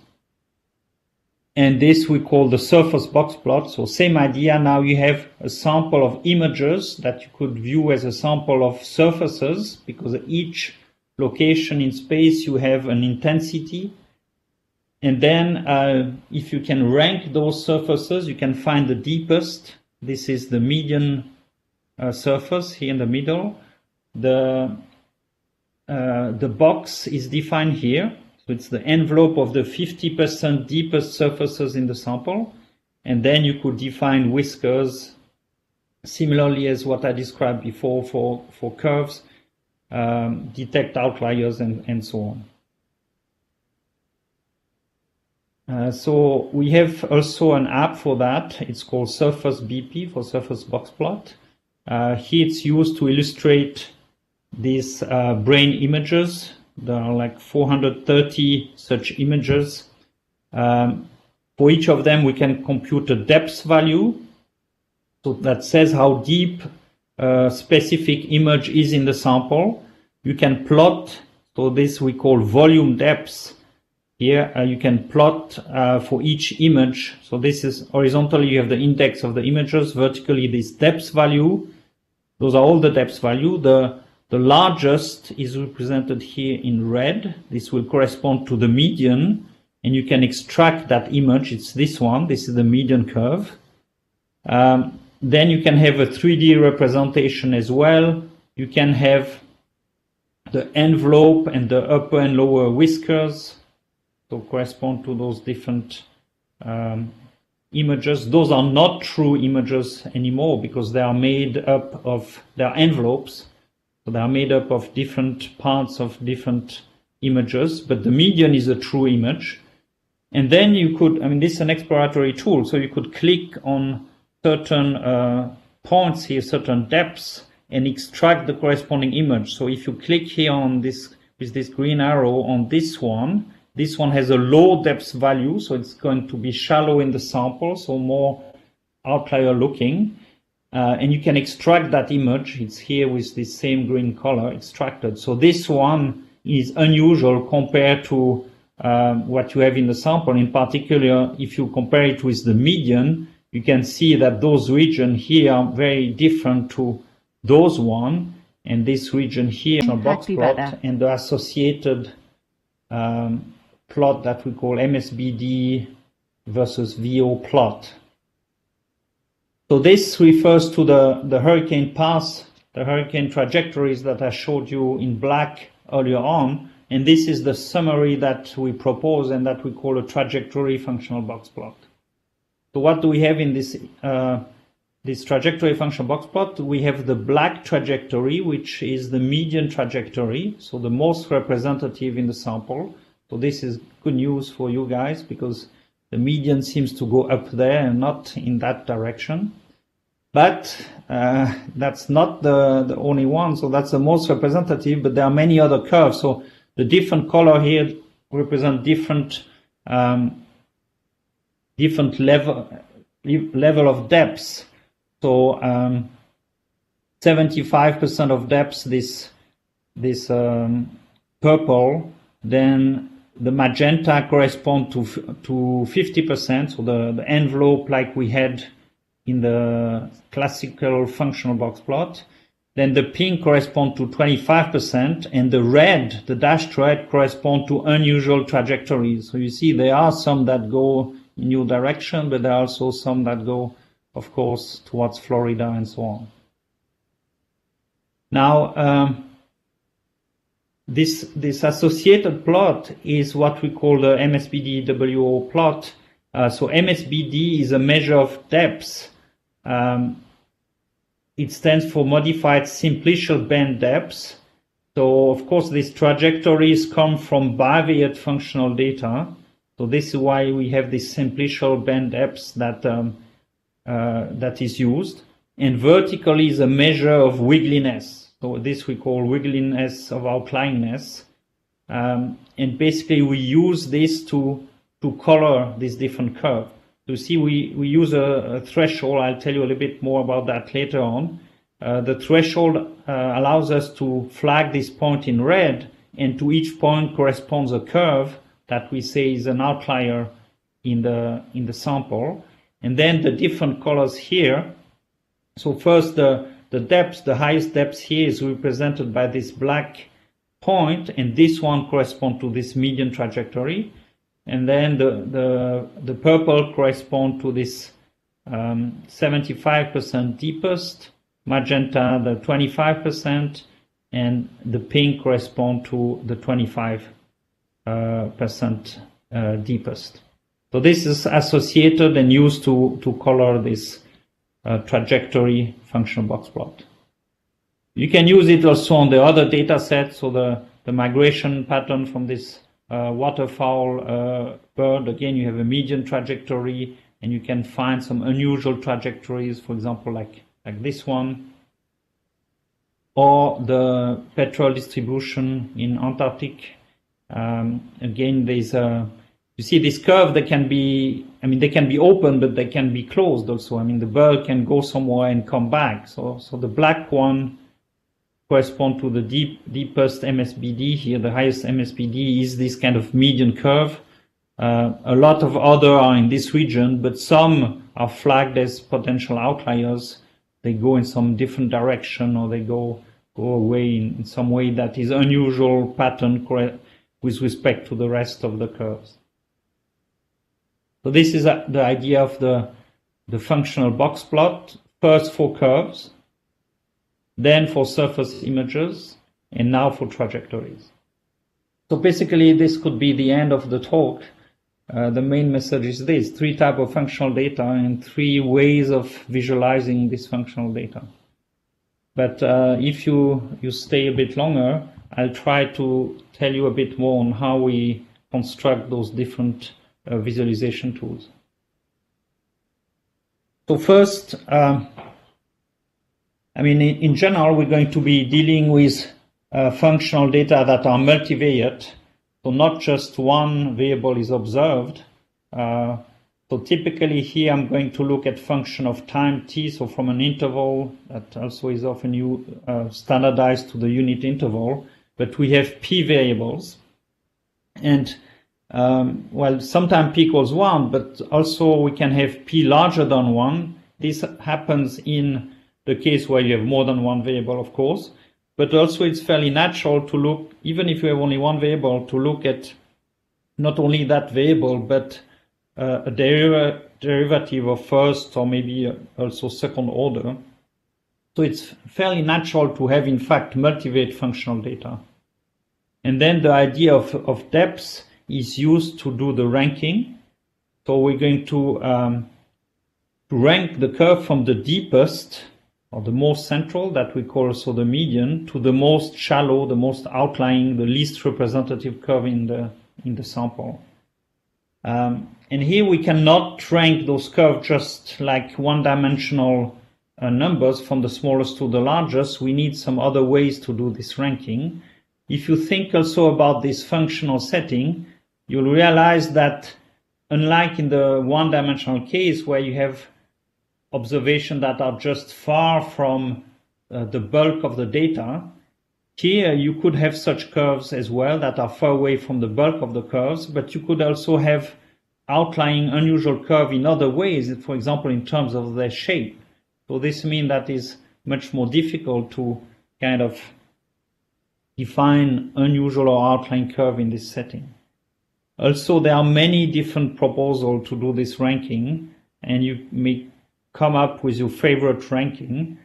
And this we call the surface box plot. So same idea. Now you have a sample of images that you could view as a sample of surfaces, because at each location in space you have an intensity. And then if you can rank those surfaces, you can find the deepest. This is the median surface here in the middle. The box is defined here. So it's the envelope of the 50% deepest surfaces in the sample. And then you could define whiskers, similarly as what I described before for curves, detect outliers and so on. So we have also an app for that. It's called Surface BP, for Surface Box Plot. Here it's used to illustrate these brain images. There are like 430 such images. For each of them, we can compute a depth value. So that says how deep a specific image is in the sample. You can plot, so this we call volume depths. Here you can plot for each image. So this is horizontally, you have the index of the images, vertically this depth value. Those are all the depth value. The largest is represented here in red. This will correspond to the median, and you can extract that image. It's this one. This is the median curve. Then you can have a 3D representation as well. You can have the envelope and the upper and lower whiskers to correspond to those different images. Those are not true images anymore because they are made up of, they are envelopes. So they are made up of different parts of different images, but the median is a true image. And then you could, I mean, this is an exploratory tool, so you could click on certain points here, certain depths, and extract the corresponding image. So if you click here on this, with this green arrow on this one has a low depth value, so it's going to be shallow in the sample, so more outlier looking. And you can extract that image. It's here with this same green color extracted. So this one is unusual compared to what you have in the sample. In particular, if you compare it with the median, you can see that those regions here are very different to those one, and this region here, box plot, and the associated plot that we call Msbdwo versus VO plot. So this refers to the hurricane path, the hurricane trajectories that I showed you in black earlier on. And this is the summary that we propose and that we call a trajectory functional box plot. So what do we have in this, this trajectory functional box plot? We have the black trajectory, which is the median trajectory, so the most representative in the sample. So this is good news for you guys because the median seems to go up there and not in that direction. But that's not the only one. So that's the most representative, but there are many other curves. So the different color here represent different level of depths. So 75% of depth, this purple, then the magenta correspond to 50%, so the envelope like we had in the classical functional box plot. Then the pink correspond to 25%, and the red, the dashed red, correspond to unusual trajectories. So you see there are some that go in your direction, but there are also some that go, of course, towards Florida and so on. Now, this associated plot is what we call the Msbdwo plot. So MSBD is a measure of depth. It stands for modified simplicial band depth. So of course these trajectories come from bivariate functional data. So this is why we have this simplicial band depth that that is used. And vertically is a measure of wiggliness. So this we call wiggliness of outliningness. And basically we use this to color this different curve. You see, we use a threshold. I'll tell you a little bit more about that later on. the threshold allows us to flag this point in red, and to each point corresponds a curve that we say is an outlier in the sample. And then the different colors here. So first the depth, the highest depth here is represented by this black point, and this one corresponds to this median trajectory. And then the purple corresponds to this 75% deepest, magenta the 25%, and the pink corresponds to the 25% deepest. So this is associated and used to color this trajectory functional box plot. You can use it also on the other data sets, so the migration pattern from this waterfowl bird. Again, you have a median trajectory, and you can find some unusual trajectories, for example, like this one, or the petrel distribution in Antarctic. Again, there's you see this curve. They can be open, but they can be closed also. I mean, the bird can go somewhere and come back. So the black one correspond to the deepest Msbd here. The highest Msbd is this kind of median curve. A lot of other are in this region, but some are flagged as potential outliers. They go in some different direction, or they go away in some way that is unusual pattern with respect to the rest of the curves. So this is the idea of the functional box plot, first for curves, then for surface images, and now for trajectories. So basically, this could be the end of the talk. The main message is this: 3 types of functional data and 3 ways of visualizing this functional data. But if you stay a bit longer, I'll try to tell you a bit more on how we construct those different visualization tools. So first, in general, we're going to be dealing with functional data that are multivariate. So not just one variable is observed. So typically here I'm going to look at function of time t, so from an interval that also is often standardized to the unit interval, but we have p variables. And sometimes p equals 1, but also we can have p larger than 1. This happens in the case where you have more than one variable, of course, but also it's fairly natural to look, even if you have only one variable, to look at not only that variable, but a derivative of first or maybe also second order. So it's fairly natural to have, in fact, multivariate functional data. And then the idea of depth is used to do the ranking. So we're going to rank the curve from the deepest, or the most central, that we call also the median, to the most shallow, the most outlying, the least representative curve in the sample. And here we cannot rank those curves just like one-dimensional numbers from the smallest to the largest. We need some other ways to do this ranking. If you think also about this functional setting, you'll realize that unlike in the one-dimensional case where you have observations that are just far from the bulk of the data, here you could have such curves as well that are far away from the bulk of the curves, but you could also have outlying unusual curve in other ways, for example, in terms of their shape. So this means that is much more difficult to kind of define unusual or outlying curve in this setting. Also, there are many different proposals to do this ranking, and you may come up with your favorite ranking.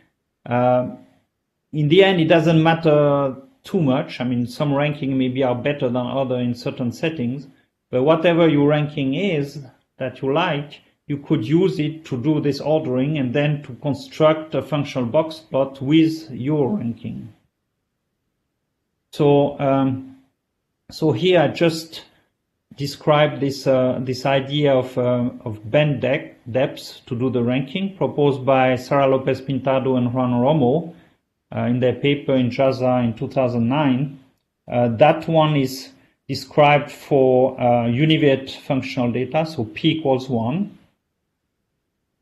In the end, it doesn't matter too much. I mean, some ranking maybe are better than other in certain settings, but whatever your ranking is that you like, you could use it to do this ordering and then to construct a functional box plot with your ranking. So here I just describe this idea of band depths to do the ranking proposed by Sara Lopez Pintado and Juan Romo in their paper in JASA in 2009. That one is described for univariate functional data, so p equals 1.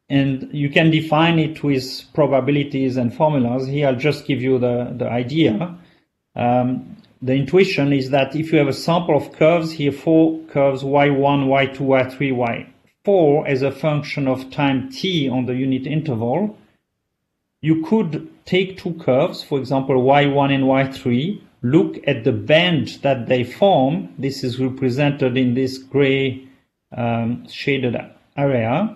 And you can define it with probabilities and formulas. Here I'll just give you the idea. The intuition is that if you have a sample of curves, here 4 curves, y1, y2, y3, y4 as a function of time t on the unit interval, you could take 2 curves, for example, y1 and y3, look at the band that they form. This is represented in this gray shaded area.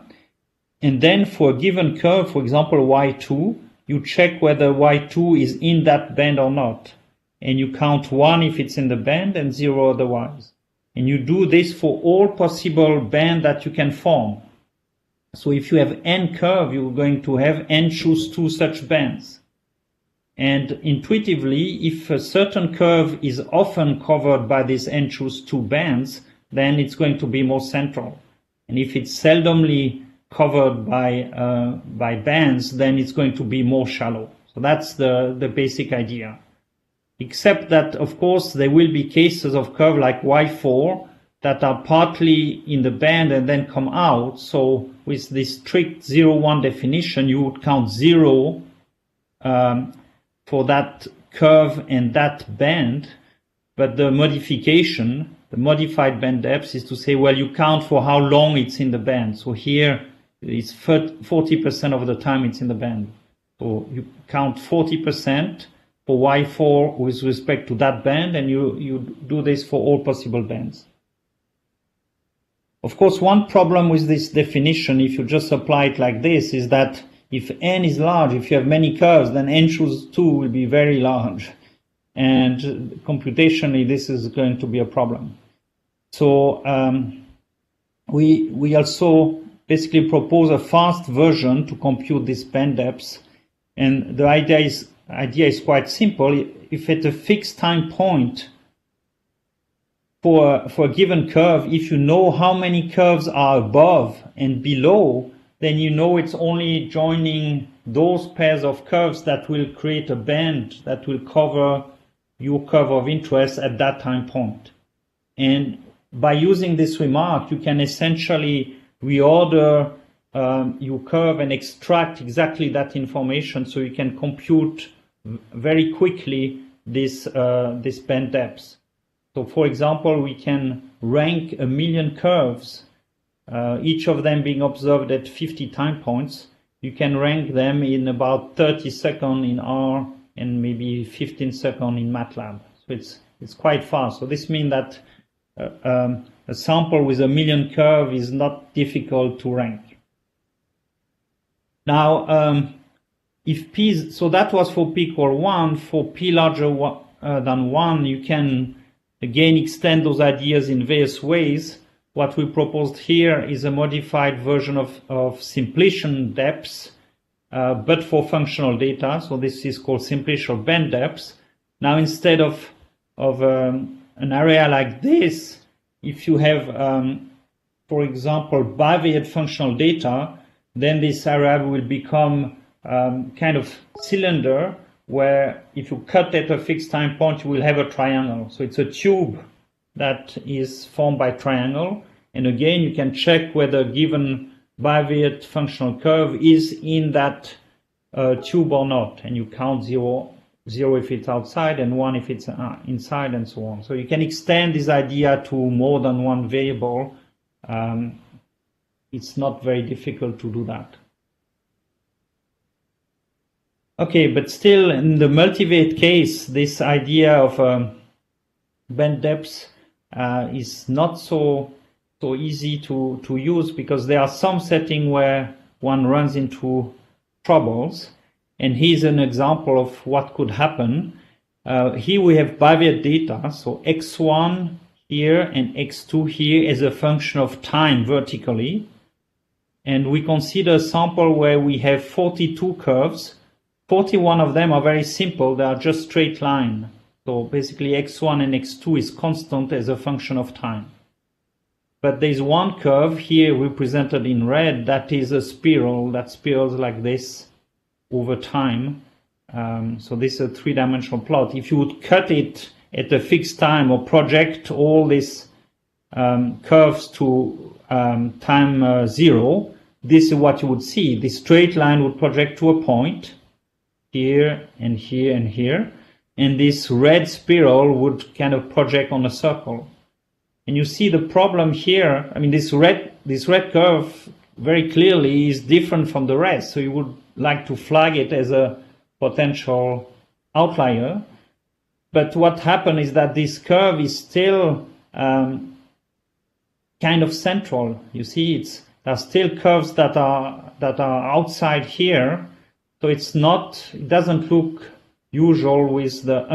And then for a given curve, for example, y2, you check whether y2 is in that band or not. And you count 1 if it's in the band and 0 otherwise. And you do this for all possible bands that you can form. So if you have n curve, you're going to have n choose 2 such bands. And intuitively, if a certain curve is often covered by these n choose 2 bands, then it's going to be more central. And if it's seldomly covered by bands, then it's going to be more shallow. So that's the basic idea. Except that, of course, there will be cases of curve like y4 that are partly in the band and then come out. So with this strict 0-1 definition, you would count 0 for that curve and that band. But the modification, the modified band depth, is to say, well, you count for how long it's in the band. So here it's 40% of the time it's in the band. So you count 40% for y4 with respect to that band, and you do this for all possible bands. Of course, one problem with this definition, if you just apply it like this, is that if n is large, if you have many curves, then n choose 2 will be very large. And computationally, this is going to be a problem. So we also basically propose a fast version to compute this band depths. And the idea is quite simple. If at a fixed time point for a given curve, if you know how many curves are above and below, then you know it's only joining those pairs of curves that will create a band that will cover your curve of interest at that time point. And by using this remark, you can essentially reorder your curve and extract exactly that information, so you can compute very quickly this band depth. So for example, we can rank 1 million curves, each of them being observed at 50 time points. You can rank them in about 30 seconds in R and maybe 15 seconds in MATLAB. So it's quite fast. So this means that a sample with 1 million curve is not difficult to rank. Now, if p, so that was for p equal 1. For p larger than 1, you can again extend those ideas in various ways. What we proposed here is a modified version of simplician depths, but for functional data. So this is called simplicial band depths. Now, instead of an area like this, if you have, for example, bivariate functional data, then this area will become kind of cylinder, where if you cut at a fixed time point, you will have a triangle. So it's a tube that is formed by triangle. And again, you can check whether a given bivariate functional curve is in that tube or not. And you count 0 if it's outside and 1 if it's inside, and so on. So you can extend this idea to more than one variable. It's not very difficult to do that. Okay, but still in the multivariate case, this idea of band depth is not so easy to use, because there are some settings where one runs into troubles. And here's an example of what could happen. Here we have bivariate data, so x1 here and x2 here as a function of time vertically. And we consider a sample where we have 42 curves. 41 of them are very simple, they are just straight line. So basically x1 and x2 is constant as a function of time. But there's one curve here represented in red that is a spiral that spirals like this over time. So this is a 3-dimensional plot. If you would cut it at a fixed time or project all these curves to time 0, this is what you would see. This straight line would project to a point here and here and here, and this red spiral would kind of project on a circle. And you see the problem here. I mean, this red curve very clearly is different from the rest. So you would like to flag it as a potential outlier. But what happened is that this curve is still kind of central. You see, there are still curves that are outside here. So it doesn't look unusual with the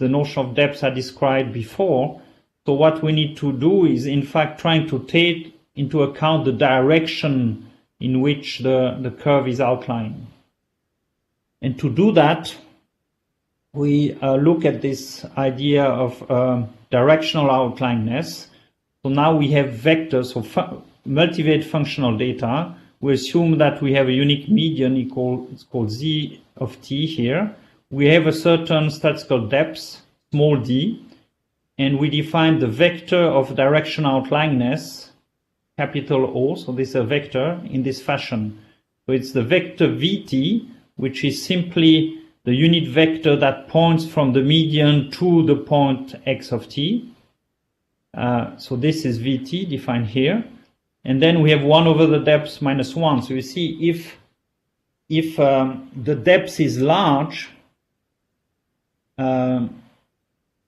notion of depth I described before. So what we need to do is, in fact, trying to take into account the direction in which the curve is outlined. And to do that, we look at this idea of directional outlinedness. So now we have vectors, so multivariate functional data. We assume that we have a unique median it's called z of t here. We have a certain statistical depth, small d, and we define the vector of direction outlinedness, capital O, so this is a vector in this fashion. So it's the vector vt, which is simply the unit vector that points from the median to the point x of t. So this is vt defined here. And then we have 1 over the depth minus 1. So you see, if the depth is large, so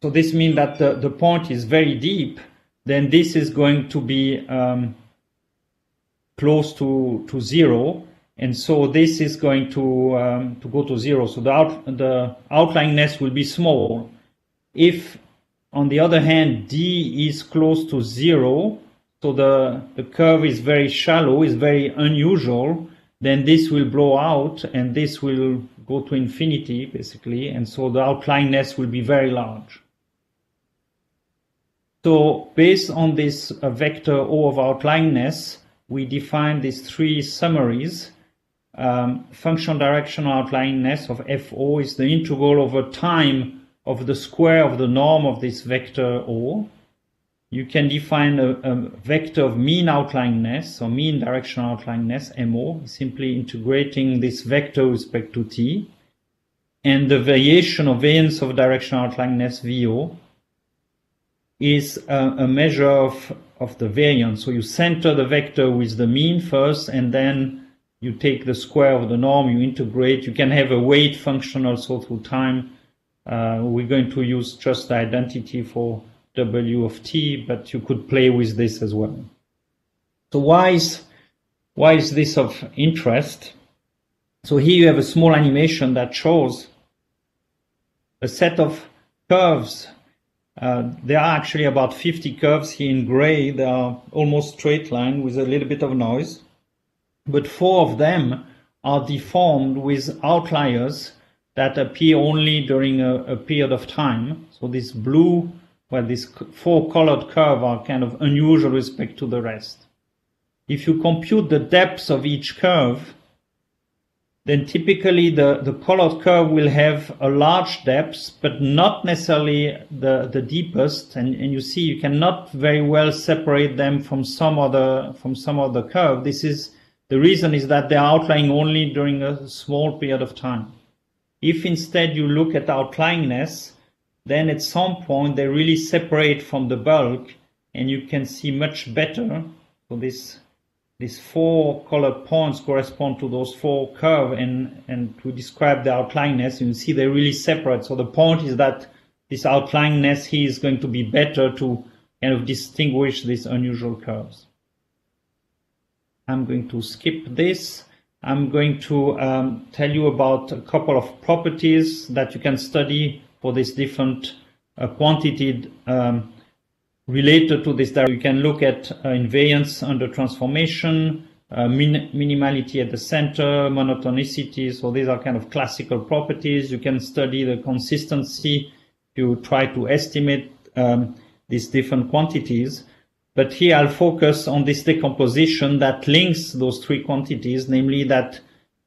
this means that the point is very deep, then this is going to be close to 0. And so this is going to go to 0. So the outlinedness will be small. If, on the other hand, d is close to 0, so the curve is very shallow, is very unusual, then this will blow out and this will go to infinity, basically, and so the outlinedness will be very large. So based on this vector O of outlinedness, we define these 3 summaries. Functional directional outlinedness of FO is the integral over time of the square of the norm of this vector O. You can define a vector of mean outlinedness, or mean directional outlinedness, MO, simply integrating this vector with respect to t. And the variation or variance of directional outlinedness, VO, is a measure of the variance. So you center the vector with the mean first, and then you take the square of the norm, you integrate. You can have a weight function also through time. We're going to use just the identity for W of t, but you could play with this as well. So why is this of interest? So here you have a small animation that shows a set of curves. There are actually about 50 curves here in gray. They are almost straight line with a little bit of noise, but 4 of them are deformed with outliers that appear only during a period of time. So this blue, well, these 4 colored curves are kind of unusual with respect to the rest. If you compute the depths of each curve, then typically the colored curve will have a large depth, but not necessarily the deepest. And you see, you cannot very well separate them from some other curve. The reason is that they are outlying only during a small period of time. If instead you look at outlinedness, then at some point they really separate from the bulk, and you can see much better. So these 4 colored points correspond to those 4 curves, and to describe the outlinedness, you see they really separate. So the point is that this outlinedness here is going to be better to kind of distinguish these unusual curves. I'm going to skip this. I'm going to tell you about a couple of properties that you can study for this different quantity related to this. You can look at invariance under transformation, minimality at the center, monotonicity. So these are kind of classical properties. You can study the consistency. You try to estimate these different quantities. But here I'll focus on this decomposition that links those 3 quantities, namely that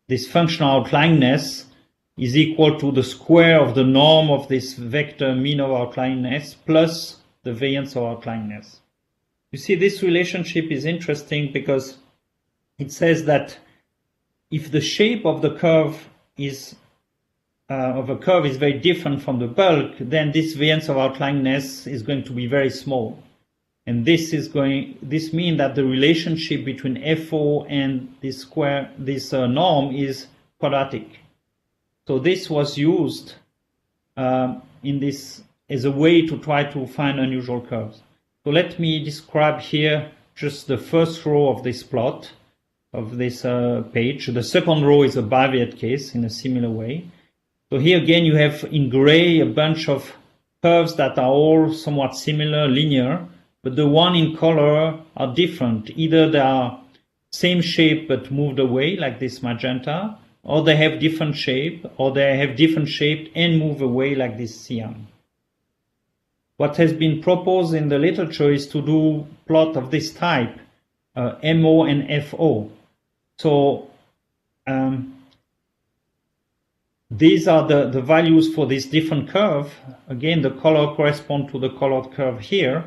this functional outlinedness is equal to the square of the norm of this vector mean of outlinedness plus the variance of outlinedness. You see, this relationship is interesting because it says that if the shape of the curve is very different from the bulk, then this variance of outlyingness is going to be very small. And this means that the relationship between FO and this norm is quadratic. So this was used as a way to try to find unusual curves. So let me describe here just the first row of this plot, of this page. The second row is a bivariate case in a similar way. So here again you have in gray a bunch of curves that are all somewhat similar, linear, but the one in color are different. Either they are same shape but moved away, like this magenta, or they have different shape, or they have different shape and move away, like this cyan. What has been proposed in the literature is to do plot of this type, MO and FO. So these are the values for this different curve. Again, the color corresponds to the colored curve here.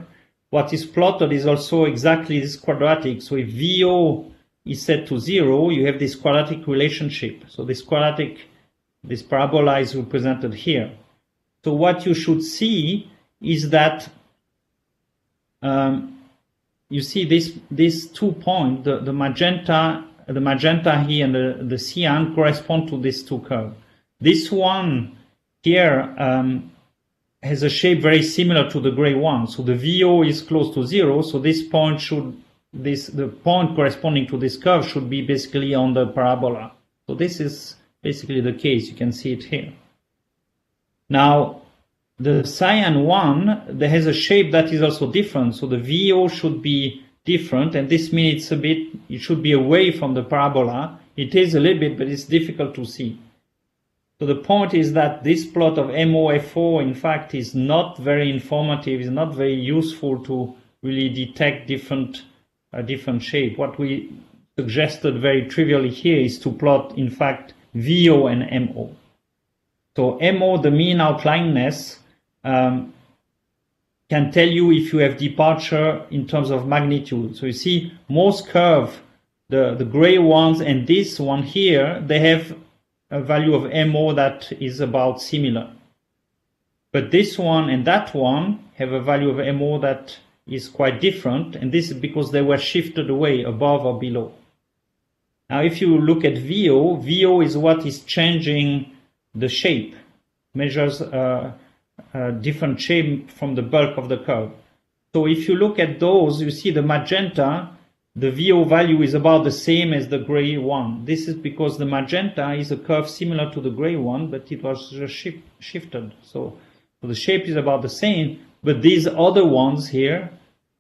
What is plotted is also exactly this quadratic. So if VO is set to 0, you have this quadratic relationship. So this parabola is represented here. So what you should see is that you see these 2 points, the magenta here and the cyan correspond to these two curves. This one here has a shape very similar to the gray one. So the VO is close to 0. So this point the point corresponding to this curve should be basically on the parabola. So this is basically the case. You can see it here. Now, the cyan one, there has a shape that is also different. So the VO should be different, and this means it should be away from the parabola. It is a little bit, but it's difficult to see. So the point is that this plot of MOFO, in fact, is not very informative, is not very useful to really detect different shape. What we suggested very trivially here is to plot, in fact, VO and MO. So MO, the mean outlyingness, can tell you if you have departure in terms of magnitude. So you see most curve, the gray ones and this one here, they have a value of MO that is about similar. But this one and that one have a value of MO that is quite different, and this is because they were shifted away above or below. Now if you look at VO, VO is what is changing the shape, measures different shape from the bulk of the curve. So if you look at those, you see the magenta, the VO value is about the same as the gray one. This is because the magenta is a curve similar to the gray one, but it was just shifted. So the shape is about the same, but these other ones here,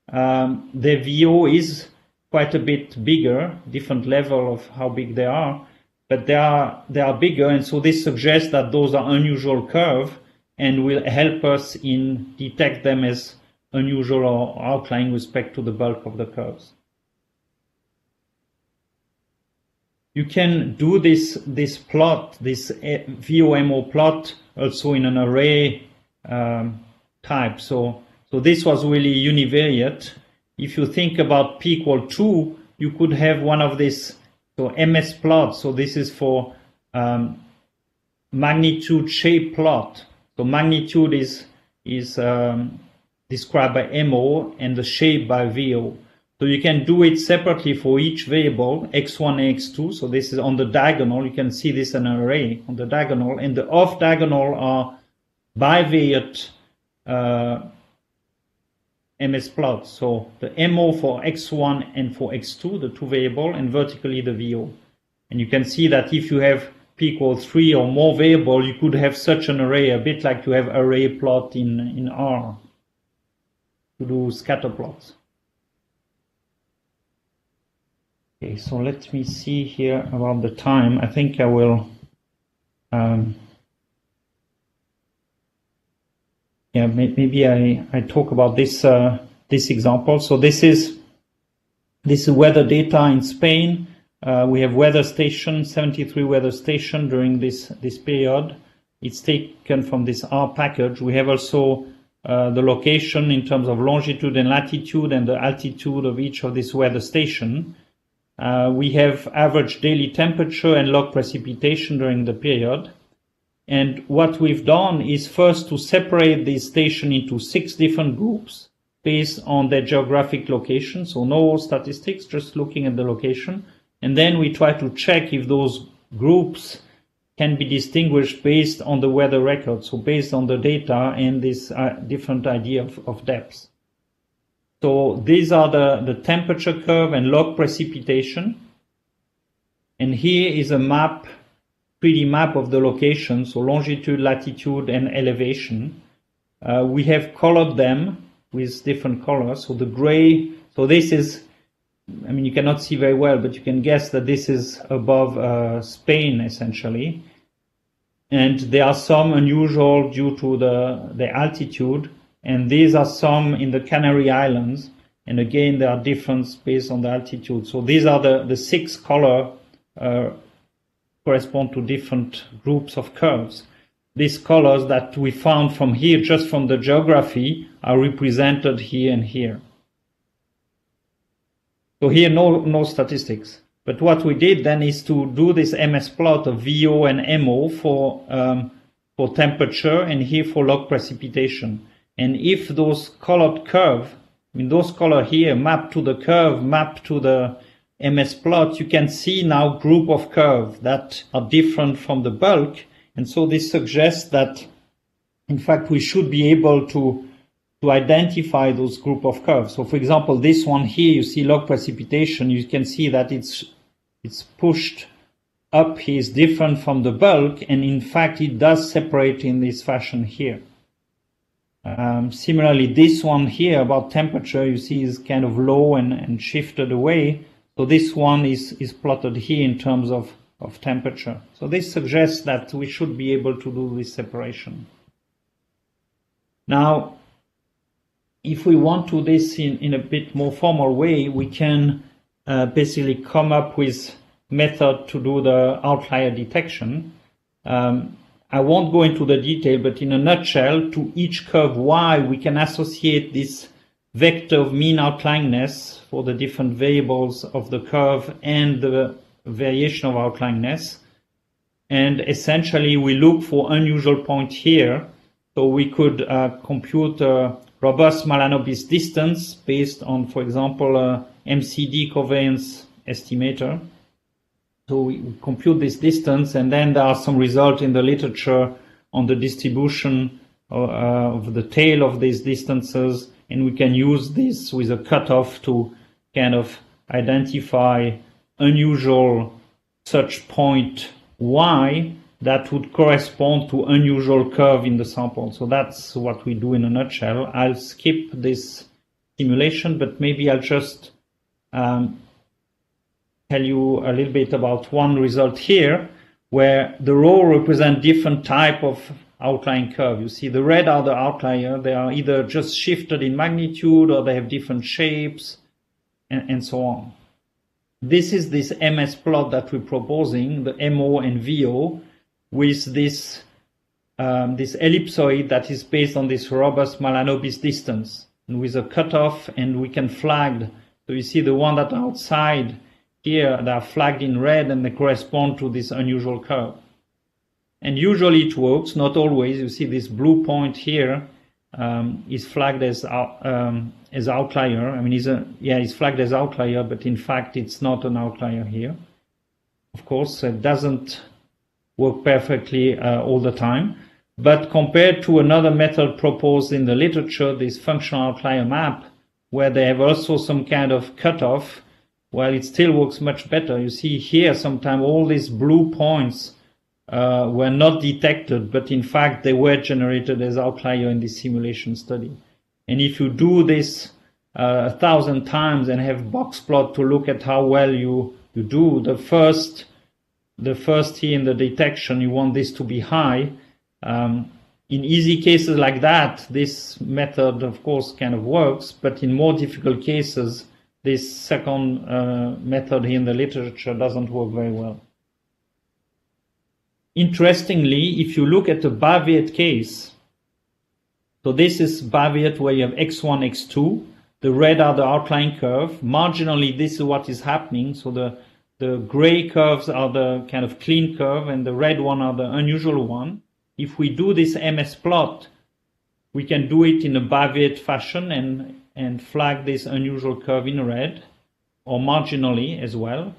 the VO is quite a bit bigger, different level of how big they are, but they are bigger, and so this suggests that those are unusual curves and will help us in detect them as unusual or outlying with respect to the bulk of the curves. You can do this plot, this VOMO plot, also in an array type. So this was really univariate. If you think about p equal 2, you could have one of these, so MS plot. So this is for magnitude shape plot. So magnitude is described by MO and the shape by VO. So you can do it separately for each variable, x1 and x2. So this is on the diagonal. You can see this in an array on the diagonal. And the off diagonal are bivariate MS plots. So the MO for x1 and for x2, the two variable, and vertically the VO. And you can see that if you have p equals 3 or more variable, you could have such an array, a bit like you have array plot in R to do scatter plots. Okay, so let me see here about the time. I think I will, maybe I talk about this example. So this is weather data in Spain. We have weather station, 73 weather station during this period. It's taken from this R package. We have also the location in terms of longitude and latitude and the altitude of each of these weather station. We have average daily temperature and log precipitation during the period. And what we've done is first to separate this station into 6 different groups based on their geographic location. So no statistics, just looking at the location. And then we try to check if those groups can be distinguished based on the weather record, so based on the data and this different idea of depth. So these are the temperature curve and log precipitation. And here is a map, 3D map of the location, so longitude, latitude, and elevation. We have colored them with different colors. So the gray, so this is, I mean, you cannot see very well, but you can guess that this is above Spain, essentially. And there are some unusual due to the altitude, and these are some in the Canary Islands. And again, there are differences based on the altitude. So these are the 6 color correspond to different groups of curves. These colors that we found from here, just from the geography, are represented here and here. So here, no statistics. But what we did then is to do this MS plot of VO and MO for temperature, and here for log precipitation. And if those colored curve, I mean those color here map to the curve, map to the MS plot, you can see now group of curves that are different from the bulk. And so this suggests that, in fact, we should be able to identify those group of curves. So, for example, this one here, you see log precipitation, you can see that it's pushed up here, is different from the bulk, and in fact, it does separate in this fashion here. Similarly, this one here about temperature, you see is kind of low and shifted away. So this one is plotted here in terms of temperature. So this suggests that we should be able to do this separation. Now, if we want to do this in a bit more formal way, we can basically come up with method to do the outlier detection. I won't go into the detail, but in a nutshell, to each curve y, we can associate this vector of mean outlyingness for the different variables of the curve and the variation of outlyingness. And essentially, we look for unusual point here. So we could compute a robust Malanobis distance based on, for example, a MCD covariance estimator. So we compute this distance, and then there are some results in the literature on the distribution of the tail of these distances, and we can use this with a cutoff to kind of identify unusual such point y that would correspond to unusual curve in the sample. So that's what we do in a nutshell. I'll skip this simulation, but maybe I'll just tell you a little bit about one result here, where the row represent different type of outlying curve. You see the red are the outlier. They are either just shifted in magnitude or they have different shapes and so on. This is this MS plot that we're proposing, the MO and VO, with this ellipsoid that is based on this robust Malanobis distance, and with a cutoff, and we can flag. So you see the one that are outside here, they are flagged in red, and they correspond to this unusual curve. And usually it works, not always. You see this blue point here is flagged as outlier. I mean, it's flagged as outlier, but in fact it's not an outlier here. Of course, it doesn't work perfectly all the time. But compared to another method proposed in the literature, this functional outlier map, where they have also some kind of cutoff, well, it still works much better. You see here, sometimes all these blue points were not detected, but in fact they were generated as outlier in this simulation study. And if you do this 1,000 times and have box plot to look at how well you do, the first here in the detection, you want this to be high. In easy cases like that, this method, of course, kind of works, but in more difficult cases, this second method here in the literature doesn't work very well. Interestingly, if you look at the Baviet case, so this is Baviet where you have x1, x2. the red are the outline curve. Marginally, this is what is happening. So the gray curves are the kind of clean curve, and the red one are the unusual one. If we do this MS plot, we can do it in a bivalent fashion and flag this unusual curve in red, or marginally as well.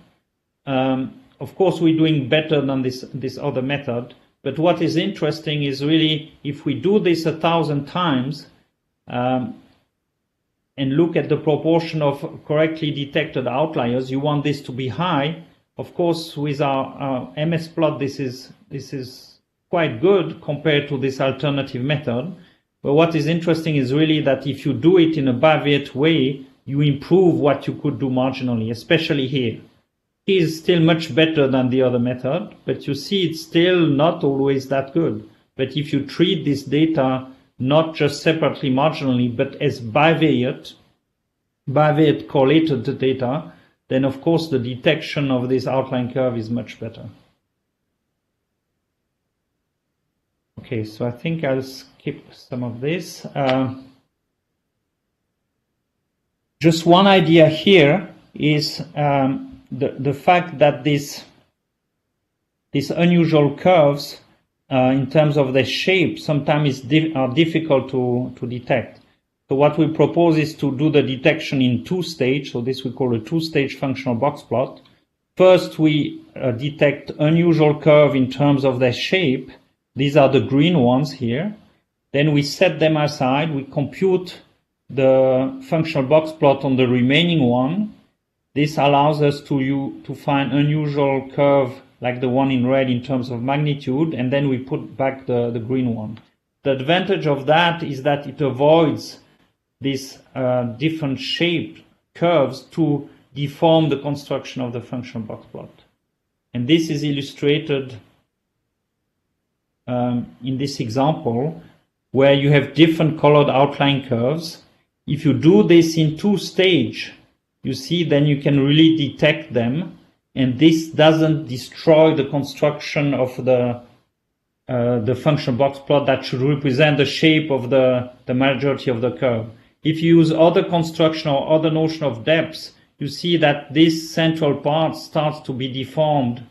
Of course, we're doing better than this other method. But what is interesting is really if we do this 1,000 times and look at the proportion of correctly detected outliers, you want this to be high. Of course, with our MS plot, this is quite good compared to this alternative method. But what is interesting is really that if you do it in a bivalent way, you improve what you could do marginally, especially here. He is still much better than the other method, but you see it's still not always that good. But if you treat this data not just separately marginally, but as bivalent correlated data, then of course the detection of this outline curve is much better. Okay, so I think I'll skip some of this. Just one idea here is the fact that these unusual curves, in terms of their shape, sometimes are difficult to detect. So what we propose is to do the detection in two stages. So this we call a two-stage functional box plot. First, we detect unusual curve in terms of their shape. These are the green ones here. Then we set them aside. We compute the functional box plot on the remaining one. This allows us to find unusual curve like the one in red in terms of magnitude, and then we put back the green one. The advantage of that is that it avoids these different shaped curves to deform the construction of the functional box plot. And this is illustrated in this example where you have different colored outline curves. If you do this in two stages, you see then you can really detect them, and this doesn't destroy the construction of the functional box plot that should represent the shape of the majority of the curve. If you use other construction or other notion of depths, you see that this central part starts to be deformed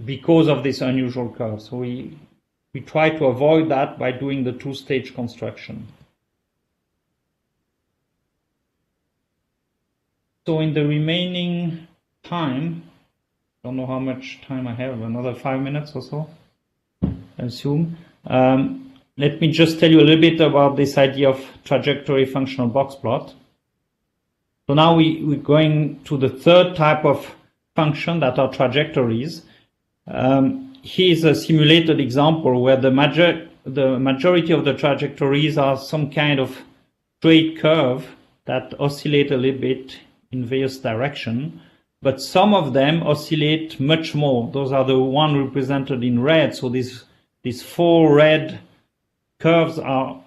because of this unusual curve. So we try to avoid that by doing the two-stage construction. So in the remaining time, I don't know how much time I have, another 5 minutes or so, I assume. Let me just tell you a little bit about this idea of trajectory functional box plot. So now we're going to the third type of function that are trajectories. Here's a simulated example where the majority of the trajectories are some kind of straight curve that oscillate a little bit in various directions, but some of them oscillate much more. Those are the one represented in red. So these four red curves are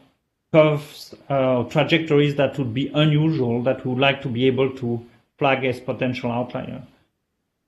trajectories that would be unusual, that we would like to be able to flag as potential outlier.